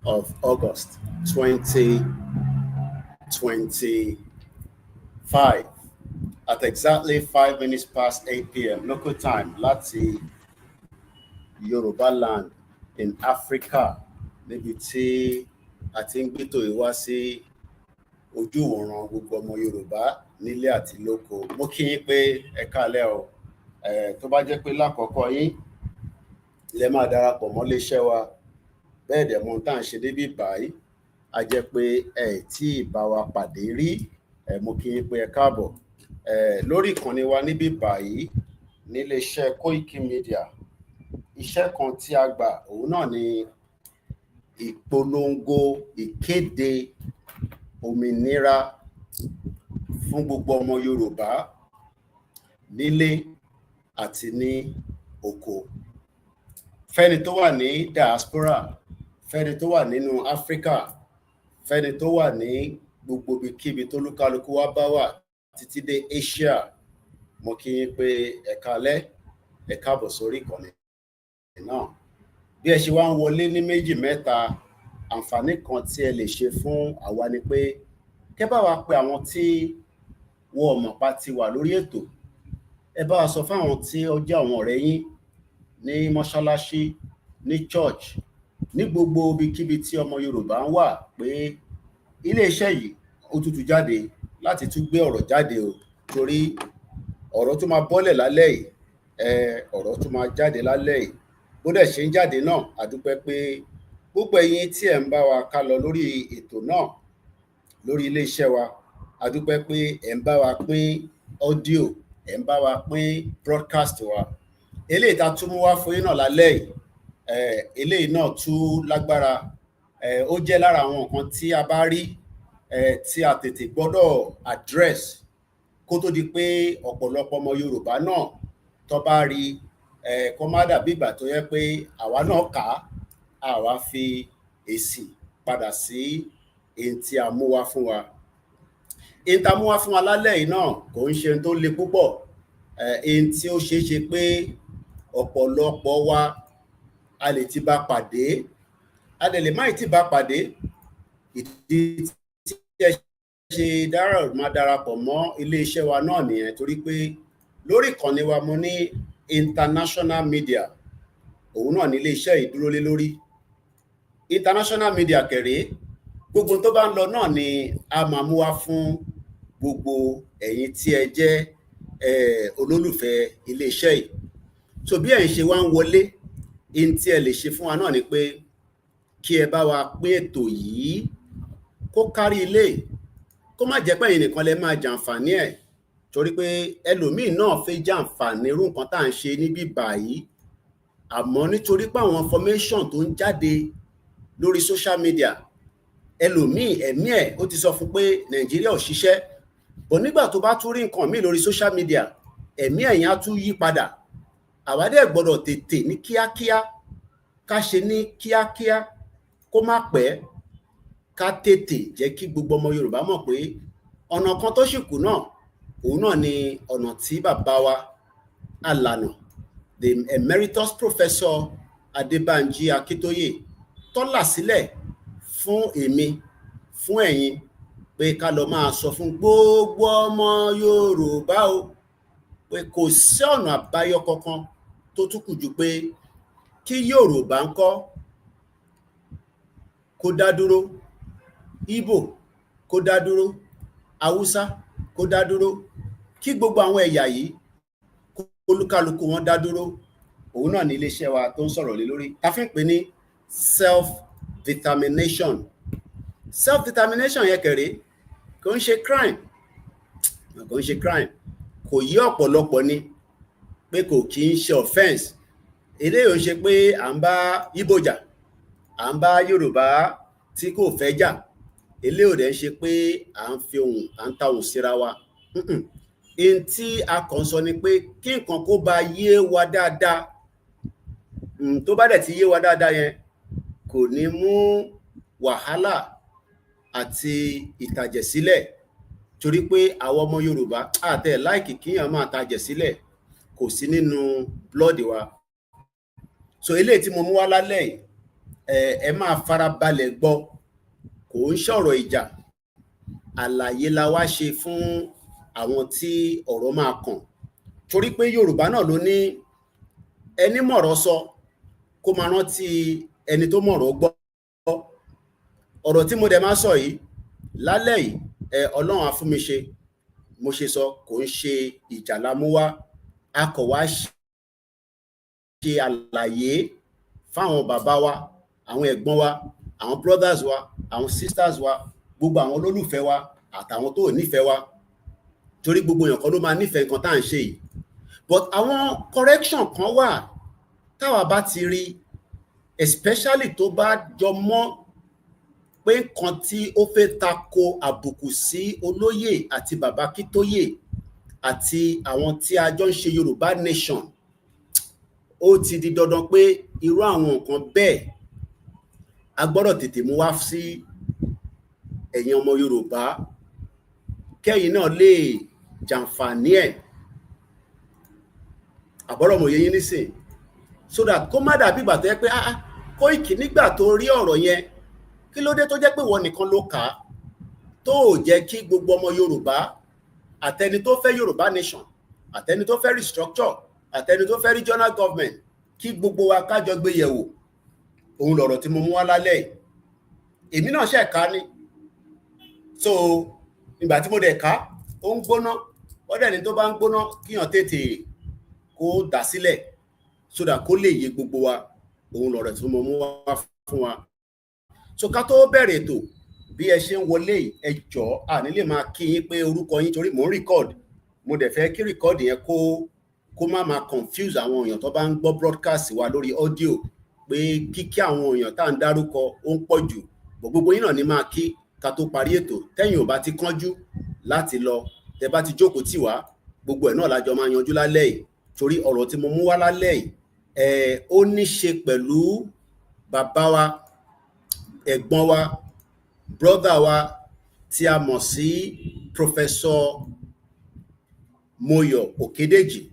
of August 2025 at exactly 5 minutes past 8 p.m. local time láti Yoruba land in Africa, níbi tí a ti ń gbétò yìí wá sí ojú ìwòran gbogbo ọmọ Yorùbá nílé àti lóko. Mo kí yín pé ẹ káalẹ́ o. Tó bá jẹ́ pé lákọ̀ọ́kọ́ yín lẹ máa darapọ̀ mọ́ iléeṣẹ́ wa, bẹ́ẹ̀ dẹ̀ mọ tá à ń ṣe débí báyìí, a jẹ́ pé ẹ tí ì bá wa pàdé rí. Mo kí yín pé ẹ káàbọ̀ lórí ìkànnì wa níbí báyìí níléeṣẹ́ Koiki Media. Iṣẹ́ kan tí a gbà òun náà ni ìpolongo ìkéde òmìnira fún gbogbo ọmọ Yorùbá nílé àti ní oko. Fẹ́ni tó wà ní diaspora, fẹ́ni tó wà nínú Áfíríkà, fẹ́ni tó wà ní gbogbo ibikíbi tó lúkálukú wá bá wà títí dé Asia. Mo kí yín pé ẹ káalẹ́, ẹ káàbọ̀ sórí ìkànnì náà. Bí ẹ ṣe wá ń wọlé ní méjì mẹ́ta, àǹfààní kan tí ẹ lè ṣe fún àwa ni pé kẹ́ bá wa pe àwọn tí wọ́n mọ̀ pa ti wà lórí ètò. Ẹ bá wa sọ fáwọn tí ó jẹ́ àwọn ọ̀rẹ́ yín ní mọ́ṣáláṣí, ní church, ní gbogbo ibikíbi tí ọmọ Yorùbá ń wà pé iléeṣẹ́ yìí ó tútù jáde láti tún gbé ọ̀rọ̀ jáde o, torí ọ̀rọ̀ tó máa bọ́lẹ̀ lálẹ́ yìí, ọ̀rọ̀ tó máa jáde lálẹ́ yìí. Bó dẹ̀ ṣe ń jáde náà, a dúpẹ́ pé gbogbo ẹ̀yin tí ẹ̀ ń bá wa ká lọ lórí ètò náà lórí iléeṣẹ́ wa, a dúpẹ́ pé ẹ̀ ń bá wa pín audio, ẹ̀ ń bá wa pín broadcast wa. Eléyìí tá tún mú wá fún yín náà lálẹ́ yìí, eléyìí náà tún lágbára. Ó jẹ́ lára àwọn nǹkan tí a bá rí tí a tètè gbọ́dọ̀ address kó tó di pé ọ̀pọ̀lọpọ̀ ọmọ Yorùbá náà tó bá rí kó má dàbí ìgbà tó yẹ pé àwa náà kà á, àwa fi èsì padà sí èyí tí a mú wá fún wa. Èyí tá a mú wá fún wa lálẹ́ yìí náà kò ń ṣe tó le púpọ̀. Èyí tí ó ṣeé ṣe pé ọ̀pọ̀lọpọ̀ wa a lè ti bá pàdé, a dẹ̀ lè má ì tí bá pàdé. Ìdí tí ẹ ṣe máa darapọ̀ mọ́ iléeṣẹ́ wa náà nìyẹn, torí pé lórí ìkànnì wa mo ní international media, òun náà ní iléeṣẹ́ ìdúró lé lórí. International media kẹ̀rẹ́, gbogbo tó bá ń lọ náà ni a máa mú wá fún gbogbo ẹ̀yin tí ẹ jẹ́ olólùfẹ́ iléeṣẹ́ yìí. So bí ẹ̀yin ṣe wá ń wọlé, in tí ẹ lè ṣe fún wa náà ni pé kí ẹ bá wa pín ètò yìí kó kárí ilé, kó má jẹ́ pé ẹ̀yin nìkan lẹ máa jàǹfààní ẹ̀, torí pé ẹlòmíì náà fẹ́ jàǹfààní irú nǹkan tá à ń ṣe níbí báyìí, àmọ́ nítorí pé àwọn information tó ń jáde lórí social media, ẹlòmíì ẹ̀mí ẹ̀ ó ti sọ fún pé Nàìjíríà ò ṣiṣẹ́, bọ̀ nígbà tó bá tún rí nǹkan míì lórí social media, ẹ̀mí ẹ̀yìn á tún yí padà. Àwa dẹ̀ gbọ́dọ̀ tètè ní kíákíá, ká ṣe ní kíákíá, kó má pẹ́, ká tètè jẹ́ kí gbogbo ọmọ Yorùbá mọ̀ pé ọ̀nà kan tó ṣì kù náà, òun náà ni ọ̀nà tí bàbá wa alànà, the emeritus professor Adébánjí Akíntóyè tó là sílẹ̀ fún èmi, fún ẹ̀yin, pé ká lọ máa sọ fún gbogbo ọmọ Yorùbá o pé kò sí ọ̀nà àbáyọ kankan tó tún kù ju pé kí Yorùbá ńkọ́ kó dá dúró, Ìgbò kó dá dúró, Haúsá kó dá dúró, kí gbogbo àwọn ẹ̀yà yìí olúkálùkù wọn dá dúró. Òun náà ní iléeṣẹ́ wa tó ń sọ̀rọ̀ lé lórí, ta fi ń pè ní self-determination. Self-determination yẹn kẹ̀rẹ́ kò ń ṣe crime, kò ń ṣe crime, kò yí ọ̀pọ̀lọpọ̀ ni pé kò kí ń ṣe offense. Eléyìí ò ń ṣe pé à ń bá Ìgbò jà, à ń bá Yorùbá tí kò fẹ́ jà, eléyìí ò dẹ̀ ń ṣe pé à ń fi ohùn, à ń ta ohùn síra wa. Ohun tí a kàn sọ ni pé kí nǹkan kó bá yé wa dáadáa, tó bá dẹ̀ ti yé wa dáadáa yẹn kò ní mú wàhálà àti ìtàjẹ̀ sílẹ̀, torí pé àwọn ọmọ Yorùbá àtẹ̀ láìkì kíyàn máa tàjẹ̀ sílẹ̀, kò sí nínú blood wa. So eléyìí tí mo mú wá lálẹ́ yìí, ẹ máa farabalẹ̀ gbọ́, kò ń sọ̀rọ̀ ìjà, àlàyé la wá ṣe fún àwọn tí ọ̀rọ̀ máa kàn, torí pé Yorùbá náà ló ní ẹni mọ̀rọ̀ sọ kó máa rántí ẹni tó mọ̀rọ̀ gbọ́. Ọ̀rọ̀ tí mo dẹ̀ máa sọ yìí lálẹ́ yìí, Ọlọ́run á fún mi ṣe, mo ṣe sọ, kò ń ṣe ìjà la mú wá, a kò wá ṣe àlàyé fáwọn bàbá wa, àwọn ẹ̀gbọ́n wa, àwọn brothers wa, àwọn sisters wa, gbogbo àwọn olólùfẹ́ wa àtàwọn tó nífẹ̀ẹ́ wa, torí gbogbo èèyàn kan ló máa nífẹ̀ẹ́ nǹkan tá à ń ṣe yìí, but àwọn correction kan wà táwa bá ti rí, especially tó bá jọ mọ́ pé nǹkan tí ó fẹ́ tako àbùkù sí olóyè àti bàbá Kítóyè àti àwọn tí a jọ ń ṣe Yorùbá nation, ó ti di dandan pé irú àwọn nǹkan bẹ́ẹ̀ a gbọ́dọ̀ tètè mú wá sí ẹ̀yin ọmọ Yorùbá kẹ́yìn náà lè jàǹfààní ẹ̀, àbọ̀rọ̀ mọ̀ yẹn nísìn, so that kó má dàbí ìgbà tó yẹ pé Kóìkì nígbà tó rí ọ̀rọ̀ yẹn, kí ló dé tó jẹ́ pé wọ́n nìkan ló kà á, tó jẹ́ kí gbogbo ọmọ Yorùbá, àtẹni tó fẹ́ Yorùbá nation, àtẹni tó fẹ́ restructure, àtẹni tó fẹ́ regional government, kí gbogbo wa kájọ gbé yẹ̀wò. Òun lọ̀rọ̀ tí mo mú wá lálẹ́, èmi náà ṣe ká ní, so ìgbà tí mo dẹ̀ ká, ó ń gbóná, wọ́n dẹ̀ ní tó bá ń gbóná kíyàn tètè kó dà sílẹ̀, so that kó lè yé gbogbo wa. Òun lọ̀rọ̀ tí mo mú wá fún wa. So ká tó bẹ̀rẹ̀ ètò, bí ẹ ṣe ń wọlé, ẹ jọ̀ọ́, àní lè máa kí yín pé orúkọ yín, torí mò ń record, mo dẹ̀ fẹ́ kí record yẹn kó má máa confuse àwọn èèyàn tó bá ń gbọ́ broadcast wa lórí audio, pé kíkí àwọn èèyàn tá à ń dárúkọ ó ń pọ̀ jù, gbogbo yín náà ní máa kí ká tó parí ètò. Tẹ́yìn ò bá ti kánjú láti lọ, tẹ bá ti jókòó tì wá, gbogbo ẹ̀ náà lájọ máa yanjú lálẹ́ yìí, torí ọ̀rọ̀ tí mo mú wá lálẹ́ yìí ó ní ṣe pẹ̀lú bàbá wa, ẹ̀gbọ́n wa, brother wa tí a mọ̀ sí Professor Moyo Okediji.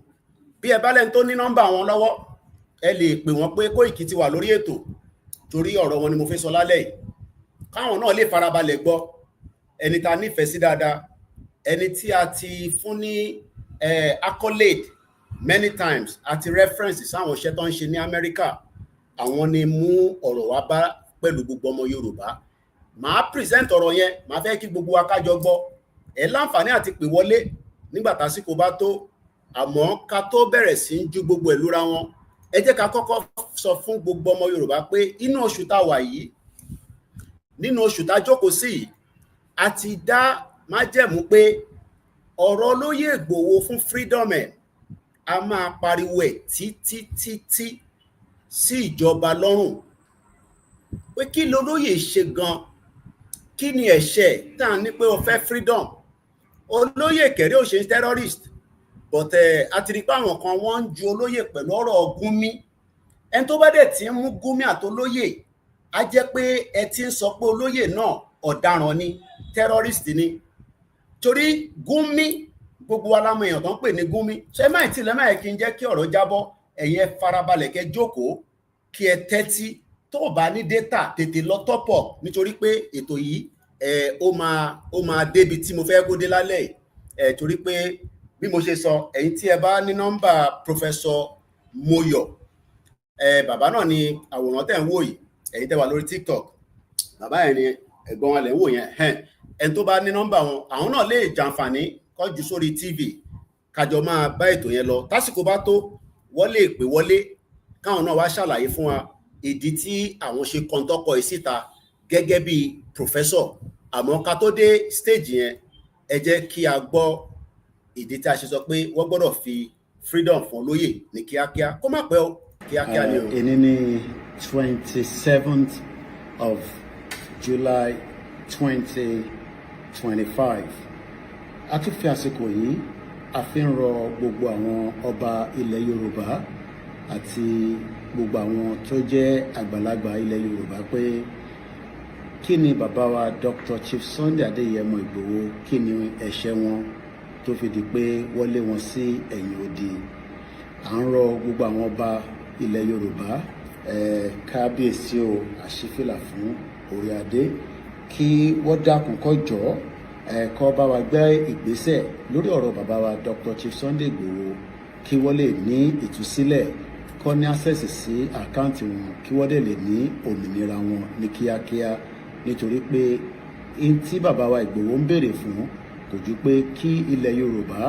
Bí ẹ bá lẹ́ni tó ní nọ́mbà wọn lọ́wọ́, ẹ lè pè wọ́n pé Kóìkì ti wà lórí ètò, torí ọ̀rọ̀ wọn ni mo fẹ́ sọ lálẹ́ yìí, káwọn náà lè farabalẹ̀ gbọ́. Ẹni tá nífẹ̀ẹ́ sí dáadáa, ẹni tí a ti fún ní accolade many times, àti reference sáwọn iṣẹ́ tó ń ṣe ní Amẹ́ríkà, àwọn ni mú ọ̀rọ̀ wá bá pẹ̀lú gbogbo ọmọ Yorùbá. Màá present ọ̀rọ̀ yẹn, màá fẹ́ kí gbogbo wa kájọ gbọ́. Ẹ láǹfààní àti pè wọlé nígbà tásìkò bá tó, àmọ́ ká tó bẹ̀rẹ̀ sí ju gbogbo ẹ̀ lura wọn, ẹ jẹ́ ká kọ́kọ́ sọ fún gbogbo ọmọ Yorùbá pé inú oṣù tá wà yìí, nínú oṣù tá jókòó sí yìí, a ti dá májẹ̀mú pé ọ̀rọ̀ olóyè Ìgbòho fún freedom ẹ̀, a máa pariwo ẹ̀ títí sí ìjọba lọ́rùn, pé kí lolóyè ṣe gan, kí ni ẹ̀ṣẹ̀ tá à ní pé ó fẹ́ freedom. Olóyè kẹ̀rẹ́ ò ṣe terrorist, but a ti rí pé àwọn kan wọ́n ń ju olóyè pẹ̀lú ọ̀rọ̀ Gúnmi. Ẹni tó bá dẹ̀ ti ń mú Gúnmi àtolóyè, á jẹ́ pé ẹ ti ń sọ pé olóyè náà ọ̀daràn ni, terrorist ni, torí Gúnmi, gbogbo wa lámọ̀ èèyàn tó ń pè ní Gúnmi. Ṣé máì tí lẹ́mọ̀ ẹ̀ kí n jẹ́ kí ọ̀rọ̀ jábọ́, ẹ̀yin ẹ farabalẹ̀ kẹ́ jókòó, kí ẹ tẹ́tí, tó bá ní data tètè lọ top up, nítorí pé ètò yìí ó máa débi tí mo fẹ́ kó dé lálẹ́ yìí, torí pé bí mo ṣe sọ, ẹ̀yin tí ẹ bá ní nọ́mbà Professor Moyo, bàbá náà ni àwòrán tẹ̀ ń wò yìí, ẹ̀yin tẹ́ wà lórí TikTok, bàbá yẹn ni ẹ̀gbọ́n wọn lẹ̀ ń wò yẹn, ẹni tó bá ní nọ́mbà wọn, àwọn náà lè jàǹfààní kọjú sórí TV, kájọ máa bá ètò yẹn lọ. Tásìkò bá tó, wọ́n lè pè wọlé, káwọn náà wá ṣàlàyé fún wa ìdí tí àwọn ṣe kọ́ńtọ́kọ̀ yìí síta gẹ́gẹ́ bí professor. Àmọ́ ká tó dé stage yẹn, ẹ jẹ́ kí a gbọ́ ìdí tí a ṣe sọ pé wọ́n gbọ́dọ̀ fi freedom fún olóyè ní kíákíá, kó má pẹ́ o, kíákíá ni o. Èní ni 27th of July 2025. A tún fi àsìkò yìí, a fi ń rọ gbogbo àwọn ọba ilẹ̀ Yorùbá àti gbogbo àwọn tó jẹ́ àgbàlagbà ilẹ̀ Yorùbá pé kí ni bàbá wa Dr. Chief Sunday Adéyẹmọ Ìgbòho, kí ni ẹ̀ṣẹ̀ wọn tó fi di pé wọ́n lé wọn sí ẹ̀yìn odi. À ń rọ gbogbo àwọn ọba ilẹ̀ Yorùbá kábíyèsí o àṣìfìlà fún orí adé kí wọ́n dákun kó jọ̀ọ́ kó bá wa gbé ìgbésẹ̀ lórí ọ̀rọ̀ bàbá wa Dr. Chief Sunday Igboho kí wọ́n lè ní ìtúsílẹ̀ kó ní access sí àkáǹtì wọn kí wọ́n dẹ̀ lè ní òmìnira wọn ní kíákíá nítorí pé ohun tí bàbá wa Igboho ń béèrè fún kò ju pé kí ilẹ̀ Yorùbá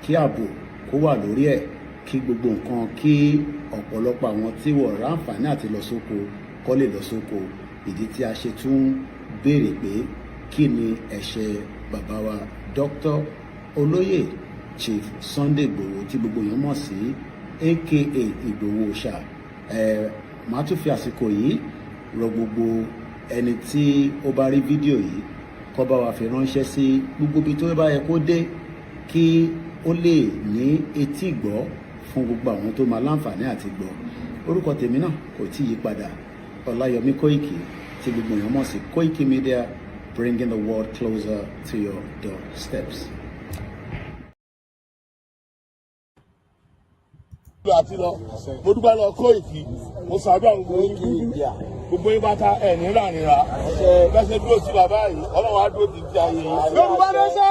kí ààbò kó wà lórí ẹ̀ kí gbogbo nǹkan kí ọ̀pọ̀lọpọ̀ àwọn tí wọ́n rà àǹfààní àti lọ sóko kó lè lọ sóko ìdí tí a ṣe tún béèrè pé kí ni ẹ̀ṣẹ̀ bàbá wa Dr. Olóyè Chief Sunday Igboho tí gbogbo èèyàn mọ̀ sí aka Igboho ṣá màá tún fi àsìkò yìí rọ gbogbo ẹni tí ó bá rí fídíò yìí kó bá wa fi ránṣẹ́ sí gbogbo ibi tó bá yẹ kó dé kí ó lè ní etí gbọ́ fún gbogbo àwọn tó máa láǹfààní àti gbọ́. Orúkọ tèmi náà kò tí yí padà, Ọláyọmí Kóìkì tí gbogbo èèyàn mọ̀ sí Koiki Media, bringing the world closer to your doorsteps. àti lọ mo dúpẹ́ lọ Kóìkì mo ṣàdúrà gbogbo yín bá ta ẹ̀ níra bẹ́ẹ̀ ṣe dúró sí bàbá yìí Ọlọ́run á dúró ti di ayé yìí. Yorùbá ló ṣe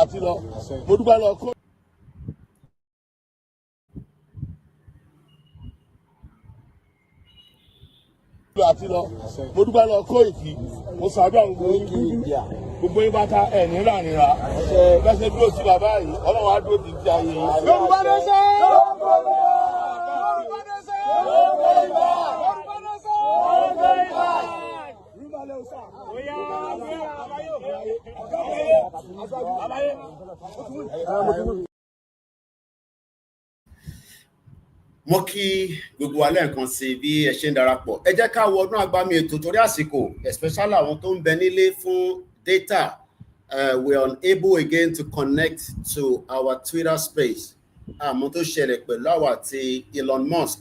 àti lọ mo dúpẹ́ lọ kó. àti lọ mo dúpẹ́ lọ Kóìkì mo ṣàdúrà gbogbo yín bá ta ẹ̀ níra bẹ́ẹ̀ ṣe dúró sí bàbá yìí Ọlọ́run á dúró ti di ayé yìí. Yorùbá ló ṣe mo kí gbogbo wa lẹ́ẹ̀kan sí bí ẹ ṣe ń darapọ̀. Ẹ jẹ́ ká wọnú agbami ètò torí àsìkò, especially àwọn tó ń bẹ nílé fún data. We are unable again to connect to our Twitter space. Àmọ́ tó ṣẹlẹ̀ pẹ̀lú àwa àti Elon Musk.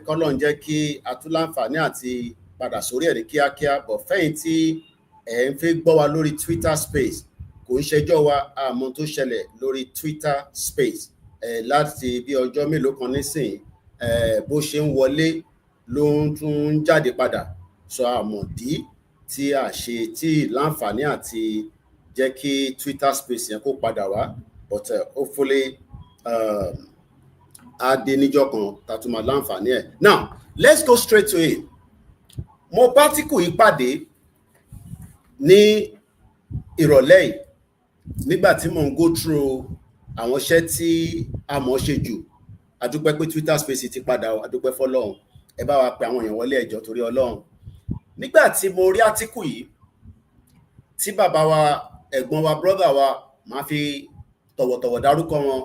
Kọ́lọ́n jẹ́ kí a tún láǹfààní àti padà sórí ẹ̀rí kíákíá. But fẹ́yìn tí ẹ̀ ń fẹ́ gbọ́ wa lórí Twitter space kò ń ṣẹjọ́ wa àmọ́ tó ṣẹlẹ̀ lórí Twitter space. Láti bí ọjọ́ mélòó kan nísìn bó ṣe ń wọlé ló ń tún jáde padà sọ àmọ̀dí tí a ṣe tí láǹfààní àti jẹ́ kí Twitter space yẹn kó padà wá but hopefully a dé níjọ́ kan tá tún máa láǹfààní ẹ̀. Now let's go straight to it. Mo bá átíkù yìí pàdé ní ìrọ̀lẹ́ yìí nígbà tí mò ń go through àwọn iṣẹ́ tí a mọ̀ ṣe jù. A dúpẹ́ pé Twitter space ti padà, a dúpẹ́ fọ́lọ́run. Ẹ bá wa pe àwọn èèyàn wọlé ẹjọ́ torí Ọlọ́run. Nígbà tí mo rí átíkù yìí tí bàbá wa ẹ̀gbọ́n wa brother wa máa fi tọ̀wọ̀tọ̀wọ̀ dárúkọ wọn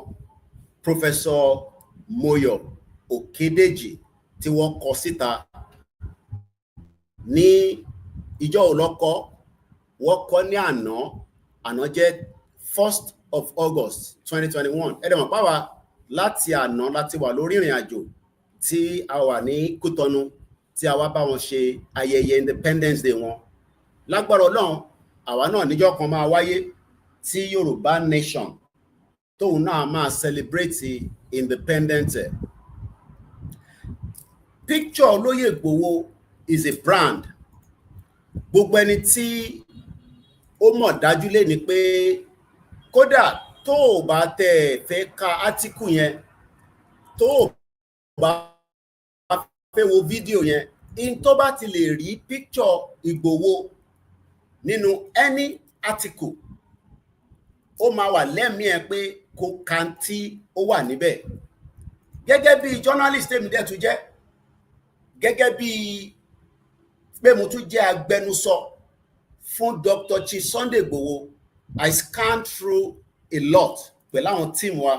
Professor Moyo Okediji tí wọ́n kọ síta ní ìjọ òlọ́kọ́ wọ́n kọ ní àná jẹ́ 1st of August 2021. Ẹ̀dẹ̀mọ̀ pàwà láti àná láti wà lórí ìrìn àjò tí a wà ní Kútọ́nù tí a wá bá wọn ṣe ayẹyẹ Independence Day wọn. Lágbára Ọlọ́run àwa náà níjọ́ kan máa wáyé tí Yorùbá nation tóun náà máa celebrate independence. Picture Olóyè Igboho is a brand. Gbogbo ẹni tí ó mọ̀ dájú lé ni pé kódà tó o bá tẹ̀ fẹ́ ka átíkù yẹn, tó o bá fẹ́ wo fídíò yẹn, in tó bá ti lè rí picture Igboho nínú any article, ó máa wà lẹ́mìí ẹ pé kò kàn tí ó wà níbẹ̀. Gẹ́gẹ́ bí journalist èmi dẹ̀ tún jẹ́, gẹ́gẹ́ bí pé mo tún jẹ́ agbẹnusọ fún Dr. Chief Sunday Igboho, I scanned through a lot pẹ̀lú àwọn team wa.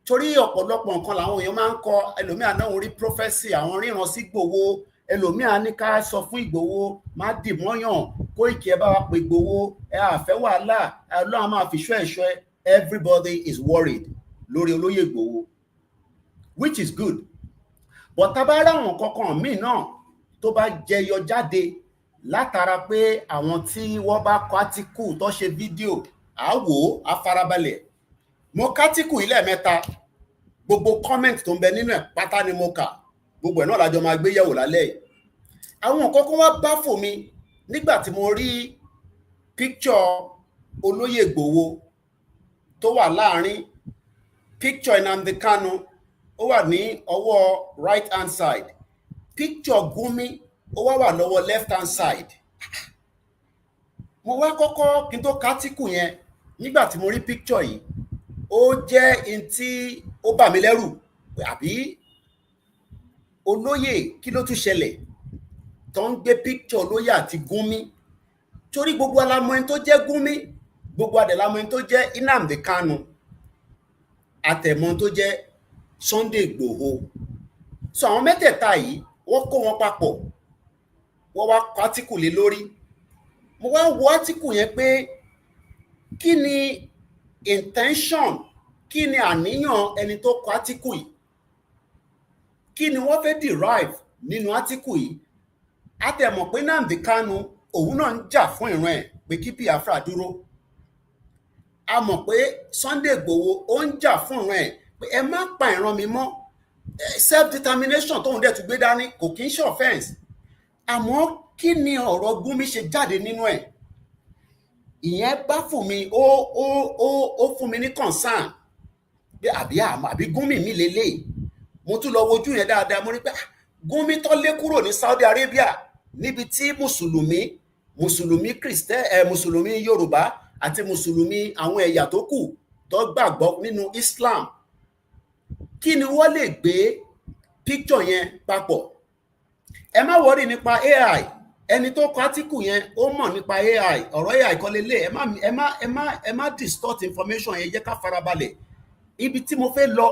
Torí ọ̀pọ̀lọpọ̀ nǹkan làwọn èèyàn máa ń kọ, ẹlòmíà náà rí prophecy, àwọn ríran sí Igboho, ẹlòmíà ní ká sọ fún Ìgbòho má dì mọ́yàn, Kóìkì ẹ bá wa pè Ìgbòho, ẹ àfẹ́ wàhálà, Ọlọ́run máa fi ṣọ́ ẹ̀ṣọ́ ẹ. Everybody is worried lórí olóyè Ìgbòho, which is good. But tá bá ráwọn kankan míì náà tó bá jẹyọ jáde látara pé àwọn tí wọ́n bá kọ átíkù tó ṣe fídíò àwò afárabalẹ̀. Mo kátíkù ilé mẹ́ta, gbogbo comment tó ń bẹ nínú ẹ̀ pátá ni mo kà, gbogbo ẹ̀ náà lájọ máa gbé yẹ̀wò lálẹ́ yìí. Àwọn kankan wá bá fò mi nígbà tí mo rí picture olóyè Ìgbòho tó wà láàrin, picture Nnamdi Kanu ó wà ní ọwọ́ right hand side, picture Gumi ó wà lọ́wọ́ left hand side. Mo wá kọ́kọ́ kí n tó kátíkù yẹn, nígbà tí mo rí picture yìí, ó jẹ́ in tí ó bà mí lẹ́rù, àbí olóyè kí ló tún ṣẹlẹ̀ tó ń gbé picture olóyè àti Gumi, torí gbogbo alamọ ẹni tó jẹ́ Gumi, gbogbo adẹ̀lamọ ẹni tó jẹ́ Nnamdi Kanu, àtẹ̀mọ́ tó jẹ́ Sunday Igboho. So àwọn mẹ́tẹ̀ẹ̀ta yìí wọ́n kó wọn papọ̀, wọ́n wá kọ átíkù lé lórí. Mo wá wo átíkù yẹn pé kí ni intention, kí ni àníyàn ẹni tó kọ átíkù yìí, kí ni wọ́n fẹ́ derive nínú átíkù yìí. A tẹ̀ mọ̀ pé Nnamdi Kanu òun náà ń jà fún ìran ẹ̀ pé kí Biafra dúró. A mọ̀ pé Sunday Igboho ó ń jà fún ìran ẹ̀ pé ẹ má pa ìran mi mọ́, self determination tóun dẹ̀ tún gbé dání kò kí ń ṣe offense. Àmọ́ kí ni ọ̀rọ̀ Gumi ṣe jáde nínú ẹ̀? Ìyẹn bá fún mi, ó fún mi ní concern pé àbí Gumi mi lélẹ̀. Mo tún lọ wojú yẹn dáadáa, mo rí pé Gumi tó lé kúrò ní Saudi Arabia níbi tí mùsùlùmí Kristẹ́, mùsùlùmí Yorùbá àti mùsùlùmí àwọn ẹ̀yà tó kù tó gbàgbọ́ nínú Islam, kí ni wọ́n lè gbé picture yẹn papọ̀? Ẹ má worry nípa AI, ẹni tó kọ átíkù yẹn ó mọ̀ nípa AI, ọ̀rọ̀ AI kọ́ lélẹ̀, ẹ má distort information yẹn, jẹ́ ká farabalẹ̀. Ibi tí mo fẹ́ lọ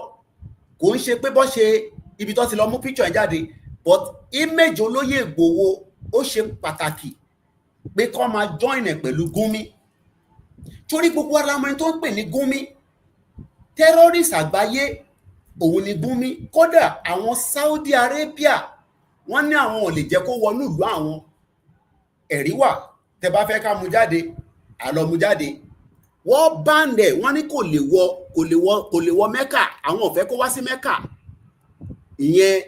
kò ń ṣe pé bọ́ ṣe ibi tó ti lọ mú picture yẹn jáde, but image olóyè Ìgbòho ó ṣe pàtàkì pé kó máa join ẹ̀ pẹ̀lú Gumi, torí gbogbo ara ọmọ ẹni tó ń pè ní Gumi, terrorist àgbáyé òun ni Gumi. Kódà àwọn Saudi Arabia wọ́n ní àwọn ò lè jẹ́ kó wọnú ìlú àwọn. Ẹ̀rí wà, tẹ́ bá fẹ́ ká mú jáde àlọ́ mú jáde. Wọ́n ban ẹ̀, wọ́n ní kò lè wọ Mẹ́kà, àwọn ò fẹ́ kó wá sí Mẹ́kà. Ìyẹn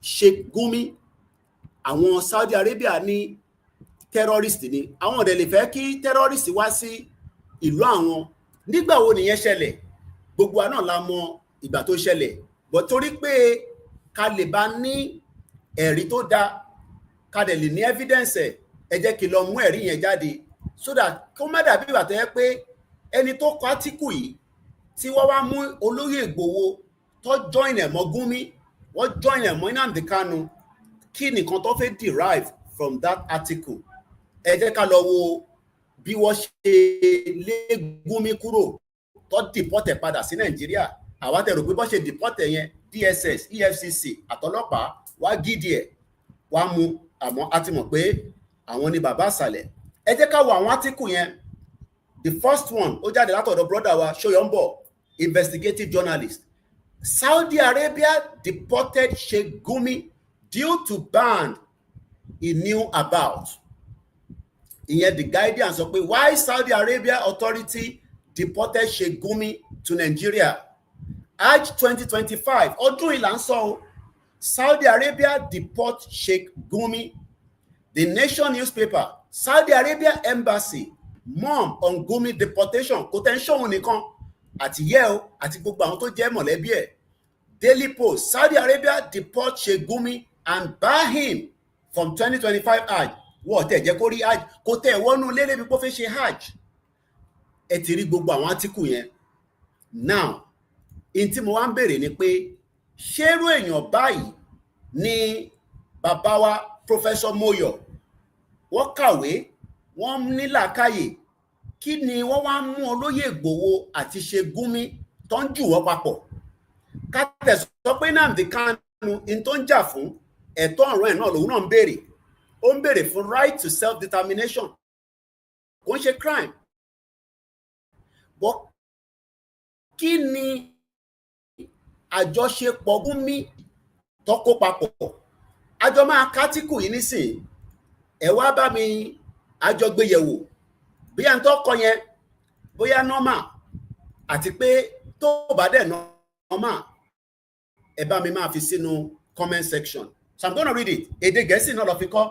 Sheikh Gumi, àwọn Saudi Arabia ní terrorist ni, àwọn ò dẹ̀ lè fẹ́ kí terrorist wá sí ìlú àwọn. Nígbà wo nìyẹn ṣẹlẹ̀? Gbogbo wa náà la mọ ìgbà tó ṣẹlẹ̀, but torí pé ká lè bá ní ẹ̀rí tó dáa, ká dẹ̀ lè ní evidence ẹ jẹ́ kí lọ mú ẹ̀rí yẹn jáde, so that kó má dàbí ìgbà tó yẹ pé ẹni tó kọ átíkù yìí tí wọ́n wá mú olóyè Ìgbòho tó join ẹ̀ mọ́ Gumi, wọ́n join ẹ̀ mọ́ Nnamdi Kanu, kí nìkan tó fẹ́ derive from that article. Ẹ jẹ́ ká lọ wo bí wọ́n ṣe lé Gumi kúrò tó deport ẹ̀ padà sí Nàìjíríà. Àwa tẹ̀ rò pé bọ́ ṣe deport ẹ̀ yẹn, DSS, EFCC àtọlọ́pàá wá gidi ẹ̀ wá mú, àmọ́ a ti mọ̀ pé àwọn ni bàbá àsàlẹ̀. Ẹ jẹ́ ká wo àwọn átíkù yẹn. The first one ó jáde látọ̀dọ̀ brother wa Soyombo, investigative journalist. Saudi Arabia deported Sheikh Gumi due to ban he knew about. Ìyẹn The Guardian sọ pé why Saudi Arabia authority deported Sheikh Gumi to Nigeria. Hajj 2025, ọdún ìlà ń sọ, Saudi Arabia deport Sheikh Gumi. The Nation newspaper, Saudi Arabia embassy mom on Gumi deportation, kò tẹ́ ń ṣòwò nìkan, àti yẹ́ o àti gbogbo àwọn tó jẹ́ mọ̀lẹ́bí ẹ̀. Daily Post, Saudi Arabia deport Sheikh Gumi and bar him from 2025 Hajj. Wọ́n tẹ̀ jẹ́ kó rí Hajj, kò tẹ̀ wọnú lélẹ̀ bí kò fẹ́ ṣe Hajj. Ẹ ti rí gbogbo àwọn átíkù yẹn. Now, in tí mo wá ń béèrè ni pé ṣérú èèyàn báyìí ni bàbá wa Professor Moyo, wọ́n kàwé, wọ́n ní làákàyè, kí ni wọ́n wá mú olóyè Ìgbòho àti Sheikh Gumi tó ń jù wọ́n papọ̀? Ká tẹ̀ sọ pé Nnamdi Kanu in tó ń jà fún ẹ̀tọ́ ọ̀rọ̀ ẹ̀ náà lòun náà ń béèrè. Ó ń béèrè fún right to self-determination. Kò ń ṣe crime. But kí ni àjọṣepọ̀ Gúnmi tó kó papọ̀? Àjọ máa kátìkù yìí nísìnyí. Ẹ wá bá mi àjọgbéyẹ̀wò. Bí à ń tó kọ yẹn, bóyá normal, àti pé tó bá dẹ̀ normal, ẹ bá mi máa fi sínú comment section. So I'm going to read it. Èdè Gẹ̀ẹ́sì náà lọ fi kọ.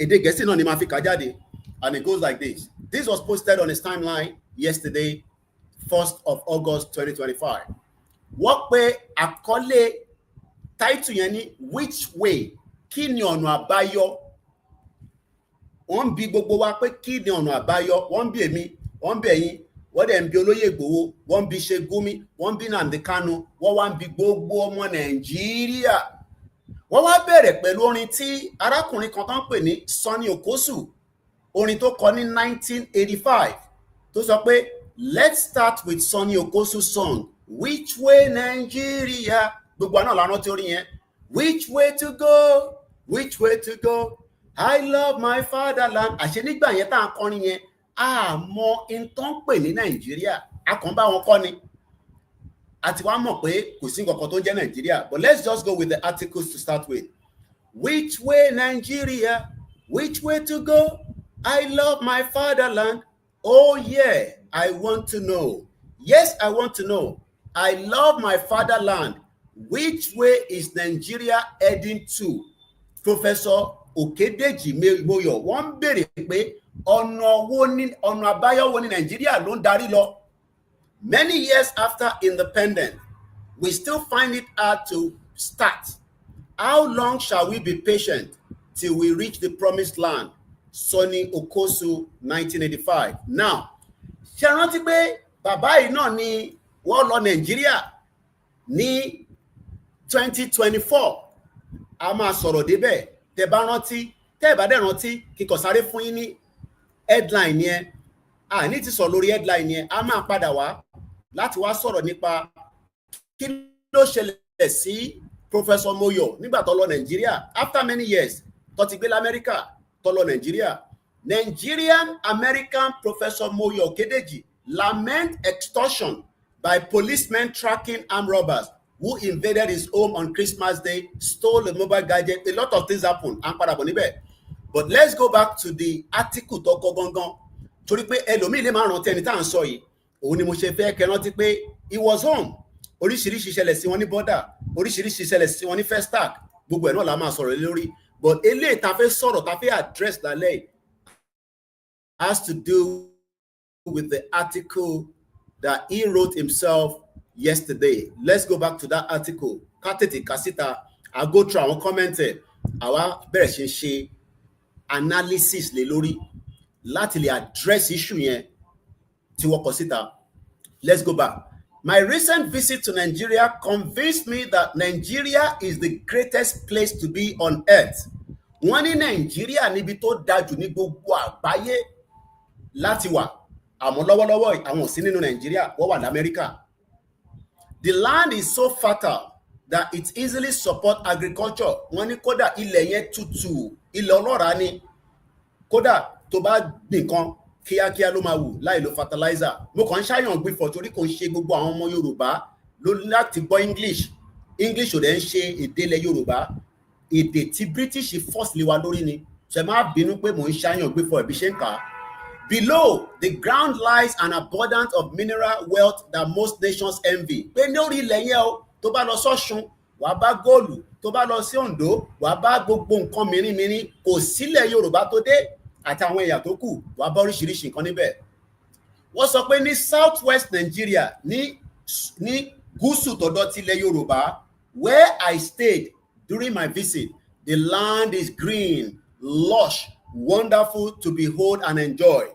Èdè Gẹ̀ẹ́sì náà ni máa fi kà jáde. And it goes like this. This was posted on his timeline yesterday, 1st of August 2025. Wọ́n pe àkọlé title yẹn ní which way? Kí ni ọ̀nà àbáyọ? Wọ́n bi gbogbo wa pé kí ni ọ̀nà àbáyọ? Wọ́n bi èmi, wọ́n bi ẹ̀yin, wọ́n dẹ̀ ń bi Olóyè Ìgbòho, wọ́n bi Ṣe Gúnmi, wọ́n bi Nnamdi Kanu, wọ́n wá ń bi gbogbo ọmọ Nàìjíríà. Wọ́n wá bẹ̀rẹ̀ pẹ̀lú orin tí arákùnrin kan tó ń pè ní Sonny Okosun, orin tó kọ ní 1985, tó sọ pé let's start with Sonny Okosun's song which way Nigeria. Gbogbo àná la rántí orin yẹn. Which way to go? Which way to go? I love my fatherland. Àṣẹ nígbà yẹn tá à ń kọrin yẹn, a mọ in tó ń pè ní Nàìjíríà. A kàn bá wọn kọ́ ni. A ti wá mọ̀ pé kò sí nǹkan kan tó ń jẹ́ Nàìjíríà. But let's just go with the articles to start with. Which way Nigeria? Which way to go? I love my fatherland. Oh yeah, I want to know. Yes, I want to know. I love my fatherland. Which way is Nigeria heading to? Professor Okediji Moyo wọ́n béèrè pé ọ̀nà àbáyọ wo ni Nàìjíríà ló ń darí lọ. Many years after independence, we still find it hard to start. How long shall we be patient till we reach the promised land? Sonny Okosun, 1985. Now, ṣé rántí pé bàbá yìí náà ni wọ́n lọ Nàìjíríà ní 2024. A máa sọ̀rọ̀ débẹ̀. Tẹ́ bá rántí, tẹ́ bá dẹ̀ rántí, kíkọ̀ sáré fún yín ní headline yẹn. A ní ti sọ lórí headline yẹn. A máa padà wá láti wá sọ̀rọ̀ nípa kí ló ṣẹlẹ̀ sí Professor Moyo nígbà tó lọ Nàìjíríà after many years tó ti gbé l'Amẹ́ríkà tó lọ Nàìjíríà. Nigerian American Professor Moyo Okediji lament extortion by policemen tracking armed robbers who invaded his home on Christmas Day, stole a mobile gadget. A lot of things happened. But let's go back to the article tó kọ gangan. Torí pé ẹlòmíì lè máa rántí ẹni tá à ń sọ yìí. Òun ni mo ṣe fẹ́ kẹ́ rántí pé he was home. Oríṣiríṣi ìṣẹ̀lẹ̀ sí wọn ní border, oríṣiríṣi ìṣẹ̀lẹ̀ sí wọn ní first tag. Gbogbo ẹ̀ náà la máa sọ̀rọ̀ lórí. But eléyìí tá fẹ́ sọ̀rọ̀ tá fẹ́ address lálẹ́ has to do with the article that he wrote himself yesterday. Let's go back to that article. Katete Kasita, I'll go through àwọn comment ẹ̀. Àwa bẹ̀rẹ̀ ṣe analysis lé lórí láti lè address issue yẹn tí wọ́n kọ síta. Let's go back. My recent visit to Nigeria convinced me that Nigeria is the greatest place to be on earth. Wọ́n ní Nigeria níbi tó dájú ní gbogbo àgbáyé láti wà. Àmọ́ lọ́wọ́lọ́wọ́ àwọn ò sí nínú Nigeria, wọ́n wà l'Amẹ́ríkà. The land is so fertile that it easily support agriculture. Wọ́n ní kódà ilẹ̀ yẹn tútù, ilẹ̀ ọlọ́ràá ni. Kódà tó bá gbìn kan kíákíá ló máa wù láì lo fertilizer. Mo kàn ń ṣàyàn gbìfọ̀ torí kò ń ṣe gbogbo àwọn ọmọ Yorùbá ló láti gbọ́ English. English ò dẹ̀ ń ṣe èdè ilẹ̀ Yorùbá. Èdè tí British force lé wa lórí ni. Ṣé máa bínú pé mò ń ṣàyàn gbìfọ̀ ẹ̀bí ṣe ń kà á. Below, the ground lies an abundance of mineral wealth that most nations envy. Pé lórí ilẹ̀ yẹn o, tó bá lọ sọ́ṣun, wàá bá góòlù, tó bá lọ sí Oǹdó, wàá bá gbogbo nǹkan mìíràn kò sílẹ̀ Yorùbá tó dé àti àwọn ẹ̀yà tó kù, wàá bá oríṣiríṣi nǹkan níbẹ̀. Wọ́n sọ pé ní South West Nigeria, ní gúúsù tọ̀dọ̀ tilẹ̀ Yorùbá, where I stayed during my visit, the land is green, lush, wonderful to behold and enjoy.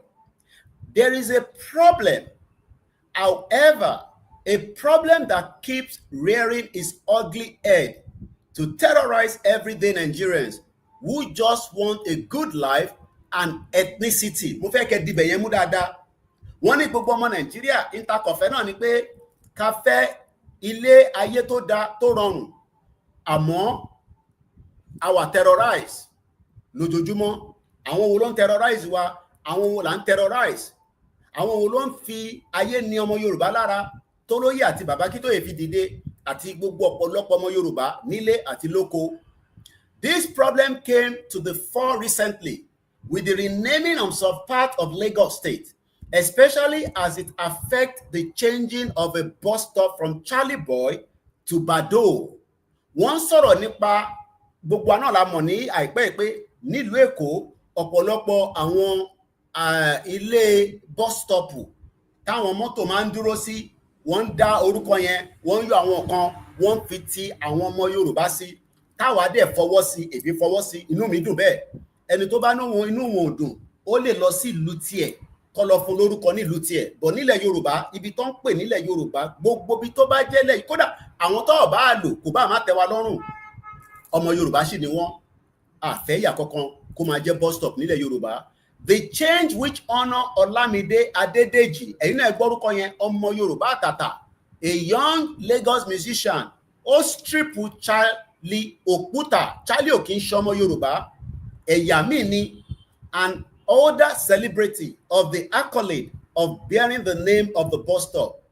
There is a problem, however, a problem that keeps rearing its ugly head to terrorize everyday Nigerians who just want a good life and ethnicity. Mo fẹ́ kẹ́ dibẹ̀ yẹn mú dáadáa. Wọ́n ní gbogbo ọmọ Nàìjíríà interkọ̀fẹ́ náà ni pé ká fẹ́ ilé ayé tó da tó rọrùn. Àmọ́ our terrorize lójoojúmọ́. Àwọn wo ló ń terrorize wa? Àwọn wo là ń terrorize? Àwọn wo ló ń fi ayé ní ọmọ Yorùbá lára? Tólóyè àti Bàbá Akíntóyè fi dìde àti gbogbo ọ̀pọ̀lọpọ̀ ọmọ Yorùbá nílé àti lóko. This problem came to the fore recently with the renaming of some part of Lagos State, especially as it affects the changing of a bus stop from Charlie Boy to Bado. Wọ́n sọ̀rọ̀ nípa gbogbo àná la mọ̀ ní àìpẹ́ pé nílùú Èkó ọ̀pọ̀lọpọ̀ àwọn ilé bus stop táwọn mọ́tò máa ń dúró sí, wọ́n ń dá orúkọ yẹn, wọ́n ń yọ àwọn kan, wọ́n ń fi ti àwọn ọmọ Yorùbá sí. Táwa dẹ̀ fọwọ́ sí, èmi fọwọ́ sí, inú mi dùn bẹ́ẹ̀. Ẹni tó bá inú wọn ò dùn, ó lè lọ sí ìlú tiẹ̀ kó lọ fún lórúkọ nílùú tiẹ̀. Bọ̀ nílẹ̀ Yorùbá, ibi tó ń pè nílẹ̀ Yorùbá, gbogbo ibi tó bá jẹ́ lẹ̀, kódà àwọn tó bá lò kò bá má tẹ́ wa lọ́rùn. Ọmọ Yorùbá sì ni wọ́n. Àfẹ́yà kankan kó máa jẹ́ bus stop nílẹ̀ Yorùbá. The change which honor Olamide Adedeji, ẹ̀yin náà gbọ́rúkọ yẹn, ọmọ Yorùbá àtàtà, a young Lagos musician, ó strip Charlie Òkúta. Charlie ò kì í ṣọmọ Yorùbá, ẹ̀yà míì ni, an older celebrity of the accolade of bearing the name of the bus stop.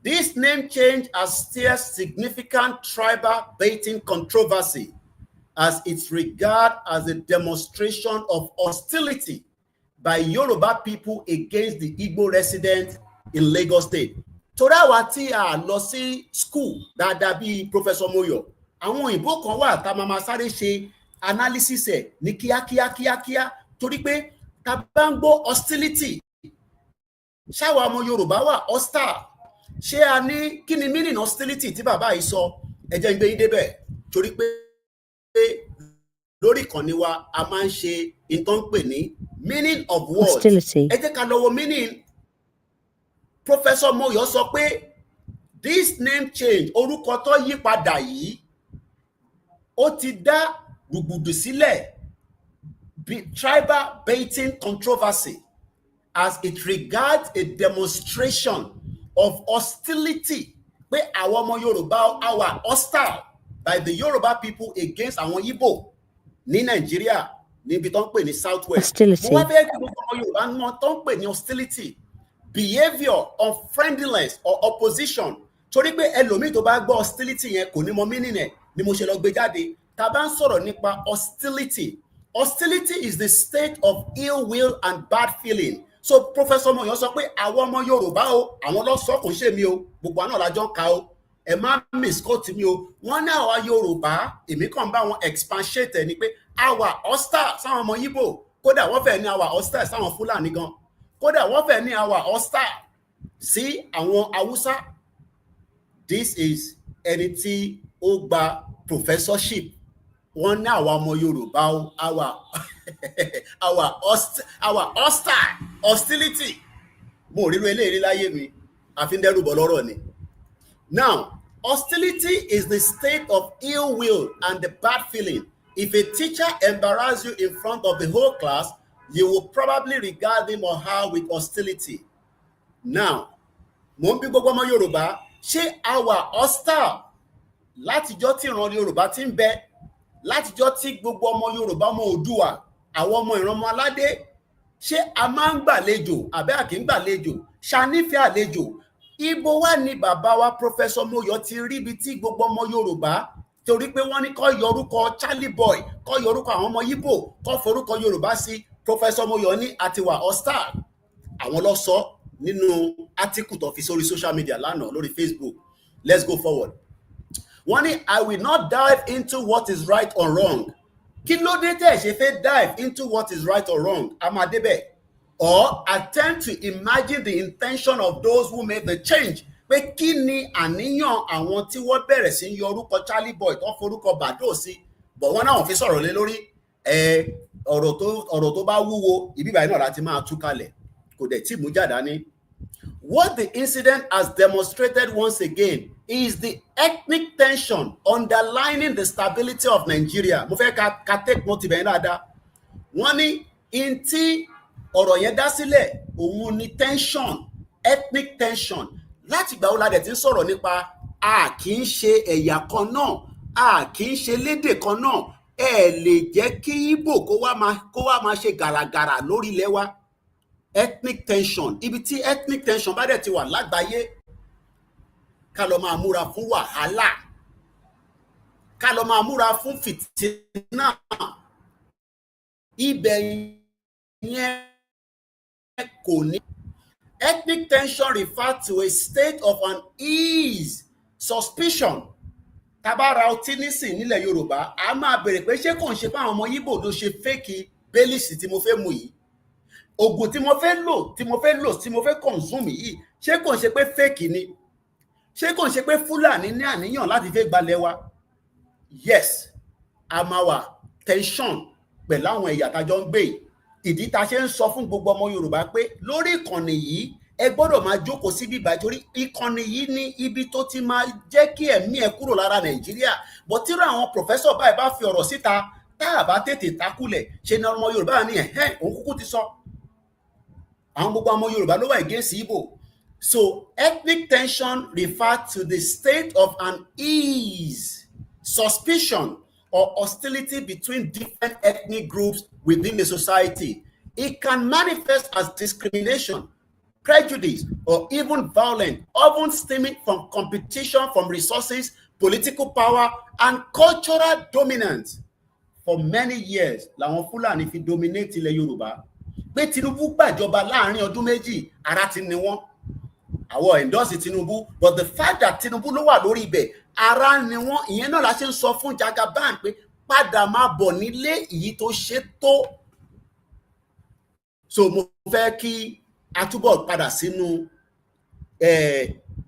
This name change has stirred significant tribal baiting controversy as it's regarded as a demonstration of hostility by Yoruba people against the Igbo residents in Lagos State. Torí àwa tí a lọ sí school dáadáa bíi Professor Moyo, àwọn òyìnbó kan wà tá a máa sáré ṣe analysis ẹ̀ ní kíákíá torí pé tá bá ń gbọ́ hostility, ṣáwa ọmọ Yorùbá wà hostile, ṣé a ní kí ni meaning hostility tí bàbá yìí sọ? Ẹ jẹ́ n gbé yín débẹ̀ torí pé lórí ìkànnì wa a máa ń ṣe ìtàn pè ní meaning of words. Hostility. Ẹ jẹ́ ká lọ wo meaning. Professor Moyo sọ pé this name change, orúkọ tó yí padà yìí, ó ti dá rúgùdù sílẹ̀, tribal baiting controversy as it regards a demonstration of hostility pé àwọn ọmọ Yorùbá are hostile by the Yoruba people against àwọn Igbo ní Nàìjíríà níbi tó ń pè ní Southwest. Hostility. Mo wá fẹ́ kí gbogbo ọmọ Yorùbá mọ̀ tó ń pè ní hostility, behaviour, unfriendliness or opposition. Torí pé ẹlòmíì tó bá gbọ́ hostility yẹn kò ní mọ meaning ẹ̀ ni mo ṣe lọ gbé jáde. Tá a bá ń sọ̀rọ̀ nípa hostility, hostility is the state of ill will and bad feeling. So Professor Moyo sọ pé àwọn ọmọ Yorùbá o, àwọn lọ sọ kò ń ṣe mi o, gbogbo àná làjọ ń ka o, ẹ má misquote mi o. Wọ́n ní àwa Yorùbá, èmi kàn bá wọn expatiate ni pé àwa hostile sáwọn ọmọ Igbo, kódà wọ́n fẹ́ ní àwa hostile sáwọn Fúlàní gan, kódà wọ́n fẹ́ ní àwa hostile sí àwọn Haúsá. This is ẹni tí ó gba professorship. Wọ́n ní àwa ọmọ Yorùbá o, our hostile, hostility. Mo ríro eléyìí láyé mi, àfi ń dẹ́rù bọ̀ lọ́rọ̀ ni. Now, hostility is the state of ill will and the bad feeling. If a teacher embarrasses you in front of the whole class, you will probably regard him or her with hostility. Now, mo ń bí gbogbo ọmọ Yorùbá, ṣé àwa hostile látijọ́ tí ìran Yorùbá ti ń bẹ, látijọ́ tí gbogbo ọmọ Yorùbá ọmọ Oòduà, àwọn ọmọ ìran ọmọ aládé, ṣé a máa ń gbàlejò àbẹ́ àkì ń gbàlejò, ṣá nífẹ̀ẹ́ àlejò? Ibo wà ní bàbá wa Professor Moyo ti rí ibi tí gbogbo ọmọ Yorùbá torí pé wọ́n ní kó yọrúkọ Charlie Boy, kó yọrúkọ àwọn ọmọ Igbo, kó forúkọ Yorùbá sí. Professor Moyo ní àtiwà hostile. Àwọn ló sọ nínú article tó fi sórí social media lánàá lórí Facebook. Let's go forward. Wọ́n ní I will not dive into what is right or wrong. Kí ló dé tẹ́ ṣe fẹ́ dive into what is right or wrong? A máa débẹ̀. Or attempt to imagine the intention of those who made the change. Pé kí ni àníyàn àwọn tí wọ́n bẹ̀rẹ̀ sí yọ orúkọ Charlie Boy tó forúkọ Bado sí, bọ̀ wọ́n náà fi sọ̀rọ̀ lé lórí ọ̀rọ̀ tó bá wúwo ibi báyìí náà láti máa tú kalẹ̀, kò dẹ̀ tí mú jáde ní. What the incident has demonstrated once again is the ethnic tension underlining the stability of Nigeria. Mo fẹ́ ka take note ibẹ̀ dáadáa. Wọ́n ní in tí ọ̀rọ̀ yẹn dá sílẹ̀ òun ni tension, ethnic tension. Láti ìgbà wo la dẹ̀ ti ń sọ̀rọ̀ nípa a kì í ṣe ẹ̀yà kan náà, a kì í ṣe lédè kan náà, ẹ lè jẹ́ kí Igbo kó wá máa ṣe gàràgàrà lórí ilẹ̀ wa. Ethnic tension, ibi tí ethnic tension bá dẹ̀ ti wà lágbàáyé, ká lọ máa múra fún wàhálà, ká lọ máa múra fún fìtínà. Ibẹ̀ yẹn kò ní. Ethnic tension refers to a state of unease, suspicion. Tá bá ra ọtí nísìn nílẹ̀ Yorùbá, a máa bèrè pé ṣé kò ń ṣe pé àwọn ọmọ Igbo ló ṣe fake bélìsì tí mo fẹ́ mu yìí, oògùn tí mo fẹ́ consume yìí, ṣé kò ń ṣe pé fake ni, ṣé kò ń ṣe pé Fúlàní ní àníyàn láti fẹ́ gbalẹ̀ wa. Yes, a máa wà tension pẹ̀lú àwọn ẹ̀yà tájọ́ ń gbé yìí. Ìdí tá ṣe ń sọ fún gbogbo ọmọ Yorùbá pé lórí ìkànnì yìí ẹ gbọ́dọ̀ máa jókòó sí bíbá, torí ìkànnì yìí ní ibi tó ti máa jẹ́ kí ẹ̀mí ẹ kúrò lára Nàìjíríà. Bọ́ tí àwọn pòfẹ́sọ̀ báyìí bá fi ọ̀rọ̀ síta tá a bá tètè takulẹ̀, ṣe ni ọmọ Yorùbá ní òun kúkú ti sọ. Àwọn gbogbo ọmọ Yorùbá ló wà against Igbo. So ethnic tension refers to the state of unease, suspicion, or hostility between different ethnic groups within the society. It can manifest as discrimination, prejudice, or even violence, often stemming from competition from resources, political power, and cultural dominance. For many years, làwọn Fúlàní fi dominate ilẹ̀ Yorùbá. Pé Tinubu gbàjọba láàrin ọdún méjì, ara ti ni wọ́n. Àwọn endorse Tinubu, but the fact that Tinubu ló wà lórí ibẹ̀, ara ni wọ́n. Ìyẹn náà la ṣe ń sọ fún Jagaban pé padà máa bọ̀ nílé èyí tó ṣe tó. So mo fẹ́ kí a túbọ̀ padà sínú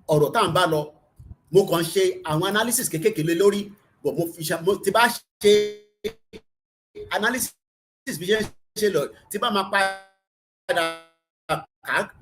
ọ̀rọ̀ tá à ń bá lọ. Mo kàn ṣe àwọn analysis kékèké lórí, but mo ti bá ṣe analysis bí ṣe lọ, tí bá máa padà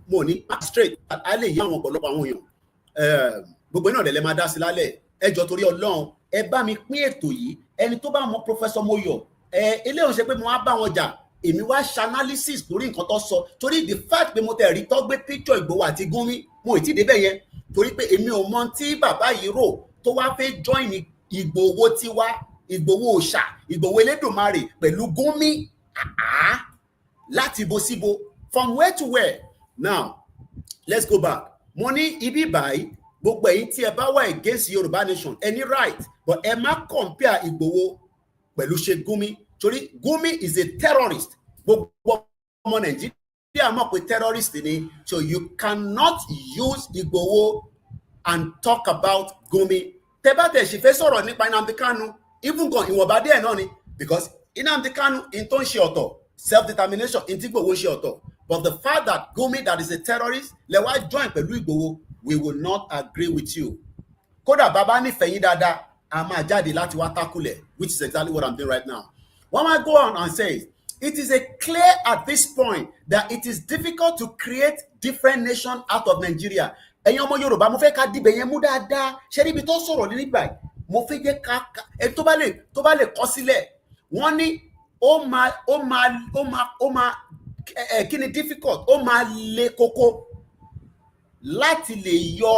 mo ní straight a lè yí àwọn ọ̀pọ̀lọpọ̀ àwọn èèyàn. Gbogbo iná ọ̀dẹ̀lẹ̀ máa dá sí lálẹ́. Ẹ jọ̀ọ́ torí Ọlọ́run ẹ bá mi pín ètò yìí. Ẹni tó bá mọ Professor Moyo, eléyìí ṣe pé mo wá bá wọn jà, èmi wá ṣe analysis lórí nǹkan tó sọ, torí the fact pé mo tẹ̀ rí tó gbé picture Ìgbòho àti Gumi, mo ì tí débẹ̀ yẹn, torí pé èmi ò mọ tí bàbá yìí rò tó wá fẹ́ join Ìgbòho tiwa, Ìgbòho òòṣà, Ìgbòho Elédùmarè pẹ̀lú Gumi láti bo síbo, from where to where. Now let's go back. Mo ní ibi báyìí gbogbo ẹ̀yin tí ẹ bá wà against Yorùbá nation, any right, but ẹ má compare Ìgbòho pẹ̀lú ṣe Gumi, torí Gumi is a terrorist. Gbogbo ọmọ Nàìjíríà mọ̀ pé terrorist ni, so you cannot use Ìgbòho and talk about Gumi. Tẹ́ bá tẹ̀ ṣì fẹ́ sọ̀rọ̀ nípa Nnamdi Kanu, even gan ìwọ̀nba díẹ̀ náà ni, because Nnamdi Kanu in tó ń ṣe ọ̀tọ̀, self-determination in tí Ìgbòho ṣe ọ̀tọ̀, but the fact that Gumi that is a terrorist lẹ wá join pẹ̀lú Ìgbòho, we will not agree with you. Kódà bàbá nífẹ̀ẹ́ yín dáadáa, a máa jáde láti wá tákùlẹ̀, which is exactly what I'm doing right now. One might go on and say, it is a clear at this point that it is difficult to create different nations out of Nigeria. Ẹ̀yin ọmọ Yorùbá, mo fẹ́ ká dìbẹ̀ yẹn mú dáadáa. Ṣé níbi tó sọ̀rọ̀ nígbà mo fẹ́ jẹ́ ká tó bá lè kọ sílẹ̀. Wọ́n ní ó máa kí ni difficult, ó máa le koko láti lè yọ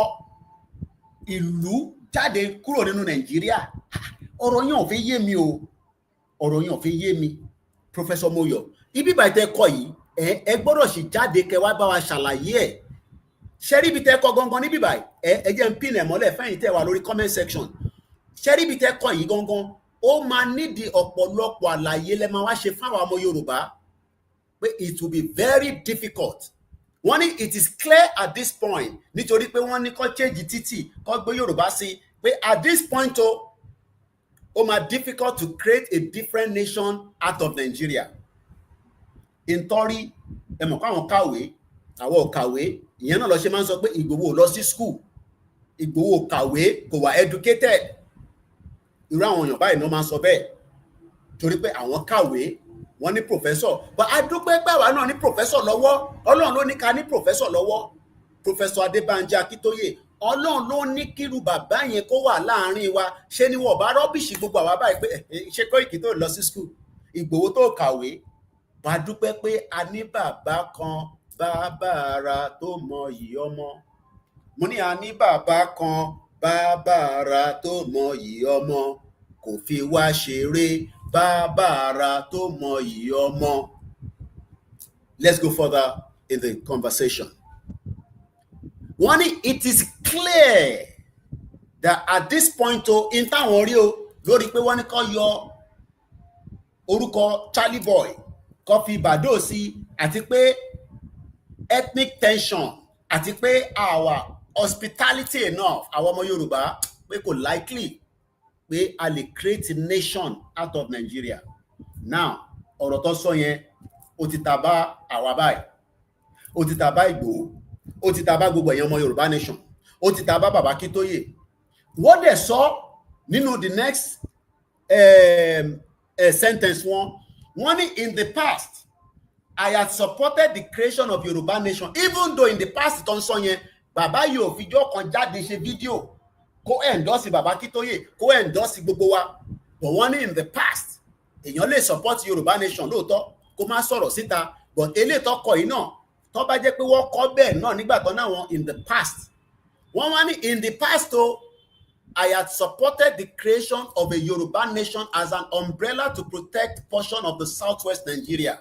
ìlú jáde kúrò nínú Nàìjíríà. Ọ̀rọ̀ yẹn ò fẹ́ yé mi o. Ọ̀rọ̀ yẹn ò fẹ́ yé mi. Professor Moyo, ibi báyìí tẹ́ kọ yìí, ẹ gbọ́dọ̀ sì jáde kẹ́ wá bá wa ṣàlàyé ẹ̀. Ṣé rí ibi tẹ́ kọ gangan níbí báyìí, ẹ jẹ́ n pin ẹ̀ mọ́lẹ̀ fẹ́yìn tẹ́ wà lórí comment section. Ṣé rí ibi tẹ́ kọ yìí gangan, ó máa nídìí ọ̀pọ̀lọpọ̀ àlàyé lẹ máa wá ṣe fún àwọn ọmọ Yorùbá pé it will be very difficult. Wọ́n ní it is clear at this point, nítorí pé wọ́n ní kó change títì kó gbé Yorùbá sí, pé at this point ó máa difficult to create a different nation out of Nigeria. Nítorí ẹ mọ̀ pé àwọn kàwé, àwọn ò kàwé, ìyẹn náà lọ ṣe máa ń sọ pé Ìgbòho lọ sí school, Ìgbòho kàwé, kò wà educated. Irú àwọn èèyàn báyìí ni wọ́n máa ń sọ bẹ́ẹ̀, torí pé àwọn kàwé, wọ́n ní professor, but a dúpẹ́ pé àwa náà ní professor lọ́wọ́. Ọlọ́run ló ní ká ní professor lọ́wọ́. Professor Adébánjí Akíntóyè, Ọlọ́run ló ní kírú bàbá yẹn kó wà láàrin wa. Ṣé ni wọ́n bá rọ́bìṣì gbogbo àwa báyìí pé ṣé Kóìkì tó lọ sí school, Ìgbòho tó kàwé. Bá dúpẹ́ pé a ní bàbá kan, bàbá ara tó mọyì ọmọ. Mo ní a ní bàbá kan, bàbá ara tó mọyì ọmọ. Kò fi wá ṣeré, bàbá tó mọ iyì ọmọ. Let's go further in the conversation. It is clear that at this point, in táwọn rí o lórí pé wọ́n ní kó yọ orúkọ Charlie Boy, kó fi Bado sí, àti pé ethnic tension, àti pé our hospitality enough, àwọn ọmọ Yorùbá, pé kò likely pé a lè create a nation out of Nigeria. Now, ọ̀rọ̀ tó sọ yẹn, ó ti ta bá àwa báyìí, ó ti ta bá Ìgbòho, ó ti ta bá gbogbo ẹ̀yàn ọmọ Yorùbá nation, ó ti ta bá Bàbá Akíntóyè. What they saw nínú the next sentence one in the past, I had supported the creation of Yoruba nation, even though in the past tó ń sọ yẹn, bàbá yìí ò fijọ́ kan jáde ṣe fídíò kó endorse Bàbá Akíntóyè, kó endorse gbogbo wa. But wọ́n ní in the past, èèyàn lè support Yoruba nation lóòótọ́, kó má sọ̀rọ̀ síta, but eléyìí tó kọ yìí náà, tó bá jẹ́ pé wọ́n kọ́ bẹ́ẹ̀ náà nígbà tó náà wọn in the past. Wọ́n ní in the past I had supported the creation of a Yoruba nation as an umbrella to protect portion of the southwest Nigeria.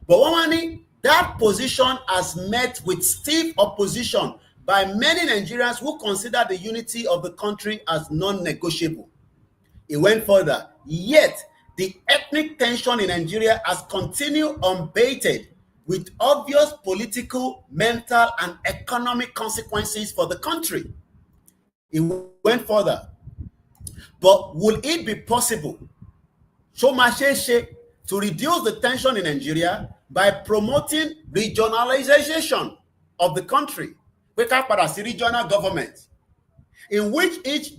But wọ́n that position has met with stiff opposition by many Nigerians who consider the unity of the country as non-negotiable. It went further. Yet, the ethnic tension in Nigeria has continued unabated with obvious political, mental, and economic consequences for the country. It went further. But will it be possible to reduce the tension in Nigeria by promoting regionalization of the country? We can see regional government in which each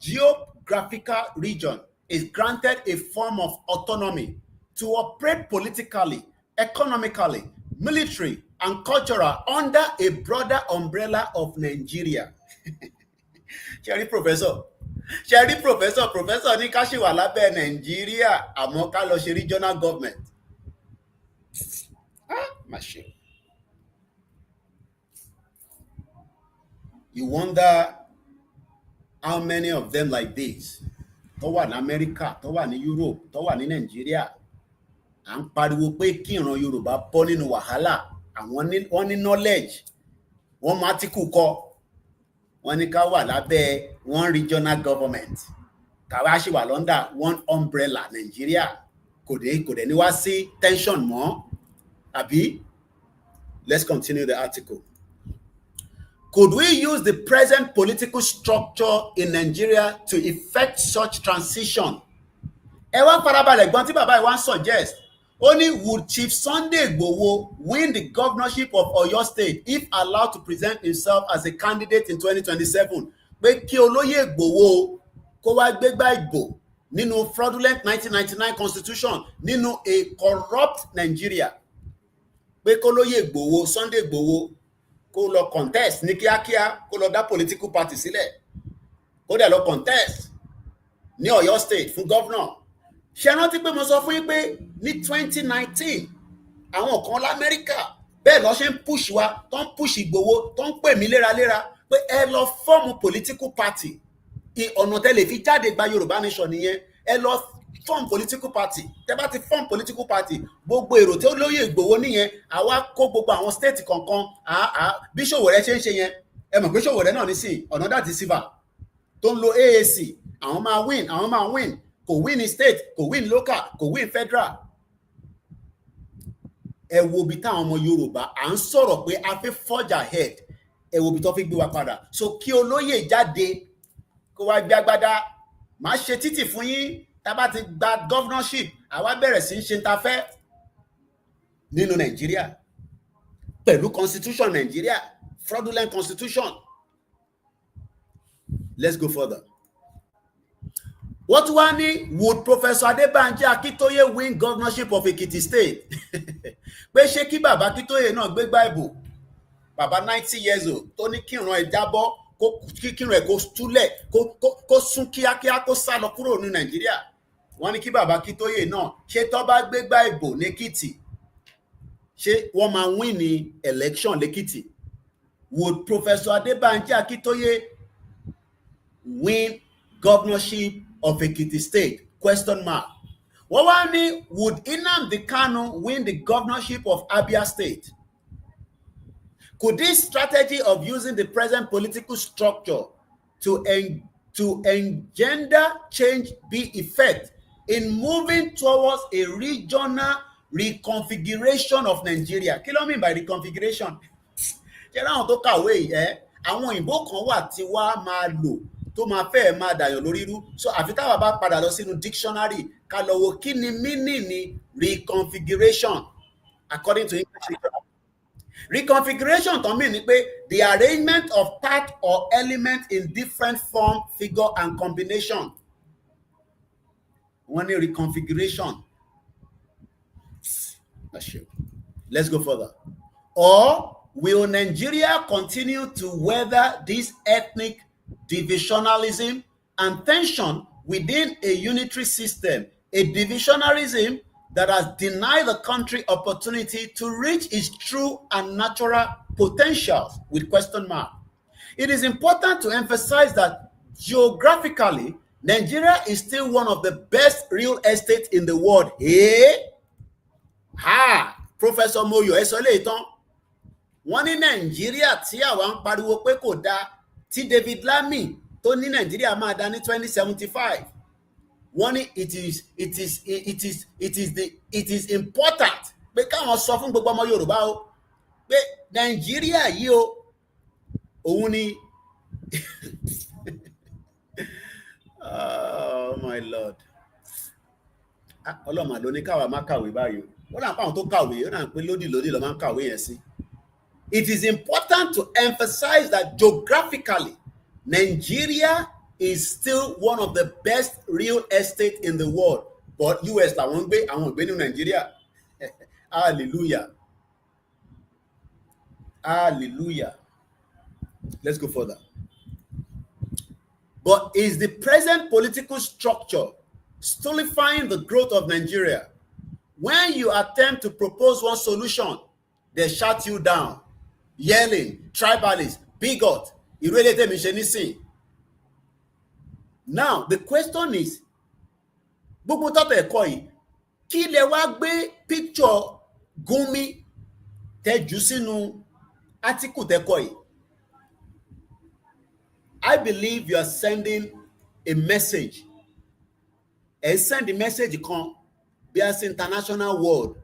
geographical region is granted a form of autonomy to operate politically, economically, military, and cultural under a broader umbrella of Nigeria. Cherry Professor ní ká ṣì wà lábẹ́ Nigeria, àmọ́ ká lọ ṣe regional government. Machine. You wonder how many of them like this tó wà ní America, tó wà ní Europe, tó wà ní Nigeria, à ń pariwo pé kí ìran Yorùbá bọ́ nínú wàhálà. Wọ́n ní knowledge, wọ́n mọ article kọ, wọ́n ní ká wà lábẹ́ one regional government, ká wá ṣì wà lọ́ndà one umbrella Nigeria, kò dé ní wá sí tension mọ́, àbí? Let's continue the article. Could we use the present political structure in Nigeria to effect such transition? Ẹ wá farabalẹ̀ gbọ́n tí bàbá ìwá suggest. Only would Chief Sunday Igboho win the governorship of Oyo State if allowed to present himself as a candidate in 2027? Pé kí olóyè Igboho kó wá gbégbá ìbò nínú fraudulent 1999 constitution nínú a corrupt Nigeria. Pé kó olóyè Igboho, Sunday Igboho, kó lọ contest ní kíákíá, kó lọ dá political party sílẹ̀, kó dẹ̀ lọ contest ní Oyo State fún governor. Ṣé rántí pé mo sọ fún yín pé ní 2019 àwọn kan l'Amẹ́ríkà bẹ́ẹ̀ lọ ṣe ń push wa, tó ń push Ìgbòho, tó ń pè mí léraléra pé ẹ lọ form political party. Ọ̀nà tẹ́lẹ̀ fi jáde gba Yorùbá nation nìyẹn. Ẹ lọ form political party. Tẹ́ bá ti form political party, gbogbo èrò tí ó lóye Ìgbòho nìyẹn, àwa kó gbogbo àwọn state kankan, bí Ṣòwòrẹ́ ṣe ń ṣe yẹn. Ẹ mọ̀ pé Ṣòwòrẹ́ náà ní sí ọ̀nà dàtí síbà tó ń lo AAC, àwọn máa win. Kò win ní state, kò win local, kò win federal. Ẹ wo bí táwọn ọmọ Yorùbá à ń sọ̀rọ̀ pé a fẹ́ forge ahead. Ẹ wo bí tó fi gbé wa padà. So kí olóyè jáde kó wá gbé agbádá, máa ṣe títì fún yín, tá bá ti gba governorship, àwa bẹ̀rẹ̀ sí ń ṣe ta fẹ́ nínú Nàìjíríà pẹ̀lú constitution Nàìjíríà, fraudulent constitution. Let's go further. What one would Professor Adebanji Akintoye win governorship of Ekiti State? Pé ṣé kí bàbá Akintoye náà gbé Bible, bàbá 90 years old, tó ní kírun ẹ̀ jábọ́, kírun ẹ̀ kó túlẹ̀, kó sún kíákíá, kó sá lọ kúrò ní Nàìjíríà. Wọ́n ní kí bàbá Akintoye náà ṣé tó bá gbé Bible ní Ekiti, ṣé wọ́n máa win ní election l'Ekiti? Would Professor Adebanji Akintoye win governorship of Ekiti State? Question mark. Wawani, would Nnamdi Kanu win the governorship of Abia State? Could this strategy of using the present political structure to engender change be effect in moving towards a regional reconfiguration of Nigeria? Kí ló mean by reconfiguration? Ṣé láwọn tó kàwé àwọn òyìnbó kan wà tí wàá máa lò tó máa fẹ́ máa dàyàn lórí irú, so àfi táwa bá padà lọ sínú dictionary ká lọ wo kí ni meaning ni reconfiguration according to English. Reconfiguration tó mean ni pé the arrangement of part or element in different form, figure and combination. Wọ́n ní reconfiguration. Let's go further. Or will Nigeria continue to weather this ethnic divisionalism and tension within a unitary system, a divisionarism that has denied the country opportunity to reach its true and natural potentials, with question mark? It is important to emphasize that geographically, Nigeria is still one of the best real estate in the world. Professor Moyo Okediji, wọ́n ní Nàìjíríà tí àwa ń pariwo pé kò dáa, tí David Lamy tó ní Nàìjíríà máa dá ní 2075. Wọ́n ní it is important pé káwọn sọ fún gbogbo ọmọ Yorùbá o pé Nàìjíríà yìí o òun ni oh my Lord. Ọlọ́mà ló ní káwa má kàwé báyìí. Wọ́n náà pàwọn tó kàwé, ó náà pé lódì ló máa ń kàwé yẹn sí. It is important to emphasize that geographically, Nigeria is still one of the best real estate in the world. But US làwọn gbé, àwọn gbé ní Nigeria. Hallelujah. Hallelujah. Let's go further. But is the present political structure stultifying the growth of Nigeria? When you attempt to propose one solution, they shut you down, yelling, tribalist, bigot, irrelate missionisi. Now, the question is, gbogbo tọ́tọ̀ ẹ̀kọ́ yìí, kí lẹ wá gbé picture Gumi tẹ́jú sínú article tẹ́kọ̀ yìí? I believe you are sending a message. And send the message kan as international world,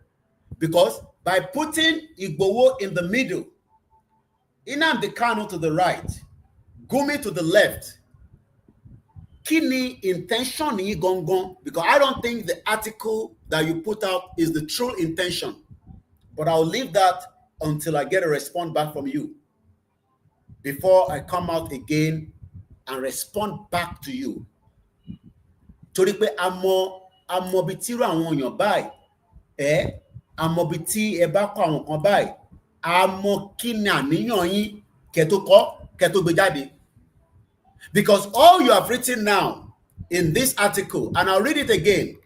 because by putting Igboho in the middle, Nnamdi Kanu to the right, Gumi to the left, kini intention yi gongon? Because I don't think the article that you put out is the true intention, but I'll leave that until I get a response back from you before I come out again and respond back to you. Torí pé àmọ́ bí tí àwọn èèyàn báyìí, àmọ́ bí tí ẹ bá kọ àwọn kan báyìí, àmọ́ kí ni àníyàn yín kẹ́ tó gbé jáde. Because all you have written now in this article, and I'll read it again,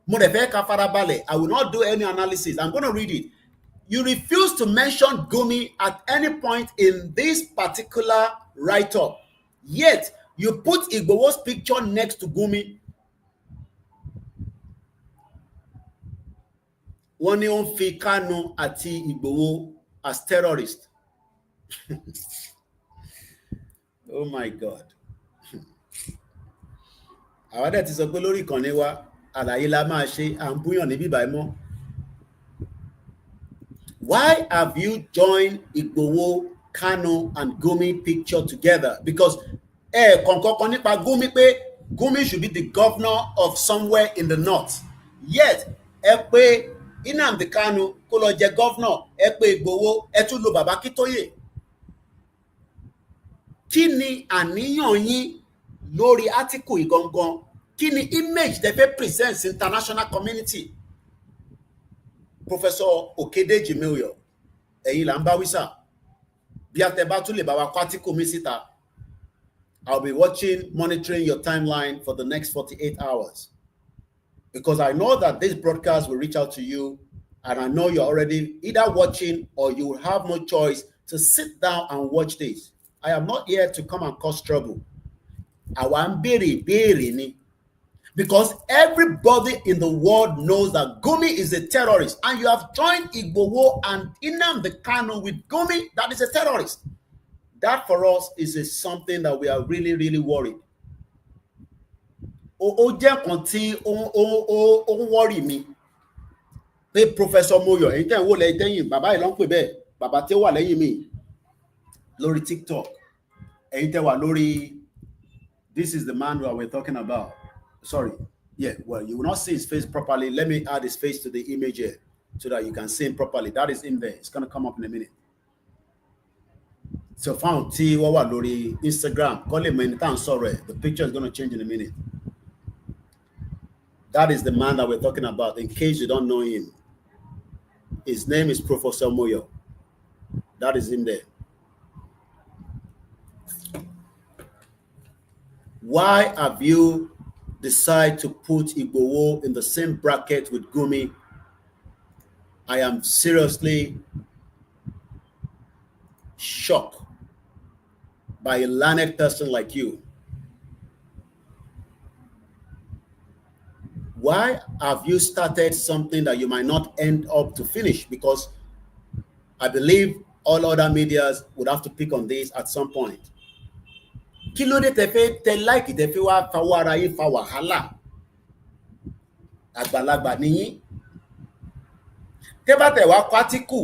mo dẹ̀ fẹ́ ká farabalẹ̀, I will not do any analysis, I'm going to read it. You refuse to mention Gumi at any point in this particular write-up, yet you put Igboho's picture next to Gumi. Wọ́n ní ó ń fi Kanu àti Igboho as terrorists. Oh my God. Àwọn dẹ̀ ti sọ pé lórí ìkànnì wa, àlàyé la máa ṣe, à ń búyàn ní bíbá mọ́. Why have you joined Igboho, Kanu and Gumi picture together? Because kọ̀ọ̀kan nípa Gumi pé Gumi should be the governor of somewhere in the north. Yet, pé Nnamdi Kanu kó lọ jẹ governor, pé Igboho, tún lo Bàbá Kítóyè. Kí ni àníyàn yín lórí article ìgangan? Kí ni image tẹ́ fẹ́ present international community? Professor Okediji Moyo, ẹ̀yin là ń bá wí sà. Bí a tẹ́ bá tún lè bá wa kọ article mi síta, I'll be watching, monitoring your timeline for the next 48 hours. Because I know that this broadcast will reach out to you, and I know you're already either watching or you will have no choice to sit down and watch this. I am not here to come and cause trouble. Àwa ń béèrè ìbéèrè ni. Because everybody in the world knows that Gumi is a terrorist, and you have joined Igboho and Nnamdi Kanu with Gumi, that is a terrorist. That for us is something that we are really, really worried. Ó jẹ́ kan tí ó worry mi pé Professor Moyo, ẹ̀yin tẹ́ ń wò lẹ́yìn tẹ́yìn, bàbá yìí ló ń pè bẹ́ẹ̀, bàbá tí ó wà lẹ́yìn mi lórí TikTok, ẹ̀yin tẹ́ wà lórí, this is the man that we're talking about. Sorry, yeah, well, you will not see his face properly. Let me add his face to the image here so that you can see him properly. That is in there. It's going to come up in a minute. So found T Wawa Lori Instagram. Call him anytime, sorry. The picture is going to change in a minute. That is the man that we're talking about. In case you don't know him, his name is Professor Moyo. That is in there. Why have you decided to put Igboho in the same bracket with Gumi? I am seriously shocked by a learned person like you. Why have you started something that you might not end up to finish? Because I believe all other medias would have to pick on this at some point. Kí ló dé tẹ́ fẹ́ tẹ́ like tẹ́ fi wá fawọ́ ara yín fa wàhálà? Àgbàlagbà nìyín. Tẹ́ bá tẹ́ wá kọ átíkù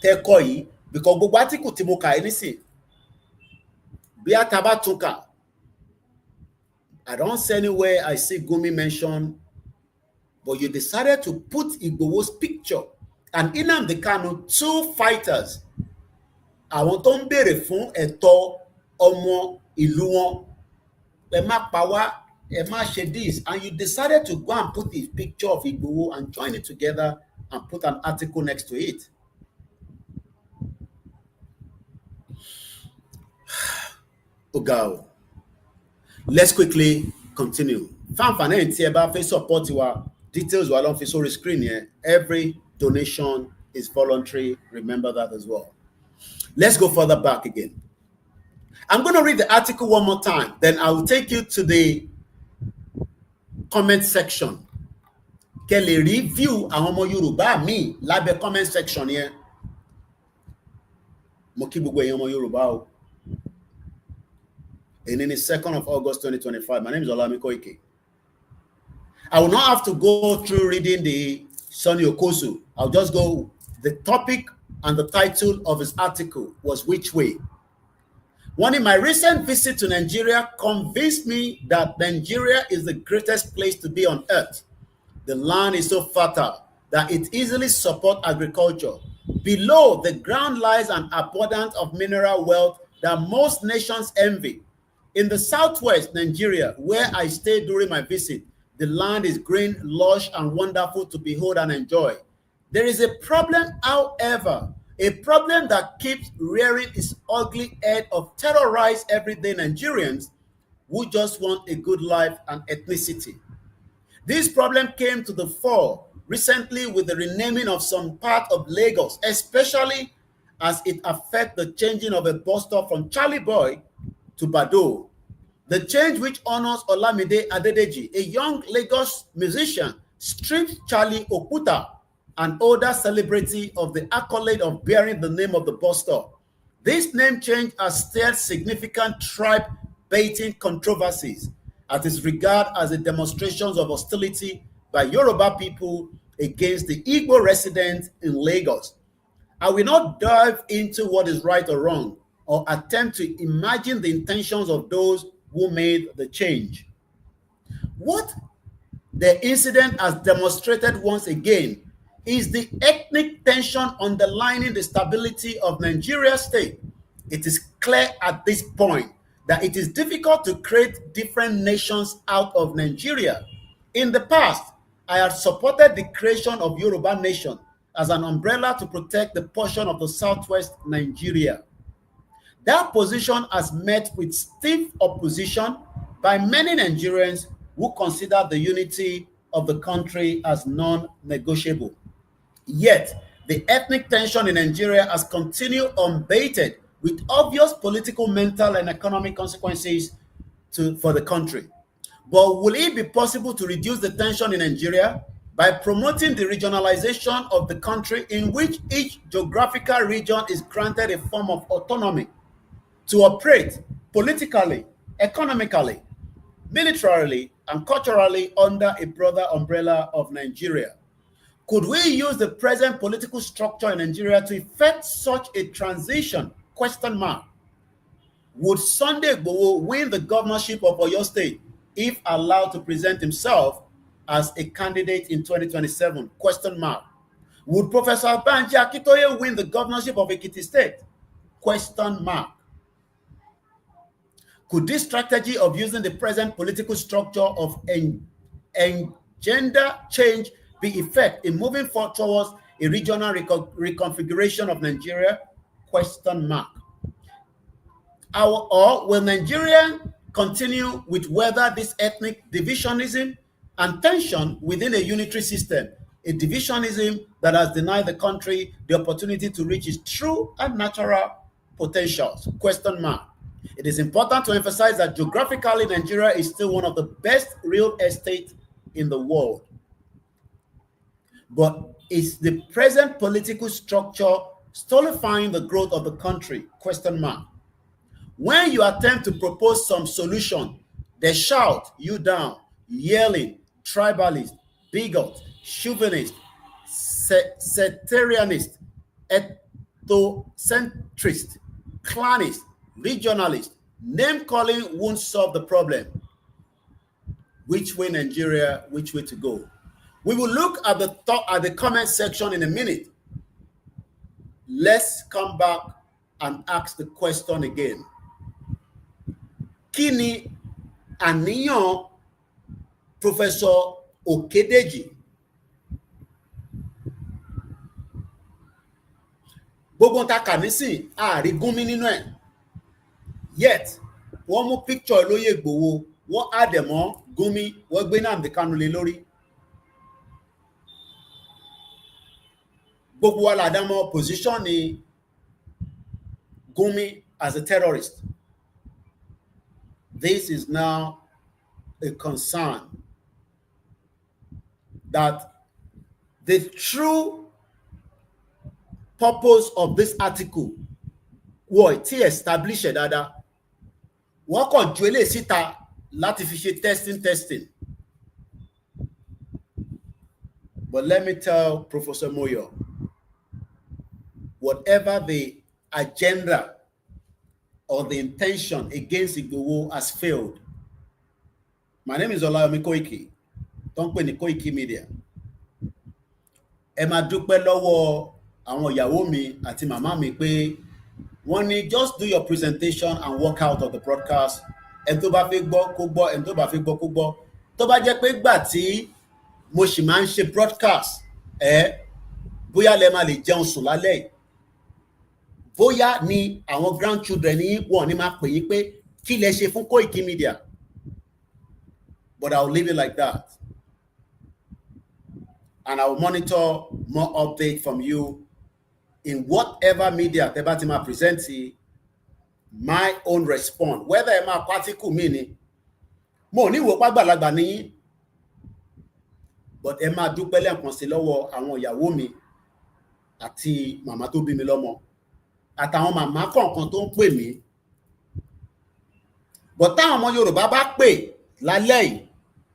tẹ́ kọ yìí, because gbogbo átíkù tí mo kà ẹ́ nísìn, bí a tá bá tún kà, I don't see anywhere I see Gumi mentioned, but you decided to put Igboho's picture and Nnamdi Kanu, two fighters. Àwọn tó ń béèrè fún ẹ̀tọ́ ọmọ ìlú wọn, ẹ má pa wá, ẹ má ṣe this, and you decided to go and put the picture of Igboho and join it together and put an article next to it. Ogao. Let's quickly continue. Fanfane and Tieba face support our details while on the screen here. Every donation is voluntary. Remember that as well. Let's go further back again. I'm going to read the article one more time. Then I will take you to the comment section. Can you review àwọn ọmọ Yorùbá mi lábẹ́ comment section here? Mo kí gbogbo ẹ̀yin ọmọ Yorùbá o. And in the 2nd of August 2025, my name is Olami Koike. I will not have to go through reading the Sonny Okosun. I'll just go. The topic and the title of his article was Which Way? One in my recent visit to Nigeria convinced me that Nigeria is the greatest place to be on earth. The land is so fertile that it easily supports agriculture. Below the ground lies an abundance of mineral wealth that most nations envy. In the southwest Nigeria, where I stayed during my visit, the land is green, lush, and wonderful to behold and enjoy. There is a problem, however, a problem that keeps rearing its ugly head of terrorize everyday Nigerians who just want a good life and ethnicity. This problem came to the fore recently with the renaming of some part of Lagos, especially as it affects the changing of a bus stop from Charlie Boy to Bado. The change, which honors Olamide Adedeji, a young Lagos musician, stripped Charlie Okuta, an older celebrity, of the accolade of bearing the name of the bus stop. This name change has stirred significant tribe-baiting controversies at its regard as a demonstration of hostility by Yoruba people against the Igbo residents in Lagos. I will not dive into what is right or wrong, or attempt to imagine the intentions of those who made the change. What the incident has demonstrated once again is the ethnic tension underlining the stability of Nigeria's state. It is clear at this point that it is difficult to create different nations out of Nigeria. In the past, I had supported the creation of Yoruba Nation as an umbrella to protect the portion of the southwest Nigeria. That position has met with stiff opposition by many Nigerians who consider the unity of the country as non-negotiable. Yet, the ethnic tension in Nigeria has continued unabated with obvious political, mental, and economic consequences for the country. But will it be possible to reduce the tension in Nigeria by promoting the regionalization of the country, in which each geographical region is granted a form of autonomy to operate politically, economically, militarily, and culturally under a broader umbrella of Nigeria? Could we use the present political structure in Nigeria to effect such a transition? Question mark. Would Sunday Igboho win the governorship of Oyo State if allowed to present himself as a candidate in 2027? Question mark. Would Professor Banji Akintoye win the governorship of Ekiti State? Question mark. Could this strategy of using the present political structure of gender change be effective in moving forward towards a regional reconfiguration of Nigeria? Question mark. Or will Nigeria continue with whether this ethnic divisionism and tension within a unitary system, a divisionism that has denied the country the opportunity to reach its true and natural potentials? Question mark. It is important to emphasize that geographically, Nigeria is still one of the best real estate in the world. But is the present political structure stultifying the growth of the country? Question mark. When you attempt to propose some solution, they shout you down, yelling, tribalist, bigot, chauvinist, sectarianist, ethnocentrist, clanist, regionalist. Name calling won't solve the problem. Which way Nigeria, which way to go? We will look at the comment section in a minute. Let's come back and ask the question again. Kí ni àníyàn Professor Okediji? Gbogbo ta kà nísìn àárí Gúnmi nínú ẹ̀. Yet wọ́n mú picture Olóyè Ìgbòho, wọ́n á dẹ̀ mọ́ Gúnmi, wọ́n gbé Nnamdi Kanu lé lórí. Gbogbo wa la dá mọ̀ position ni Gúnmi as a terrorist. This is now a concern that the true purpose of this article was to establish that wọ́n kàn ju eléyìí síta láti fi ṣe testing. But let me tell Professor Moyo, whatever the agenda or the intention against Igboho has failed. My name is Olayomi Koiki. Don't pè ní Koiki Media. Ẹ máa dúpẹ́ lọ́wọ́ àwọn ìyàwó mi àti màmá mi pé wọ́n ní just do your presentation and walk out of the broadcast. Ẹni tó bá fẹ́ gbọ́ kó gbọ́, ẹni tó bá fẹ́ gbọ́ kó gbọ́. Tó bá jẹ́ pé gbà tí mo sì máa ń ṣe broadcast, bóyá lẹ máa lè jẹun sùn lálẹ́ yìí. Bóyá ni àwọn grandchildren ní wọ́n ní máa pè yín pé kí lẹ ṣe fún Koiki Media. But I will leave it like that. And I will monitor more updates from you in whatever media tẹ́ bá ti máa present my own response. Whether ẹ máa particle mi ni, mo ní wò pàgbàlagbà ní, but ẹ máa dúpẹ́ lẹ́ẹ̀kan sí lọ́wọ́ àwọn ìyàwó mi àti màmá tó bí mi lọ́mọ. Àtàwọn màmá kọ̀ọ̀kan tó ń pè mí. But táwọn ọmọ Yorùbá bá pè lálẹ́ yìí,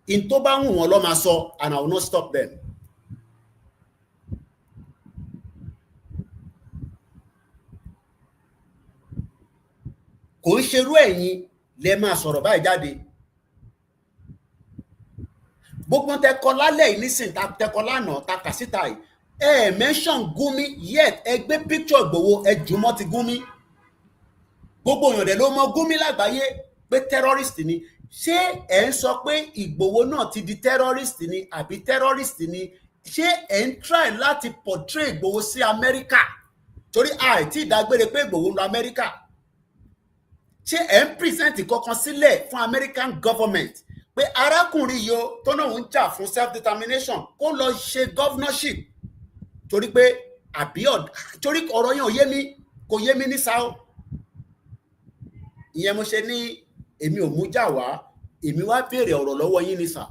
in tó bá wù wọ́n ló máa sọ, and I will not stop them. Kò ń ṣerú ẹ̀yin lẹ máa sọ̀rọ̀ báyìí jáde. Gbogbo tẹ́kọ lálẹ́ yìí nísìn tẹ́kọ lánàá ta kà síta yìí. Mention Gúnmi, yet ẹ gbé picture Ìgbòho ẹ jùmọ̀ ti Gúnmi. Gbogbo èèyàn dẹ̀ ló mọ̀ Gúnmi lágbàáyé pé terrorist ni. Ṣé ẹ ń sọ pé Ìgbòho náà ti di terrorist ni àbí terrorist ni? Ṣé ẹ ń try láti portray Ìgbòho sí Amẹ́ríkà? Torí àìtí ìdágbére pé Ìgbòho ń lọ Amẹ́ríkà. Ṣé ẹ ń present kankan sílẹ̀ fún American government pé arákùnrin yìí tó náà ń jà fún self-determination kó lọ ṣe governorship? Torí pé torí ọ̀rọ̀ yẹn kò yé mi ní sáà. Ìyẹn mo ṣe ní èmi ò mú jà wá, èmi wá béèrè ọ̀rọ̀ lọ́wọ́ yín ni sà.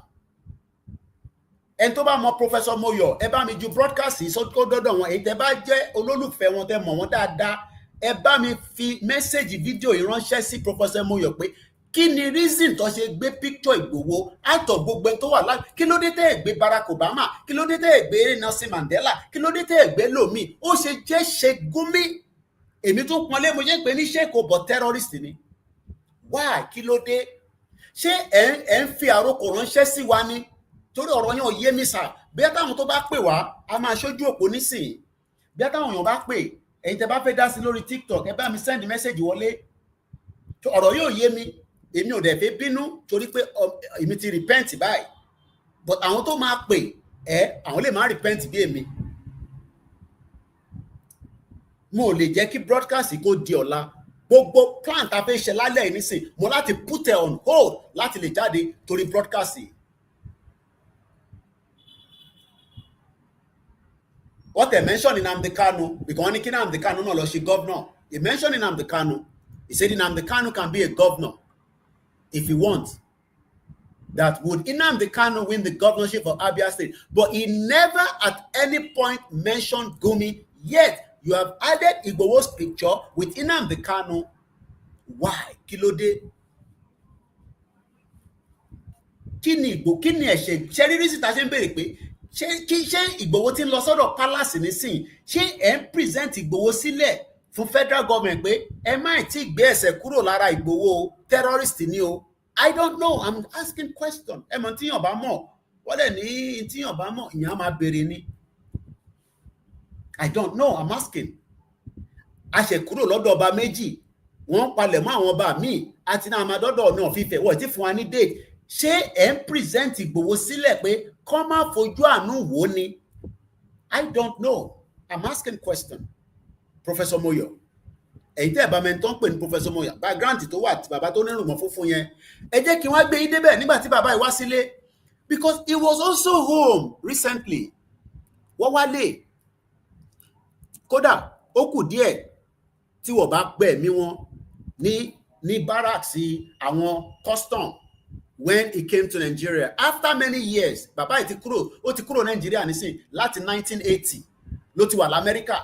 Ẹni tó bá mọ Professor Moyo, ẹ bá mi ju broadcast yìí sókè dọ́dọ̀ wọn. Èyí tẹ́ bá jẹ́ olólùfẹ́ wọn, tẹ́ mọ̀ wọ́n dáadáa, ẹ bá mi fi mẹ́sẹ̀gì fídíò yìí ránṣẹ́ sí Professor Moyo pé kí ni reason tó ṣe gbé picture Ìgbòho out of gbogbo ẹni tó wà láti, kí ló dé tẹ́ ẹ̀ gbé Barack Obama, kí ló dé tẹ́ ẹ̀ gbé Nelson Mandela, kí ló dé tẹ́ ẹ̀ gbé lómi. Ó ṣe jẹ́ ṣe Gumi. Èmi tó pọnlé mo jẹ́ pé ní ṣèkò bọ̀ terrorist ni. Why? Kí ló dé? Ṣé ẹ̀ ń fi àrokò ránṣẹ́ sí wa ni? Torí ọ̀rọ̀ yẹn ò yé mi sà. Bí táwọn tó bá pè wá, a máa ṣojú òpó nísìnyí. Bí táwọn èèyàn bá pè, ẹ̀yin tẹ́ bá fẹ́ dá sí lórí TikTok, ẹ bá mi send message wọlé. Ọ̀rọ̀ yóò yé mi. Èmi ò dẹ̀ fẹ́ bínú torí pé èmi ti repent báyìí. But àwọn tó máa pè, àwọn lè máa repent bí èmi. Mo ò lè jẹ́ kí broadcast kó di ọ̀la. Gbogbo plan tá fẹ́ ṣe lálẹ́ yìí nísìn, mo láti put it on hold láti lè jáde torí broadcast yìí. What they mentioned in Nnamdi Kanu, because when Nnamdi Kanu no lọ governor, he mentioned in Nnamdi Kanu, he said Nnamdi Kanu can be a governor if he wants. That would Nnamdi Kanu win the governorship of Abia State, but he never at any point mentioned Gumi. Yet you have added Igboho's picture with Nnamdi Kanu. Why? Kí ló dé? Kí ni ẹ̀ṣẹ̀ ṣe rírí síta ṣe ń béèrè pé ṣé Ìgbòho tí ń lọ sọ́dọ̀ palace nísìn, ṣé ẹ̀ ń present Ìgbòho sílẹ̀ fún federal government pé ẹ má tí gbé ẹsẹ̀ kúrò lára Ìgbòho terrorist ni o? I don't know, I'm asking question. Ẹ mọ̀ tíyàn bá mọ̀, wọ́n lẹ̀ ní tíyàn bá mọ̀ ìyẹn á máa béèrè ni. I don't know, I'm asking. A ṣe kúrò lọ́dọ̀ ọba méjì, wọ́n palẹ̀ mọ́ àwọn ọba míì, àti náà máa dọ́dọ̀ náà fífẹ́, wọ́n ti fún wa ní date. Ṣé ẹ̀ ń present Ìgbòho sílẹ̀ pé kọ́ máa fojú àánú wò ni? I don't know. I'm asking question. Professor Moyo, èyí tẹ́ ẹ̀ bá mẹ́ni tó ń pè ní Professor Moyo, background tó wà tí bàbá tó ní ìrùmọ̀ funfun yẹn, ẹ jẹ́ kí wọ́n gbé yín débẹ̀ nígbà tí bàbá yìí wá sílé, because he was also home recently. Wọ́n wálé. Kódà ó kù díẹ̀ tí wọ́n bá gbẹ̀mí wọn ní barracks àwọn custom when he came to Nigeria after many years. Bàbá yìí ti kúrò Nigeria nísìn láti 1980 ló ti wà l'Amẹ́ríkà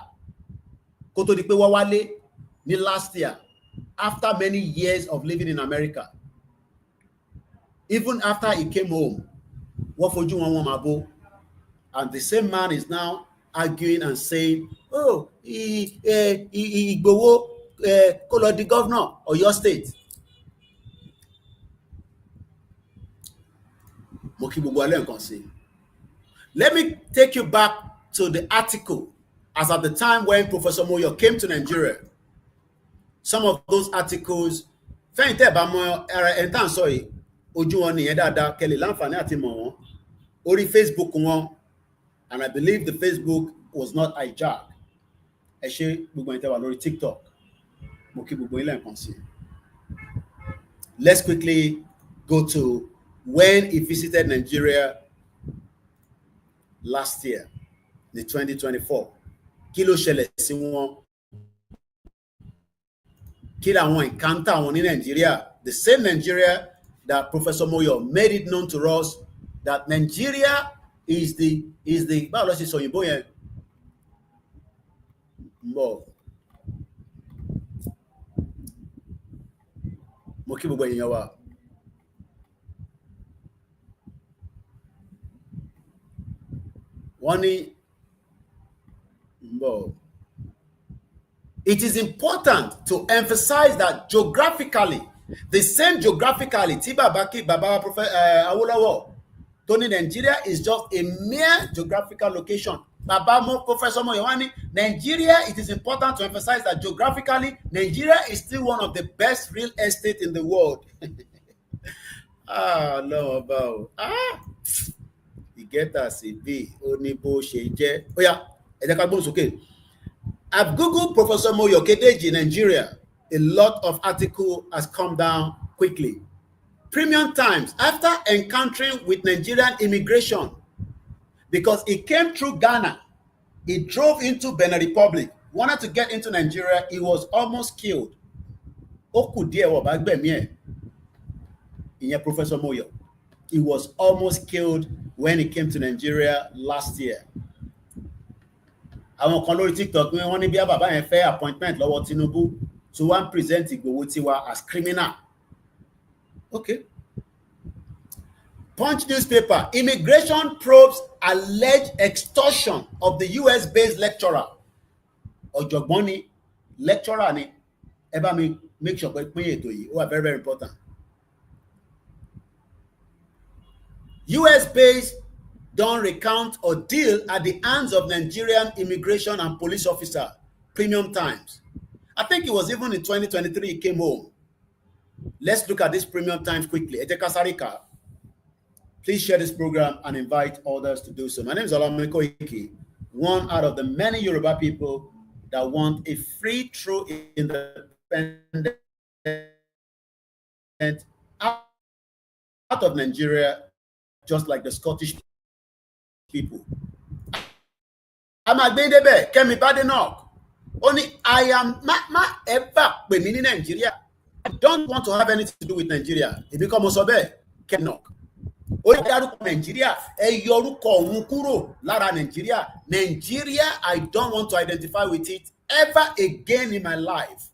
kó tó di pé wọ́n wálé ní last year after many years of living in America. Even after he came home, wọ́n fojú wọn máa bó, and the same man is now arguing and saying, oh, Igboho kó lọ di governor of your state. Mo kí gbogbo alẹ́ nǹkan sí. Let me take you back to the article as at the time when Professor Moyo came to Nigeria. Some of those articles, fẹ́yìn tẹ́ bá mọ ara ẹ̀ tán sọ yìí, ojú wọn nìyẹn dáadáa, kẹ́lẹ̀ láǹfààní àti mọ̀ wọ́n, orí Facebook wọn, and I believe the Facebook was not hijacked. Ẹ ṣé gbogbo ẹ̀yin tẹ́ wà lórí TikTok, mo kí gbogbo ilé nǹkan sí. Let's quickly go to when he visited Nigeria last year, the 2024. Kí ló ṣẹlẹ̀ sí wọn? Kí làwọn encounter wọn ní Nigeria? The same Nigeria that Professor Moyo made it known to us that Nigeria is the báwo ló ṣe sọ òyìnbó yẹn? Mo kí gbogbo èèyàn wa. Wọ́n ní it is important to emphasize that geographically, the same geographically, tí bàbá Prof. Awolowo, Tony, Nigeria is just a mere geographical location. Bàbá Professor Moyo wá ní Nigeria, it is important to emphasize that geographically, Nigeria is still one of the best real estate in the world. No, about ìgẹ́ta sí bí ó ní bó ṣe jẹ́. Ó yá, ẹ jẹ́ ká gbóhùn sókè. I've Googled Professor Moyo Okediji Nigeria. A lot of article has come down quickly. Premium Times, after encountering with Nigerian immigration, because he came through Ghana, he drove into Benin Republic, wanted to get into Nigeria, he was almost killed. Ó kù díẹ̀ wọ́n bá gbẹ̀mí ẹ̀. Professor Moyo. He was almost killed when he came to Nigeria last year. Àwọn kan lórí TikTok ni wọ́n ní bí bàbá yẹn fẹ́ appointment lọ́wọ́ Tinubu to one present Igboho Tiwa as criminal. Okay. Punch newspaper, immigration probes alleged extortion of the US-based lecturer. Ọ̀jọ̀gbọ́n ni, lecturer ni. Ẹ bá mi make sure pé pín ètò yìí, ó wà very, very important. US-based don't recount ordeal at the hands of Nigerian immigration and police officer, Premium Times. I think it was even in 2023 he came home. Let's look at this Premium Times quickly. Ẹ jẹ́ ká sáré kà. Please share this program and invite others to do so. My name is Moyo Okediji, one out of the many Yoruba people that want a free, true, independent out of Nigeria, just like the Scottish people. I'm a baby, Kemi Badenoch. Only I am not ever in Nigeria. I don't want to have anything to do with Nigeria. It becomes Osobe, Kemi Nigeria, Nigeria, I don't want to identify with it ever again in my life.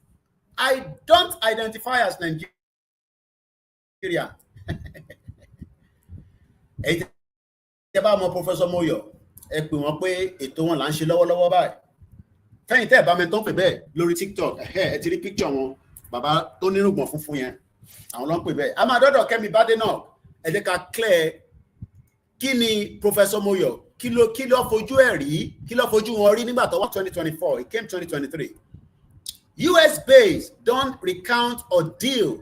I don't identify as Nigeria. Professor Moyo, ẹ pè wọ́n pé ètò wọn là ń ṣe lọ́wọ́lọ́wọ́ báyìí. Fẹ́yìn tẹ́ ẹ̀ bá mi tán pè bẹ́ẹ̀ lórí TikTok, ẹ ti rí picture wọn, bàbá tó nírùngbọ̀n funfun yẹn, àwọn ló ń pè bẹ́ẹ̀. A máa dọ́dọ̀ Kẹ́mi Badenoch, ẹ jẹ́ ká clear kí ni Professor Moyo, kí ló fojú ẹ̀ rí, kí ló fojú wọn rí nígbà tó wá 2024, it came 2023. US based don't recount ordeal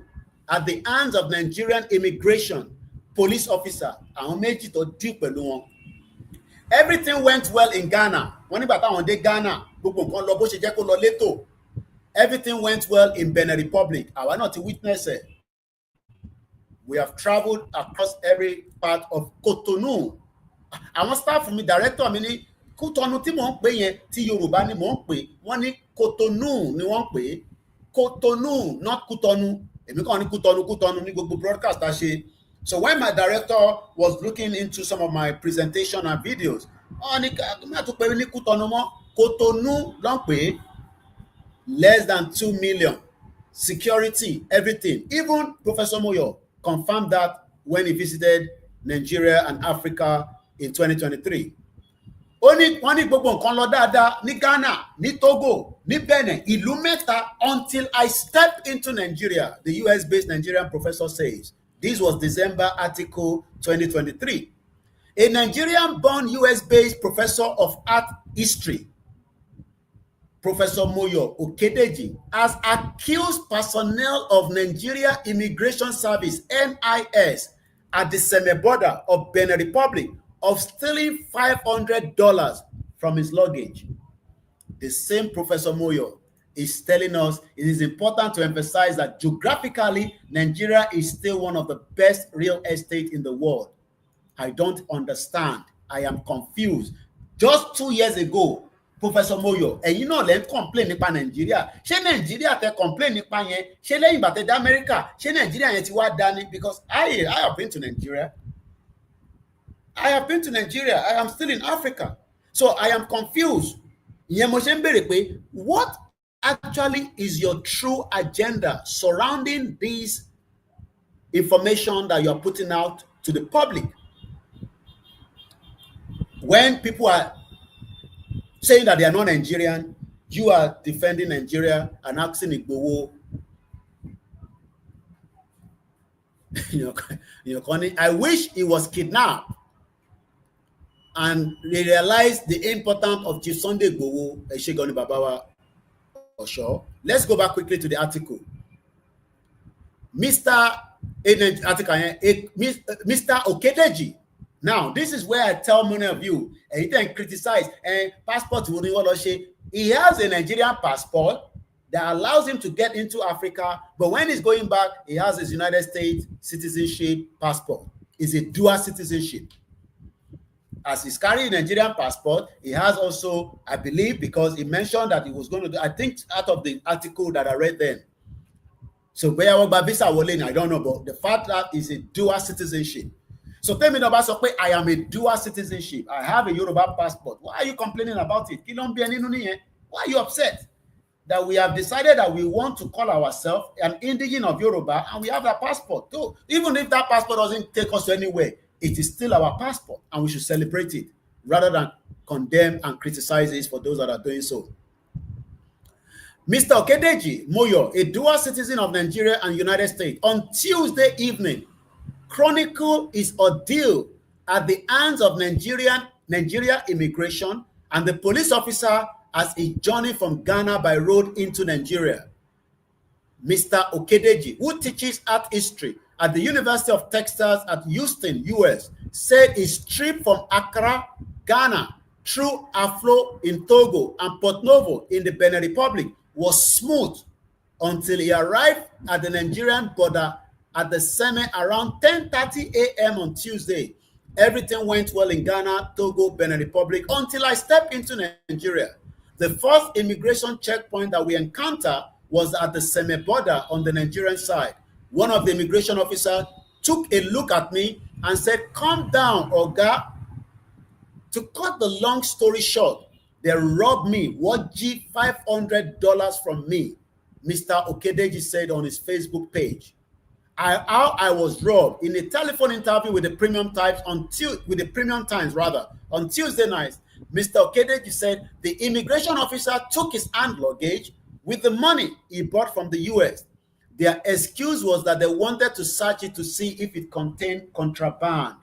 at the hands of Nigerian immigration police officer. Àwọn méjì tó deal pẹ̀lú wọn. Everything went well in Ghana. Wọ́n nígbà táwọn dé Ghana, gbogbo nǹkan lọ bó ṣe jẹ́ kó lọ létò. Everything went well in Benin Republic. Àwa náà ti witness it. We have traveled across every part of Cotonou. Àwọn staff mi, director mi ní Cotonou tí mò ń pè yẹn, tí Yorùbá ni mò ń pè, wọ́n ní Cotonou ni wọ́n ń pè. Cotonou, not Cotonou. Èmi kàn ní Cotonou ní gbogbo broadcast tá ṣe. So when my director was looking into some of my presentation and videos, Cotonou long pay less than 2 million, security, everything. Even Professor Moyo confirmed that when he visited Nigeria and Africa in 2023. Only one gbogbo nǹkan lọ dáadáa ní Ghana, ní Togo, ní Benin, ìlú mẹ́ta until I stepped into Nigeria, the US-based Nigerian professor says. This was December article 2023. A Nigerian-born US-based professor of art history, Professor Moyo Okediji, has accused personnel of Nigeria Immigration Service, NIS, at the semi-border of Benin Republic of stealing $500 from his luggage. The same Professor Moyo is telling us it is important to emphasize that geographically, Nigeria is still one of the best real estate in the world. I don't understand. I am confused. Just 2 years ago, Professor Moyo, ẹ̀yin náà lẹ́ ń complain nípa Nigeria. Ṣé Nigeria tẹ́ complain nípa yẹn? Ṣé lẹ́yìn ìgbà tẹ́ dé America? Ṣé Nigeria yẹn ti wá dání? Because I have been to Nigeria. I have been to Nigeria. I am still in Africa. So I am confused. Ìyẹn mo ṣe ń béèrè pé what actually is your true agenda surrounding this information that you are putting out to the public? When people are saying that they are not Nigerian, you are defending Nigeria and asking Igboho, I wish he was kidnapped and they realized the importance of Chief Sunday Igboho, Eshegoni Babawa Osho. Let's go back quickly to the article. Mr. Okediji. Now, this is where I tell many of you, and you can criticize, and passport, he has a Nigerian passport that allows him to get into Africa, but when he's going back, he has his United States citizenship passport. It's a dual citizenship. As he's carrying a Nigerian passport, he has also, I believe, because he mentioned that he was going to do, I think out of the article that I read then, So where visa I don't know, but the fact that is a dual citizenship. So tell me about so I am a dual citizenship. I have a Yoruba passport. Why are you complaining about it? Why are you upset that we have decided that we want to call ourselves an indigenous of Yoruba and we have that passport too? Even if that passport doesn't take us anywhere, it is still our passport and we should celebrate it rather than condemn and criticize it for those that are doing so. Mr. Okediji Moyo, a dual citizen of Nigeria and United States, on Tuesday evening, chronicled his ordeal at the hands of Nigeria immigration and the police officer as he journeyed from Ghana by road into Nigeria. Mr. Okediji, who teaches art history at the University of Texas at Houston, US, said his trip from Accra, Ghana, through Aflo in Togo and Port Novo in the Benin Republic was smooth until he arrived at the Nigerian border at the Seme around 10:30 a.m. on Tuesday. Everything went well in Ghana, Togo, Benin Republic until I stepped into Nigeria. The first immigration checkpoint that we encountered was at the Seme border on the Nigerian side. One of the immigration officers took a look at me and said, "Calm down, Oga." To cut the long story short, they robbed me, $500 from me, Mr. Okediji said on his Facebook page. How I was robbed in a telephone interview with the Premium Times on Tuesday night. Mr. Okediji said the immigration officer took his hand luggage with the money he bought from the US. Their excuse was that they wanted to search it to see if it contained contraband.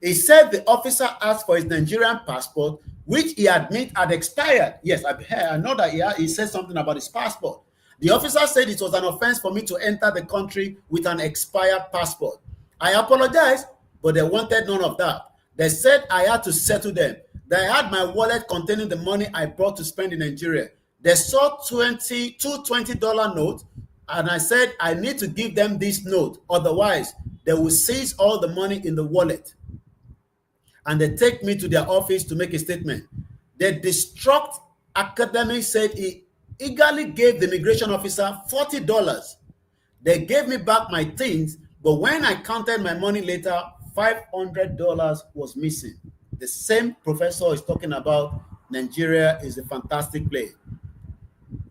He said the officer asked for his Nigerian passport, which he admitted had expired. Yes, I know that he said something about his passport. The officer said it was an offense for me to enter the country with an expired passport. I apologized, but they wanted none of that. They said I had to settle them. They had my wallet containing the money I brought to spend in Nigeria. They saw two $20 notes, and I said I need to give them this note, otherwise they will seize all the money in the wallet. And they take me to their office to make a statement. The distraught academic said he eagerly gave the immigration officer $40. They gave me back my things, but when I counted my money later, $500 was missing. The same professor is talking about Nigeria is a fantastic place.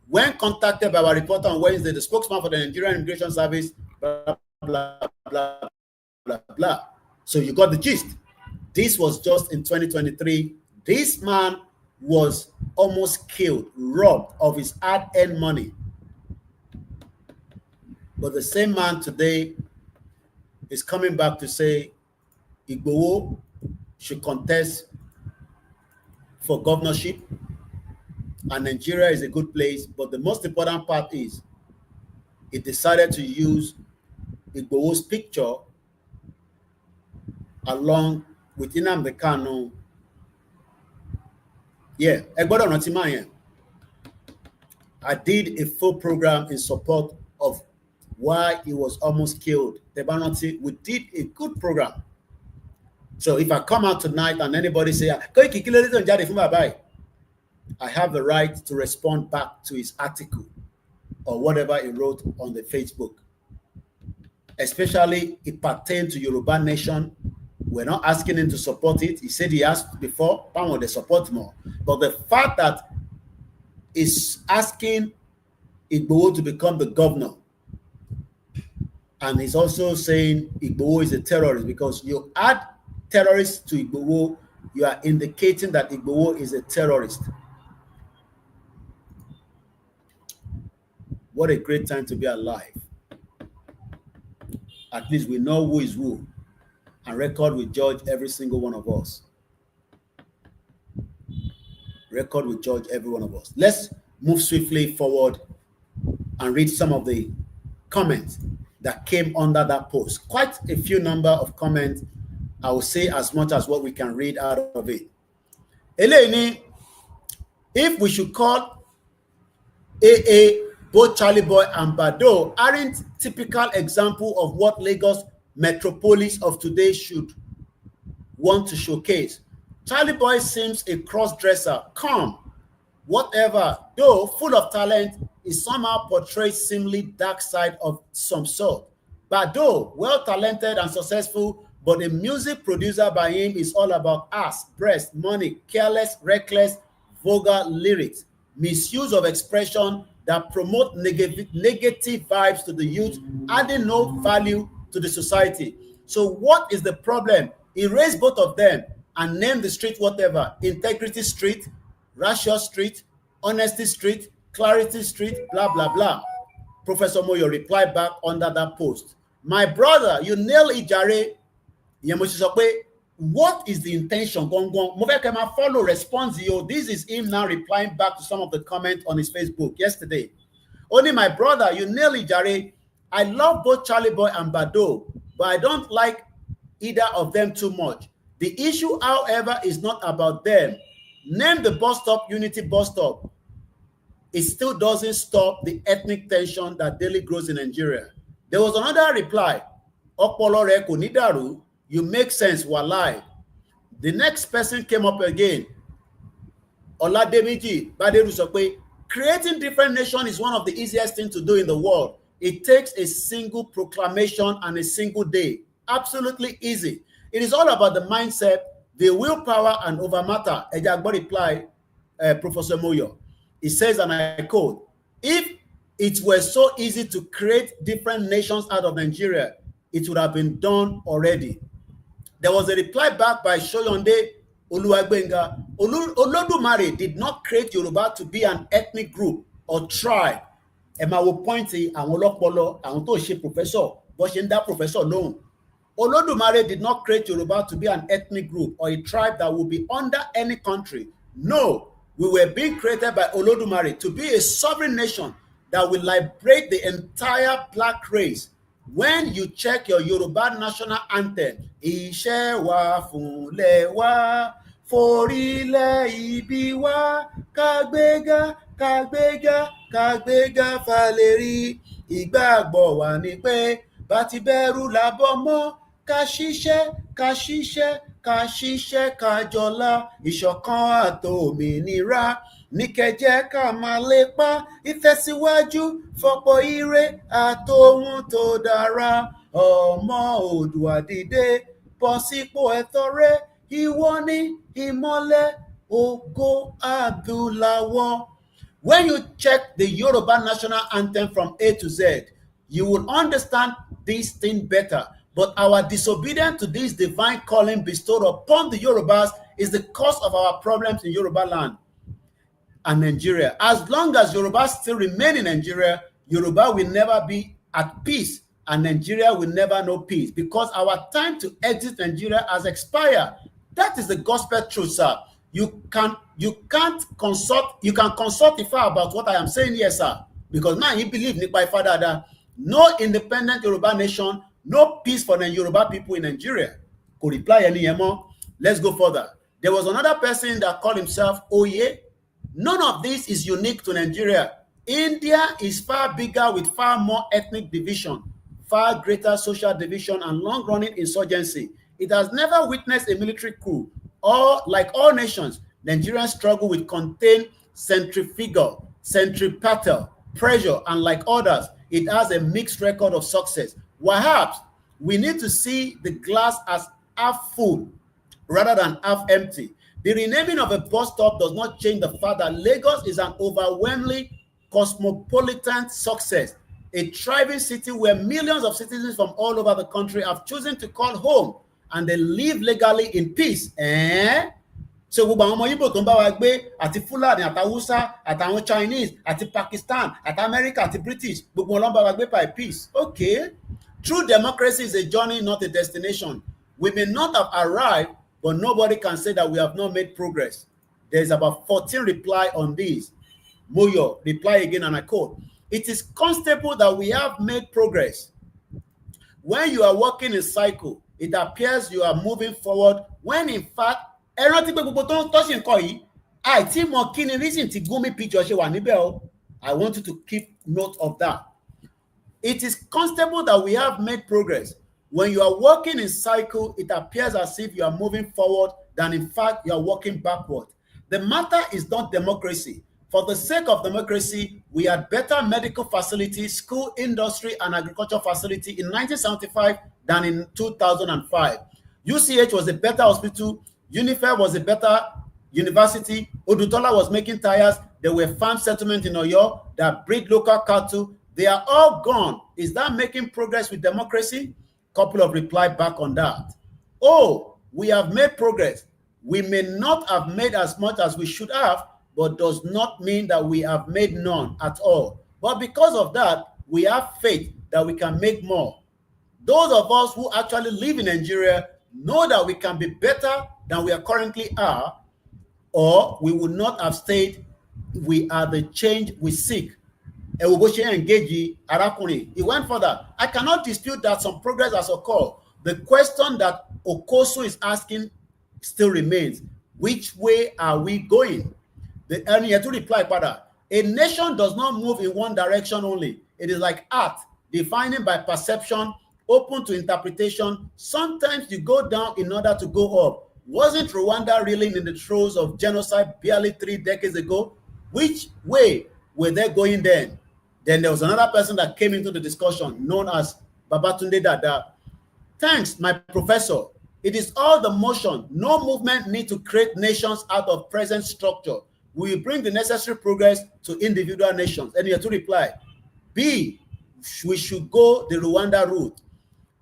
When contacted by our reporter on Wednesday, the spokesman for the Nigerian Immigration Service, blah, blah, blah, blah, blah. So you got the gist. This was just in 2023. This man was almost killed, robbed of his hard-earned money. But the same man today is coming back to say Igboho should contest for governorship and Nigeria is a good place. But the most important part is he decided to use Igboho's picture along with Nnamdi Kanu. Yeah, I did a full program in support of why he was almost killed. We did a good program. So if I come out tonight and anybody say, I have the right to respond back to his article or whatever he wrote on the Facebook. Especially it pertained to Yoruba Nation. We're not asking him to support it. He said he asked before, they support more. But the fact that he's asking Igboho to become the governor, and he's also saying Igboho is a terrorist, because you add terrorist to Igboho, you are indicating that Igboho is a terrorist. What a great time to be alive. At least we know who is who. And record will judge every single one of us. Record will judge every one of us. Let's move swiftly forward and read some of the comments that came under that post. Quite a few number of comments. I will say as much as what we can read out of it. Eleni, if we should call AA, both Charlie Boy and Bado aren't typical example of what Lagos metropolis of today should want to showcase. Charlie Boy seems a cross-dresser, calm, whatever, though full of talent. is somehow portrayed seemingly dark side of some sort. Bado, well-talented and successful, but a music producer by him is all about ass, breast, money, careless, reckless, vulgar lyrics, misuse of expression that promote negative vibes to the youth, adding no value to the society. So what is the problem? Erase both of them and name the street whatever. Integrity Street, Righteous Street, Honesty Street, Clarity Street, blah, blah, blah. Professor Moyo replied back under that post. My brother, you nail it, Jare. What is the intention? Follow response. This is him now replying back to some of the comments on his Facebook yesterday. Only my brother, you nail it, Jare. I love both Charlie Boy and Bado, but I don't like either of them too much. The issue, however, is not about them. Name the bus stop Unity bus stop. It still doesn't stop the ethnic tension that daily grows in Nigeria. There was another reply. Opolore Kunidaru, you make sense, walai. The next person came up again. Olademiji Baderu Sokwe, creating different nations is one of the easiest things to do in the world. It takes a single proclamation and a single day. Absolutely easy. It is all about the mindset, the willpower, and over matter. Ejagbo replied, Professor Moyo. He says, and I quote, if it were so easy to create different nations out of Nigeria, it would have been done already. There was a reply back by Shoyonde Oluwagbenga. Olodumare did not create Yoruba to be an ethnic group or tribe. Emma will point to Awolopolo, and to she professor, but she that professor alone. Olodumare did not create Yoruba to be an ethnic group or a tribe that would be under any country. No, we were being created by Olodumare to be a sovereign nation that will liberate the entire black race. When you check your Yoruba national anthem, Iṣẹ́ wa fúnlẹ̀ wa, forílẹ̀ ibi wa, kàgbéga, kàgbéga, kàgbéga fàlérí. Ìgbàgbọ́ wa ni pé bá ti bẹ̀rù làbọ̀ mọ́, ká ṣiṣẹ́, ká ṣiṣẹ́, ká ṣiṣẹ́, ká jọlá, ìṣọ̀kan àtòmìnira. Ní kẹjẹ ká máa lépa ìtẹ̀síwájú fọ́pọ̀ ire àtòhun tó dára. Ọmọ Oòduà dìde bọ́ sípò ẹ̀tọ́ rẹ̀, ìwọ ni ìmọ́lẹ̀ ògo adúláwọ̀. When you check the Yoruba national anthem from A to Z, you will understand this thing better. But our disobedience to this divine calling bestowed upon the Yorubas is the cause of our problems in Yoruba land and Nigeria. As long as Yoruba still remain in Nigeria, Yoruba will never be at peace and Nigeria will never know peace because our time to exit Nigeria has expired. That is the gospel truth, sir. You can consult Ifa about what I am saying here, sir. Because now you believe by father that no independent Yoruba nation, no peace for the Yoruba people in Nigeria. Could reply any more. Let's go further. There was another person that called himself Oye. None of this is unique to Nigeria. India is far bigger with far more ethnic division, far greater social division, and long-running insurgency. It has never witnessed a military coup. Or, like all nations, Nigerians struggle with contained centrifugal, centripetal pressure, and like others, it has a mixed record of success. Perhaps we need to see the glass as half full rather than half empty. The renaming of a bus stop does not change the fact that Lagos is an overwhelmingly cosmopolitan success, a thriving city where millions of citizens from all over the country have chosen to call home and they live legally in peace. So gbogbo àwọn ọmọ Igbo tó ń bá wa gbé àti Fulani àti Hausa àtàwọn Chinese àti Pakistan àti America àti British gbogbo wọn ló ń bá wa gbé by peace. Okay, true democracy is a journey, not a destination. We may not have arrived, but nobody can say that we have not made progress. There's about 14 reply on this. Moyo reply again, and I quote, it is constable that we have made progress. When you are walking in cycle, it appears you are moving forward, when in fact, I want you to keep note of that. It is constable that we have made progress. When you are walking in cycle, it appears as if you are moving forward than in fact you are walking backward. The matter is not democracy. For the sake of democracy, we had better medical facilities, school, industry, and agriculture facility in 1975 than in 2005. UCH was a better hospital. Unifair was a better university. Odutola was making tires. There were farm settlements in Oyo that breed local cattle. They are all gone. Is that making progress with democracy? Couple of reply back on that. Oh, we have made progress. We may not have made as much as we should have, but does not mean that we have made none at all. But because of that, we have faith that we can make more. Those of us who actually live in Nigeria know that we can be better than we currently are, or we would not have stayed. We are the change we seek. He went further. I cannot dispute that some progress has occurred. The question that Okosun is asking still remains. Which way are we going? And he had to reply, Father, a nation does not move in one direction only. It is like art, defining by perception, open to interpretation. Sometimes you go down in order to go up. Wasn't Rwanda reeling in the throes of genocide barely 3 decades ago? Which way were they going then? Then there was another person that came into the discussion, known as Babatunde Dada. Thanks, my professor. It is all the motion. No movement need to create nations out of present structure. We will bring the necessary progress to individual nations. And you have to reply, B, we should go the Rwanda route.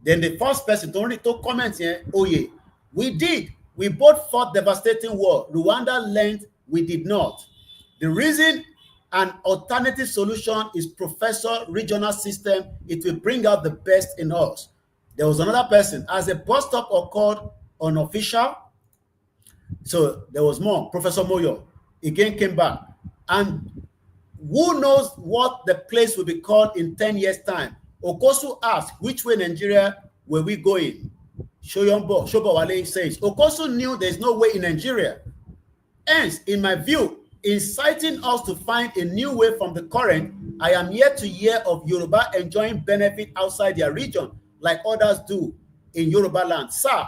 Then the first person to comment here, oh yeah, we did. We both fought devastating war. Rwanda learned, we did not. The reason an alternative solution is professor regional system, it will bring out the best in us. There was another person, as a bus stop occurred unofficial. So there was more. Professor Moyo again came back. And who knows what the place will be called in 10 years' time? Okosun asked, which way Nigeria were we going? Shobowale says, Okosun knew there's no way in Nigeria. Hence, in my view, inciting us to find a new way from the current, I am yet to hear of Yoruba enjoying benefit outside their region, like others do in Yoruba land. Sir,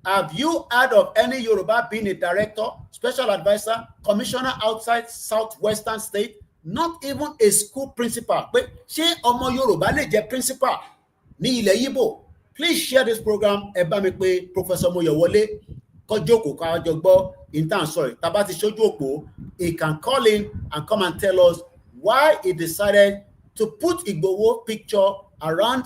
have you heard of any Yoruba being a director, special advisor, commissioner outside southwestern state? Not even a school principal. But ṣé ọmọ Yoruba lè jẹ́ principal ní ilẹ̀ Igbo? Please share this program. Ẹ bá mi pè Professor Moyo wọlé kó jókòó ká jọ gbọ́ intern sorry. Tá bá ti ṣojú òpó, he can call in and come and tell us why he decided to put Igboho picture around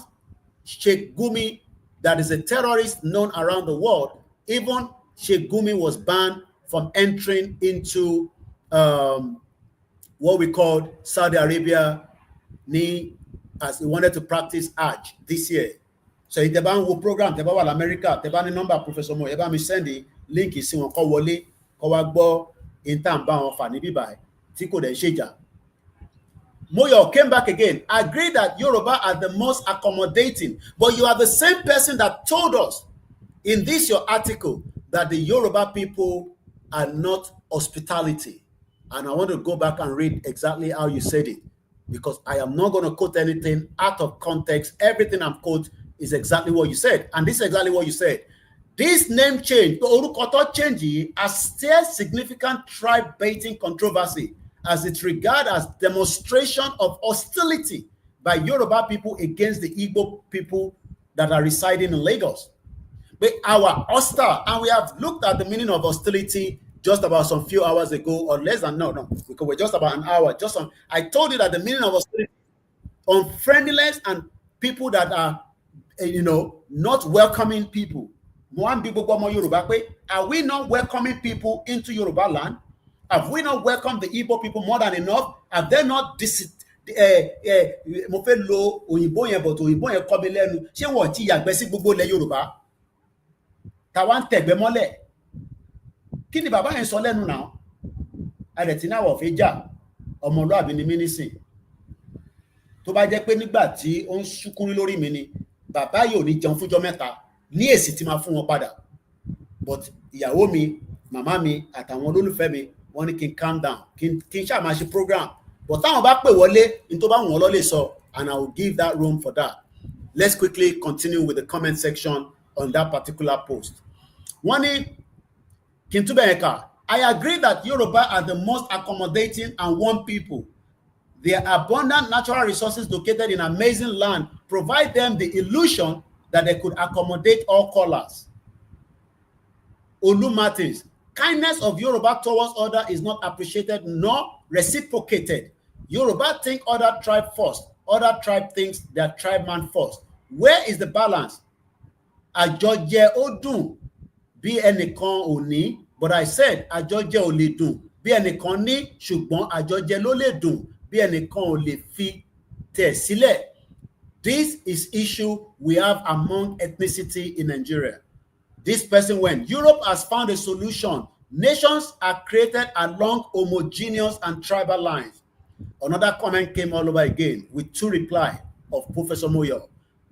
Sheikh Gumi, that is a terrorist known around the world. Even Sheikh Gumi was banned from entering into what we called Saudi Arabia as he wanted to practice Hajj this year. So if the ban will program, the ban America, the ban number Professor Moyo, eba mi send the link is won ko wọlé ko wá gbọ́ intan ba won fa ní bíbáyìí tí kò dẹ̀ ṣèjà. Moyo came back again. Agree that Yoruba are the most accommodating, but you are the same person that told us in this your article that the Yoruba people are not hospitality. And I want to go back and read exactly how you said it, because I am not going to quote anything out of context. Everything I'm quoting is exactly what you said. And this is exactly what you said. This name change, the Orukoto change, has still significant tribe baiting controversy, as it regards as demonstration of hostility by Yoruba people against the Igbo people that are residing in Lagos. But our hostile, and we have looked at the meaning of hostility just about some few hours ago, or less than, no, because we're just about an hour. I told you that the meaning of hostility, unfriendliness and people that are, not welcoming people. Are we not welcoming people into Yoruba land? Have we not welcomed the Igbo people more than enough? Have they not mo fẹ́ lo òyìnbó yẹn but òyìnbó yẹn kọ́ mi lẹ́nu ṣé wọ́n ti yàgbẹ́ sí gbogbo ilẹ̀ Yorùbá táwa ń tẹ̀gbẹ́ mọ́lẹ̀ kí ni bàbá yẹn sọ lẹ́nu náà adẹ̀tí náà wọ̀ fi jà ọmọlúàbí ni mí nísìn tó bá jẹ́ pé nígbà tí ó ń ṣúkúrú lórí mi ni bàbá yìí ò ní jẹun fúnjọ́ mẹ́ta ní èsì tí máa fún wọn padà but ìyàwó mi màmá mi àtàwọn olólùfẹ́ mi wọ́n ní kí n calm down kí n ṣáà máa ṣe program but táwọn bá pè wọlé ní tó bá wọ́n lọ lè sọ and I will give that room for that. Let's quickly continue with the comment section on that particular post. Wọ́n ní kí n túbẹ̀ yẹn kà I agree that Yoruba are the most accommodating and warm people. Their abundant natural resources located in amazing land provide them the illusion that they could accommodate all colors. Olu Martins, kindness of Yoruba towards other is not appreciated nor reciprocated. Yoruba think other tribe first. Other tribe thinks their tribe man first. Where is the balance? Àjọjẹ ó dùn bí ẹnìkan ò ní, but I said àjọjẹ ò lè dùn bí ẹnìkan ní, ṣùgbọ́n àjọjẹ ló lè dùn bí ẹnìkan ò lè fi tẹ̀ sílẹ̀. This is issue we have among ethnicity in Nigeria. This person went, Europe has found a solution. Nations are created along homogeneous and tribal lines. Another comment came all over again with two replies of Professor Moyo.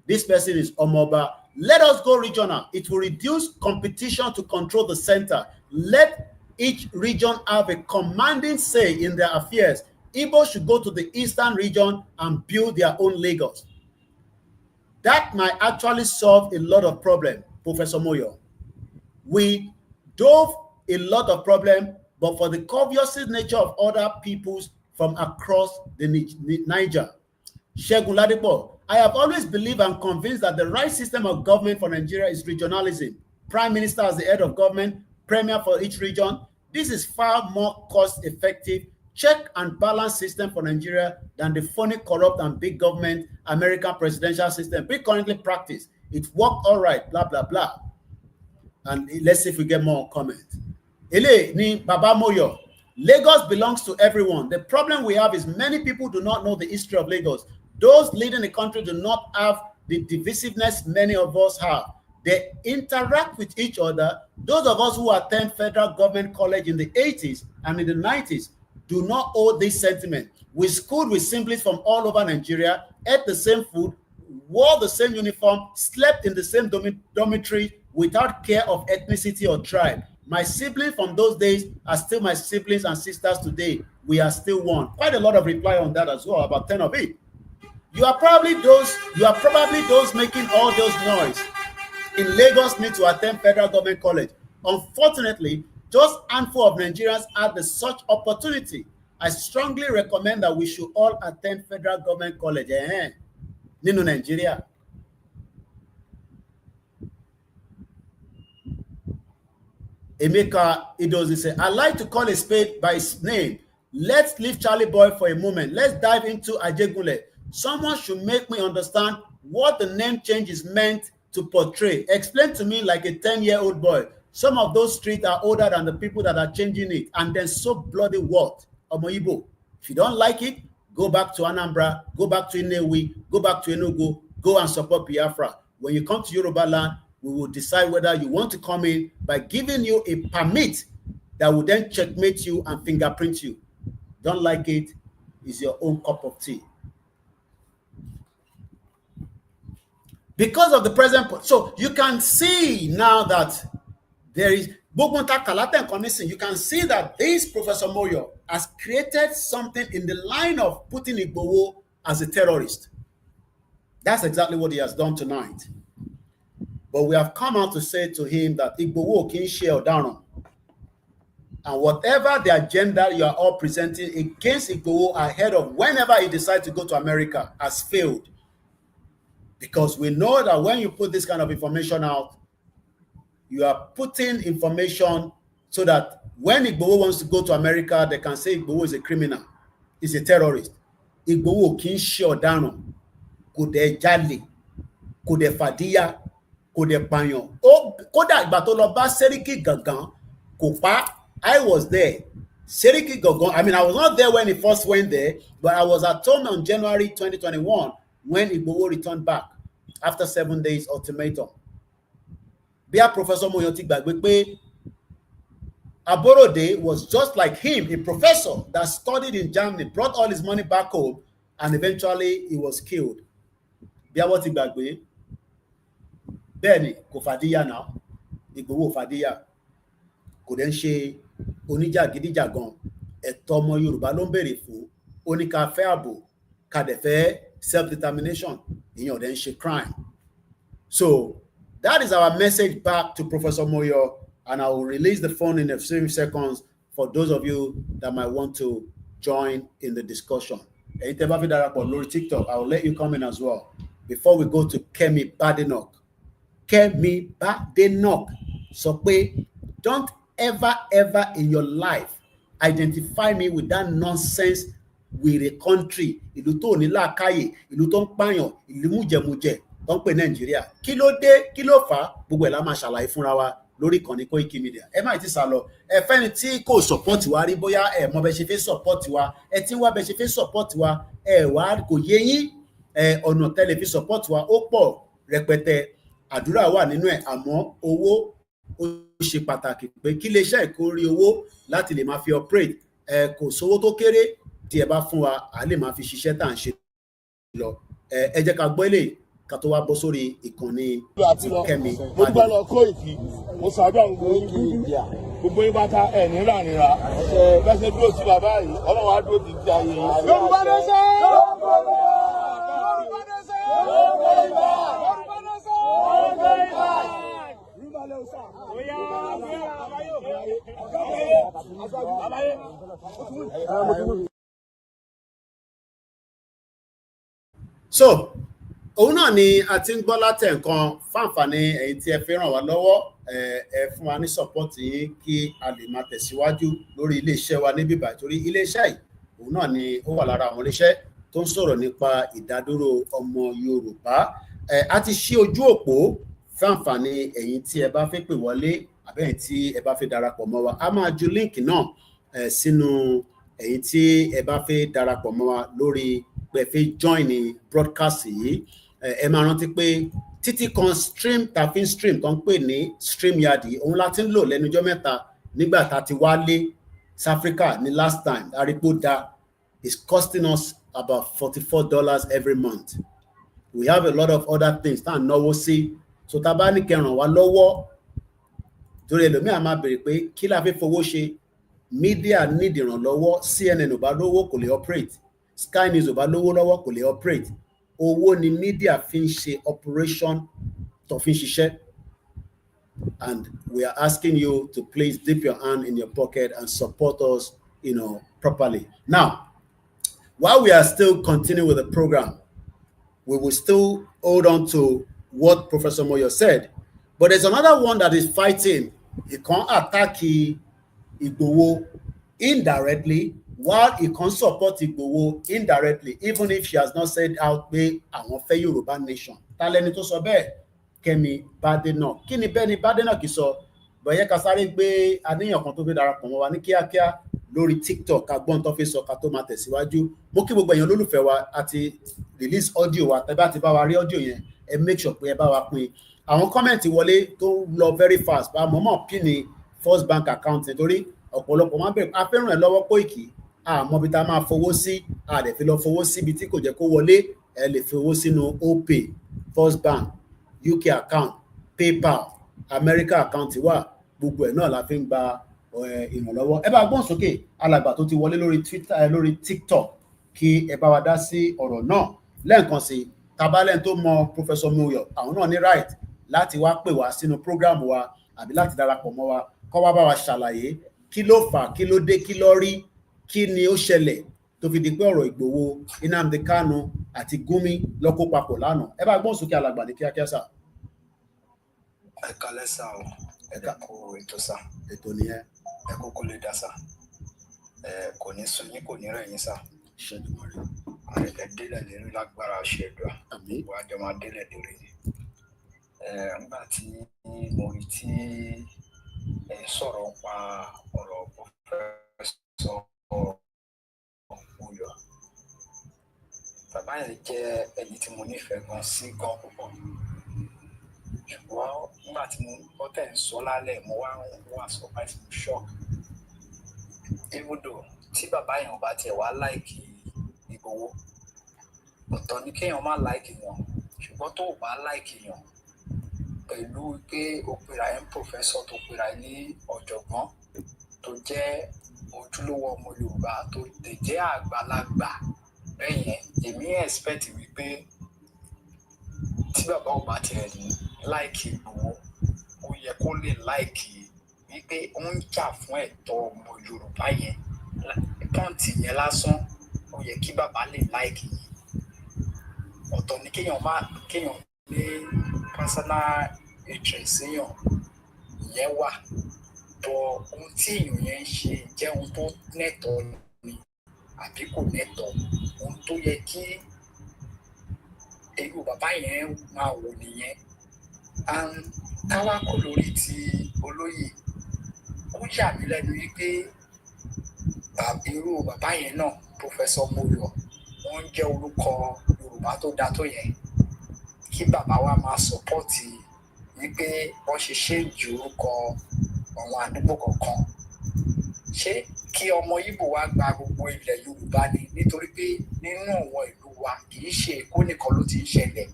This person is Omoba. Let us go regional. It will reduce competition to control the center. Let each region have a commanding say in their affairs. Igbo should go to the eastern region and build their own Lagos. That might actually solve a lot of problems, Professor Moyo. We dove a lot of problems, but for the covetous nature of other peoples from across the Niger. Shegun Ladipo, I have always believed and convinced that the right system of government for Nigeria is regionalism. Prime Minister as the head of government, Premier for each region. This is far more cost-effective check and balance system for Nigeria than the phony, corrupt, and big government American presidential system we currently practice. It worked all right, blah, blah, blah. And let's see if we get more comments. Ele ni Baba Moyo. Lagos belongs to everyone. The problem we have is many people do not know the history of Lagos. Those leading the country do not have the divisiveness many of us have. They interact with each other. Those of us who attend federal government college in the 80s and in the 90s do not hold this sentiment. We schooled with simplest from all over Nigeria, ate the same food, wore the same uniform, slept in the same dormitory without care of ethnicity or tribe. My siblings from those days are still my siblings and sisters today. We are still one. Quite a lot of reply on that as well, about 10 of it. You are probably those making all those noise in Lagos need to attend federal government college. Unfortunately, just a handful of Nigerians had such opportunity. I strongly recommend that we should all attend federal government college. Nínú Nigeria. Emeka Idozi said, I like to call a spade by its name. Let's leave Charlie Boy for a moment. Let's dive into Ajegunle. Someone should make me understand what the name change is meant to portray. Explain to me like a 10-year-old boy. Some of those streets are older than the people that are changing it. And then so bloody what? Omoibo. If you don't like it, go back to Anambra, go back to Inewi, go back to Enugu, go and support Biafra. When you come to Yoruba land, we will decide whether you want to come in by giving you a permit that will then checkmate you and fingerprint you. Don't like it, it's your own cup of tea. Because of the present, so you can see now that there is you can see that this Professor Moyo has created something in the line of putting Igboho as a terrorist. That's exactly what he has done tonight. But we have come out to say to him that Igboho can share down. And whatever the agenda you are all presenting against Igboho ahead of whenever he decides to go to America has failed. Because we know that when you put this kind of information out, you are putting information so that when Igboho wants to go to America, they can say Igboho is a criminal, is a terrorist. Igboho kì í ṣe ọ̀daràn, kò dẹ̀ jalè, kò dẹ̀ fàdíyà, kò dẹ̀ pààyàn. Kódà ìgbà tó lọ bá Sẹ́ríkì Gàngán, kò pa. I was there. Sẹ́ríkì Gàngán, I mean, I was not there when he first went there, but I was at home on January 2021 when Igboho returned back after 7 days ultimatum. Bia Professor Moyo ti gbàgbé pé Aborode was just like him, a professor that studied in Germany, brought all his money back home, and eventually he was killed. Bia what ti gbàgbé? Bẹ́ẹ̀ni, kò fàdíyà náà. Igboho fàdíyà. Kò dẹ̀ ń ṣe oníjàgídíjàgan. Ẹ̀tọ́ ọmọ Yorùbá ló ń béèrè fún. Ó ní ká fẹ́ ààbò, ká dẹ̀ fẹ́ self-determination. Ìyẹn ò dẹ̀ ń ṣe crime. So, that is our message back to Professor Moyo. and I will release the phone in a few seconds for those of you that might want to join in the discussion. TikTok, I will let you come in as well. Before we go to Kemi Badenoch. Kemi Badenoch sọ pé don't ever in your life identify me with that nonsense with a country, ìlú tó ní làákàyè, ìlú tó ń pààyàn, ìlú mújẹmújẹ tó ń pè Nàìjíríà. Kí ló dé, kí ló fà á, gbogbo ẹ̀ la máa ṣàlàyé fúnra wa lórí ìkànnì Koiki Media. Ẹ má ti sá lọ, ẹ fẹ́ni tí kò support wa rí, bóyá ẹ mọ bẹ ṣe fẹ́ support wa, ẹ tí ń wá bẹ ṣe fẹ́ support wa, ẹ wá kò yé yín, ọ̀nà tẹ́lẹ̀ fi support wa ó pọ̀ rẹpẹtẹ. Àdúrà wà nínú ẹ̀, àmọ́ owó ó ṣe pàtàkì pé kí iléeṣẹ́ ìkórè owó láti lè máa fi operate. Kò sówó tó kéré tí ẹ bá fún wa, a lè máa fi ṣiṣẹ́ tá à ń ṣe lọ. Ẹ jẹ́ ká gbọ́ eléyìí ká tó wá bọ́ sórí ìkànnì Kẹ́mi. Mo dúpẹ́ lọ Koiki, mo ṣàdúrà gbogbo yín bá ta ẹ̀ ní rànìrà. Bẹ́ẹ̀ ṣe dúró sí bàbá yìí, Ọlọ́run á dúró ti di ayé yìí. Yorùbá ló ṣe é. So òun náà ni a ti ń gbọ́ látẹ̀ nǹkan fáǹfààní ẹ̀yin tí ẹ fi ràn wá lọ́wọ́, ẹ fún wa ní support yín kí a lè máa tẹ̀síwájú lórí iléeṣẹ́ wa ní bíbá, torí iléeṣẹ́ yìí òun náà ni ó wà lára àwọn iléeṣẹ́ tó ń sọ̀rọ̀ nípa ìdádúró ọmọ Yorùbá. A ti ṣí ojú òpó fáǹfààní ẹ̀yin tí ẹ bá fẹ́ pè wọlé àbẹ́yìn tí ẹ bá fẹ́ darapọ̀ mọ́ wa. A máa ju líǹkì náà sínú ẹ̀yin tí ẹ bá fẹ́ darapọ̀ mọ́ wa lórí pé fẹ́ join ní broadcast yìí. Ẹ máa rántí pé títí kan stream tàbí stream kan pè ní StreamYard yìí, òun láti ń lò lẹ́nujọ́ mẹ́ta nígbà tá a ti wálé South Africa ní last time. Aripo da is costing us about $44 every month. We have a lot of other things tá à ń náwó sí. So tá a bá ní kẹ́ ràn wá lọ́wọ́, torí ẹlòmíà máa béèrè pé kí la fẹ́ fowó ṣe. Media need ìrànlọ́wọ́, CNN ò bá lówó kò lè operate, Sky News ò bá lówó lọ́wọ́ kò lè operate. Owó ni media fi ń ṣe operation tó fi ń ṣiṣẹ́. And we are asking you to please dip your hand in your pocket and support us, properly. Now, while we are still continuing with the program, we will still hold on to what Professor Moyo said. But there's another one that is fighting. He can't attack Igboho indirectly, while he can support Igboho indirectly, even if she has not said out pé àwọn fẹ́ Yorùbá nation. Ta lẹni tó sọ bẹ́ẹ̀? Kẹ́mi Badenoch. Kí ni Bẹ́ni Badenoch sọ? Bọ̀yẹ́ ká sáré gbé àníyàn kan tó fi darapọ̀ mọ́ wa ní kíákíá lórí TikTok agbọ́n tó fi sọ ká tó máa tẹ̀síwájú. Mo kí gbogbo èèyàn olólùfẹ́ wa àti release audio wa. Tẹ́ bá ti bá wa rí audio yẹn, ẹ make sure pé ẹ bá wa pín. Àwọn kọ́mẹ̀ntì wọlé tó lọ very fast. Bá mọ̀mọ́ pín ní First Bank account nítorí ọ̀pọ̀lọpọ̀ máa bẹ̀rẹ̀ a fẹ́ràn ẹ̀ lọ́wọ́ Koiki. Àmọ́ bí ta máa fowó sí, a dẹ̀ fi lọ fowó síbi tí kò jẹ́ kó wọlé. Ẹ lè fowó sínú OPay, First Bank, UK account, PayPal, America account wà. Gbogbo ẹ̀ náà la fi ń gba ìrànlọ́wọ́. Ẹ bá gbọ́n sókè alàgbà tó ti wọlé lórí Twitter, lórí TikTok, kí ẹ bá wa dá sí ọ̀rọ̀ náà. Lẹ́ẹ̀kan sí, tabalẹ̀ tó mọ Professor Moyo, àwọn náà ní right láti wá pè wá sínú program wa àbí láti darapọ̀ mọ́ wa, kó wá bá wa ṣàlàyé kí ló fà, kí ló dé, kí ló rí, kí ni ó ṣẹlẹ̀ tó fi di pé ọ̀rọ̀ Ìgbòho, Nnamdi Kanu àti Gumi ló kó papọ̀ lánàá. Ẹ bá gbọ́n sókè alàgbà ní kíákíá sà. Ẹ kálẹ́ sà o, ẹ kú ètò sà. Ètò nìyẹn. Ẹ kúkú lè dá sà. Kò ní sùn yín, kò ní rẹ̀ yín sà. Ṣẹ́dùmọ̀ rẹ̀. Ẹ délẹ̀ lérí lágbára ṣẹ̀dùà. Àmín. Wà á jọ máa délẹ̀ lérí. Nígbà tí mo rí tí ẹ sọ̀rọ̀ pa ọ̀rọ̀ Professor Moyo. Bàbá yẹn jẹ́ ẹni tí mo nífẹ̀ẹ́ gan sí gan púpọ̀. Ṣùgbọ́n nígbà tí mo gbọ́ tẹ̀ ń sọ lálẹ́, mo wá surprise, mo shock. Even though tí bàbá yẹn ò bá tiẹ̀ wá láìkì Ìgbòho, ọ̀tọ̀ ni kéèyàn má láìkì yàn, ṣùgbọ́n tó o bá láìkì yàn pẹ̀lú pé o pera ẹ̀ ń professor, tó pera ẹ̀ ní ọ̀jọ̀gbọ́n, tó jẹ́ ojúlówó ọmọ Yorùbá, tó tẹ̀ jẹ́ àgbàlagbà bẹ́ẹ̀ yẹn, èmi expect wípé tí bàbá ò bá tiẹ̀ láìkì Ìgbòho, ó yẹ kó lè láìkì wípé ó ń jà fún ẹ̀tọ́ ọmọ Yorùbá yẹn pọ́ǹtì yẹn lásán ó yẹ kí bàbá lè láìkì yẹn. Ọ̀tọ̀ ni kéèyàn ní personal interest èèyàn ìyẹn wà bọ̀ ohun tí èèyàn yẹn ń ṣe jẹ́ ohun tó nẹ́tọ̀ọ́ ni àbí kò nẹ́tọ̀ọ́. Ohun tó yẹ kí irú bàbá yẹn máa wò nìyẹn. Táwa kò lórí ti olóyè ó yà mí lẹ́nu wípé irú bàbá yẹn náà Professor Moyo wọ́n jẹ́ orúkọ Yorùbá tó dáa tó yẹn kí bàbá wa máa sọpọ́ọ̀tì wípé wọ́n ṣe ṣéǹjì orúkọ àwọn àdúgbò kọ̀ọ̀kan. Ṣé kí ọmọ Ìgbò wa gba gbogbo ilẹ̀ Yorùbá ni nítorí pé nínú àwọn ìlú wa kì í ṣe Èkó nìkan ló ti ń ṣẹlẹ̀,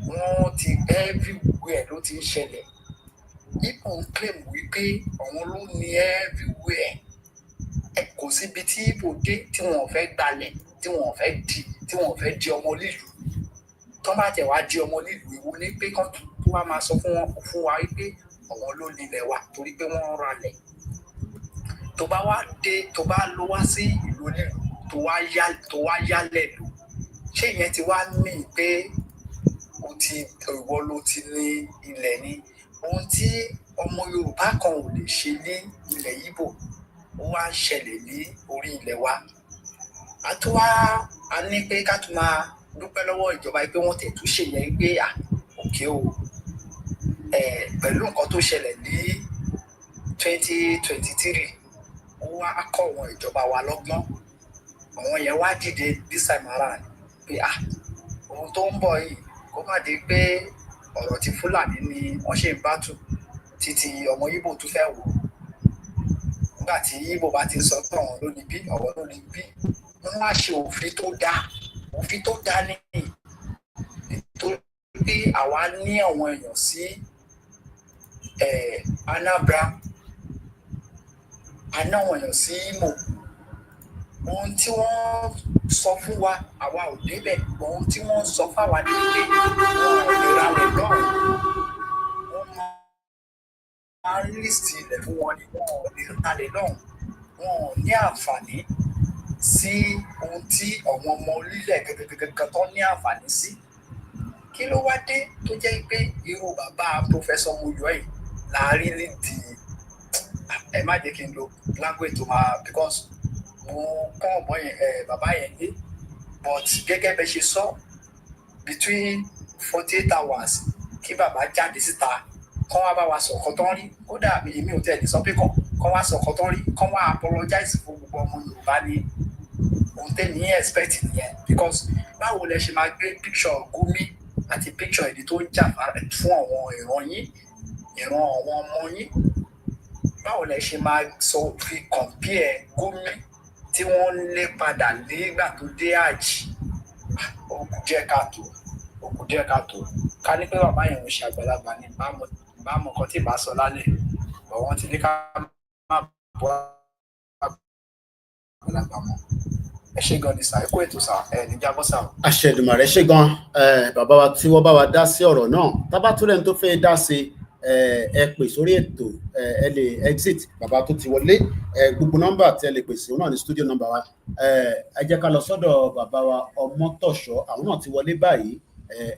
wọ́n ti everywhere ló ti ń ṣẹlẹ̀. Ìgbò ń claim wípé àwọn ló ní everywhere. Kò síbi tí Ìgbò dé tí wọ́n fẹ́ gbalẹ̀ tí wọ́n fẹ́ di ọmọ lílùú. Tó bá tẹ̀ wá di ọmọ lílùú ìwú ní pé kán tó wá máa sọ fún wa wípé àwọn ló nílẹ̀ wa torí pé wọ́n ralẹ̀. Tó bá lọ wá sí ìlú onílùú tó wá yálẹ̀ lò ṣé ìyẹn ti wá mí pé ìwọ ló ti ní ilẹ̀ ni. Ohun tí ọmọ Yorùbá kan ò lè ṣe ní ilẹ̀ Ìgbò ó wá ń ṣẹlẹ̀ ní orí ilẹ̀ wa. A ní pé ká tún máa dúpẹ́ lọ́wọ́ ìjọba pé wọ́n tẹ̀ tún ṣèyẹn pé òkè o pẹ̀lú nǹkan tó ṣẹlẹ̀ ní 2023 ó wá kọ́ àwọn ìjọba wa lọ́gbọ́n. Àwọn yẹn wá dìde this time around pé ohun tó ń bọ̀ yìí kó má di pé ọ̀rọ̀ ti Fúlàní ni wọ́n ṣe ń bátù títí ọmọ Ìgbò tún fẹ́ wò. Nígbà tí Ìgbò bá ti sọ pé àwọn ló ní bí wọ́n á ṣe òfin tó dáa ní nítorí pé àwa ní àwọn èèyàn sí Anambra, a ní àwọn èèyàn sí Imo. Ohun tí wọ́n sọ fún wa àwa ò débẹ̀, ohun tí wọ́n sọ fáwa ní pé wọ́n ò lè ralẹ̀ lọ́hùn. Wọ́n máa ń lísì ilẹ̀ fún wọn ni wọ́n ò lè ralẹ̀ lọ́hùn. Wọn ò ní àǹfààní sí ohun tí àwọn ọmọ orílẹ̀ gẹ́gẹ́ tó ní àǹfààní sí. Kí ló wá dé tó jẹ́ pé irú bàbá Professor Moyo yìí láàrin ní ẹ má jẹ́ kí n lo language tó máa because mo kọ́ ọ̀bọ̀n yẹn bàbá yẹn dé but gẹ́gẹ́ bẹ́ ṣe sọ between 48 hours kí bàbá jáde síta kán wá bá wa sọ̀kọ́ tán rí kódà èmi ò tẹ̀lé sọ pé kán wá sọ̀kọ́ tán rí kán wá apologize fún gbogbo ọmọ Yorùbá ní ohun tẹ́mi expect nìyẹn because báwo lẹ ṣe máa gbé picture Gumi àti picture èdè tó ń jà fún àwọn ìran àwọn ọmọ yín, báwo lẹ ṣe máa sọ fi compare Gumi tí wọ́n ń lé padà nígbà tó dé àjì. Ó kù díẹ̀ káàtó ká ní pé bàbá yẹn ń ṣe àgbàlagbà ní bámu kan tí ì bá sọ lálẹ́ bọ̀ wọ́n ti ní ká má bọ́ àgbàlagbà mọ́. Ẹ ṣé gan ni sà, ẹ kú ètò sà, ẹ ní jábọ́ sà. Àṣẹ Èdùmàrè, ṣé gan bàbá wa tí wọ́n bá wa dá sí ọ̀rọ̀ náà. Tábà tó lẹ́nu tó fẹ́ dá sí ẹ pè sórí ètò ẹ lè exit bàbá tó ti wọlé gbogbo nọ́mbà tí ẹ lè pèsè òun náà ní studio nọ́mbà wa. Ẹ jẹ́ ká lọ sọ́dọ̀ bàbá wa Ọmọ́tọ̀ṣọ́, àwọn náà ti wọlé báyìí.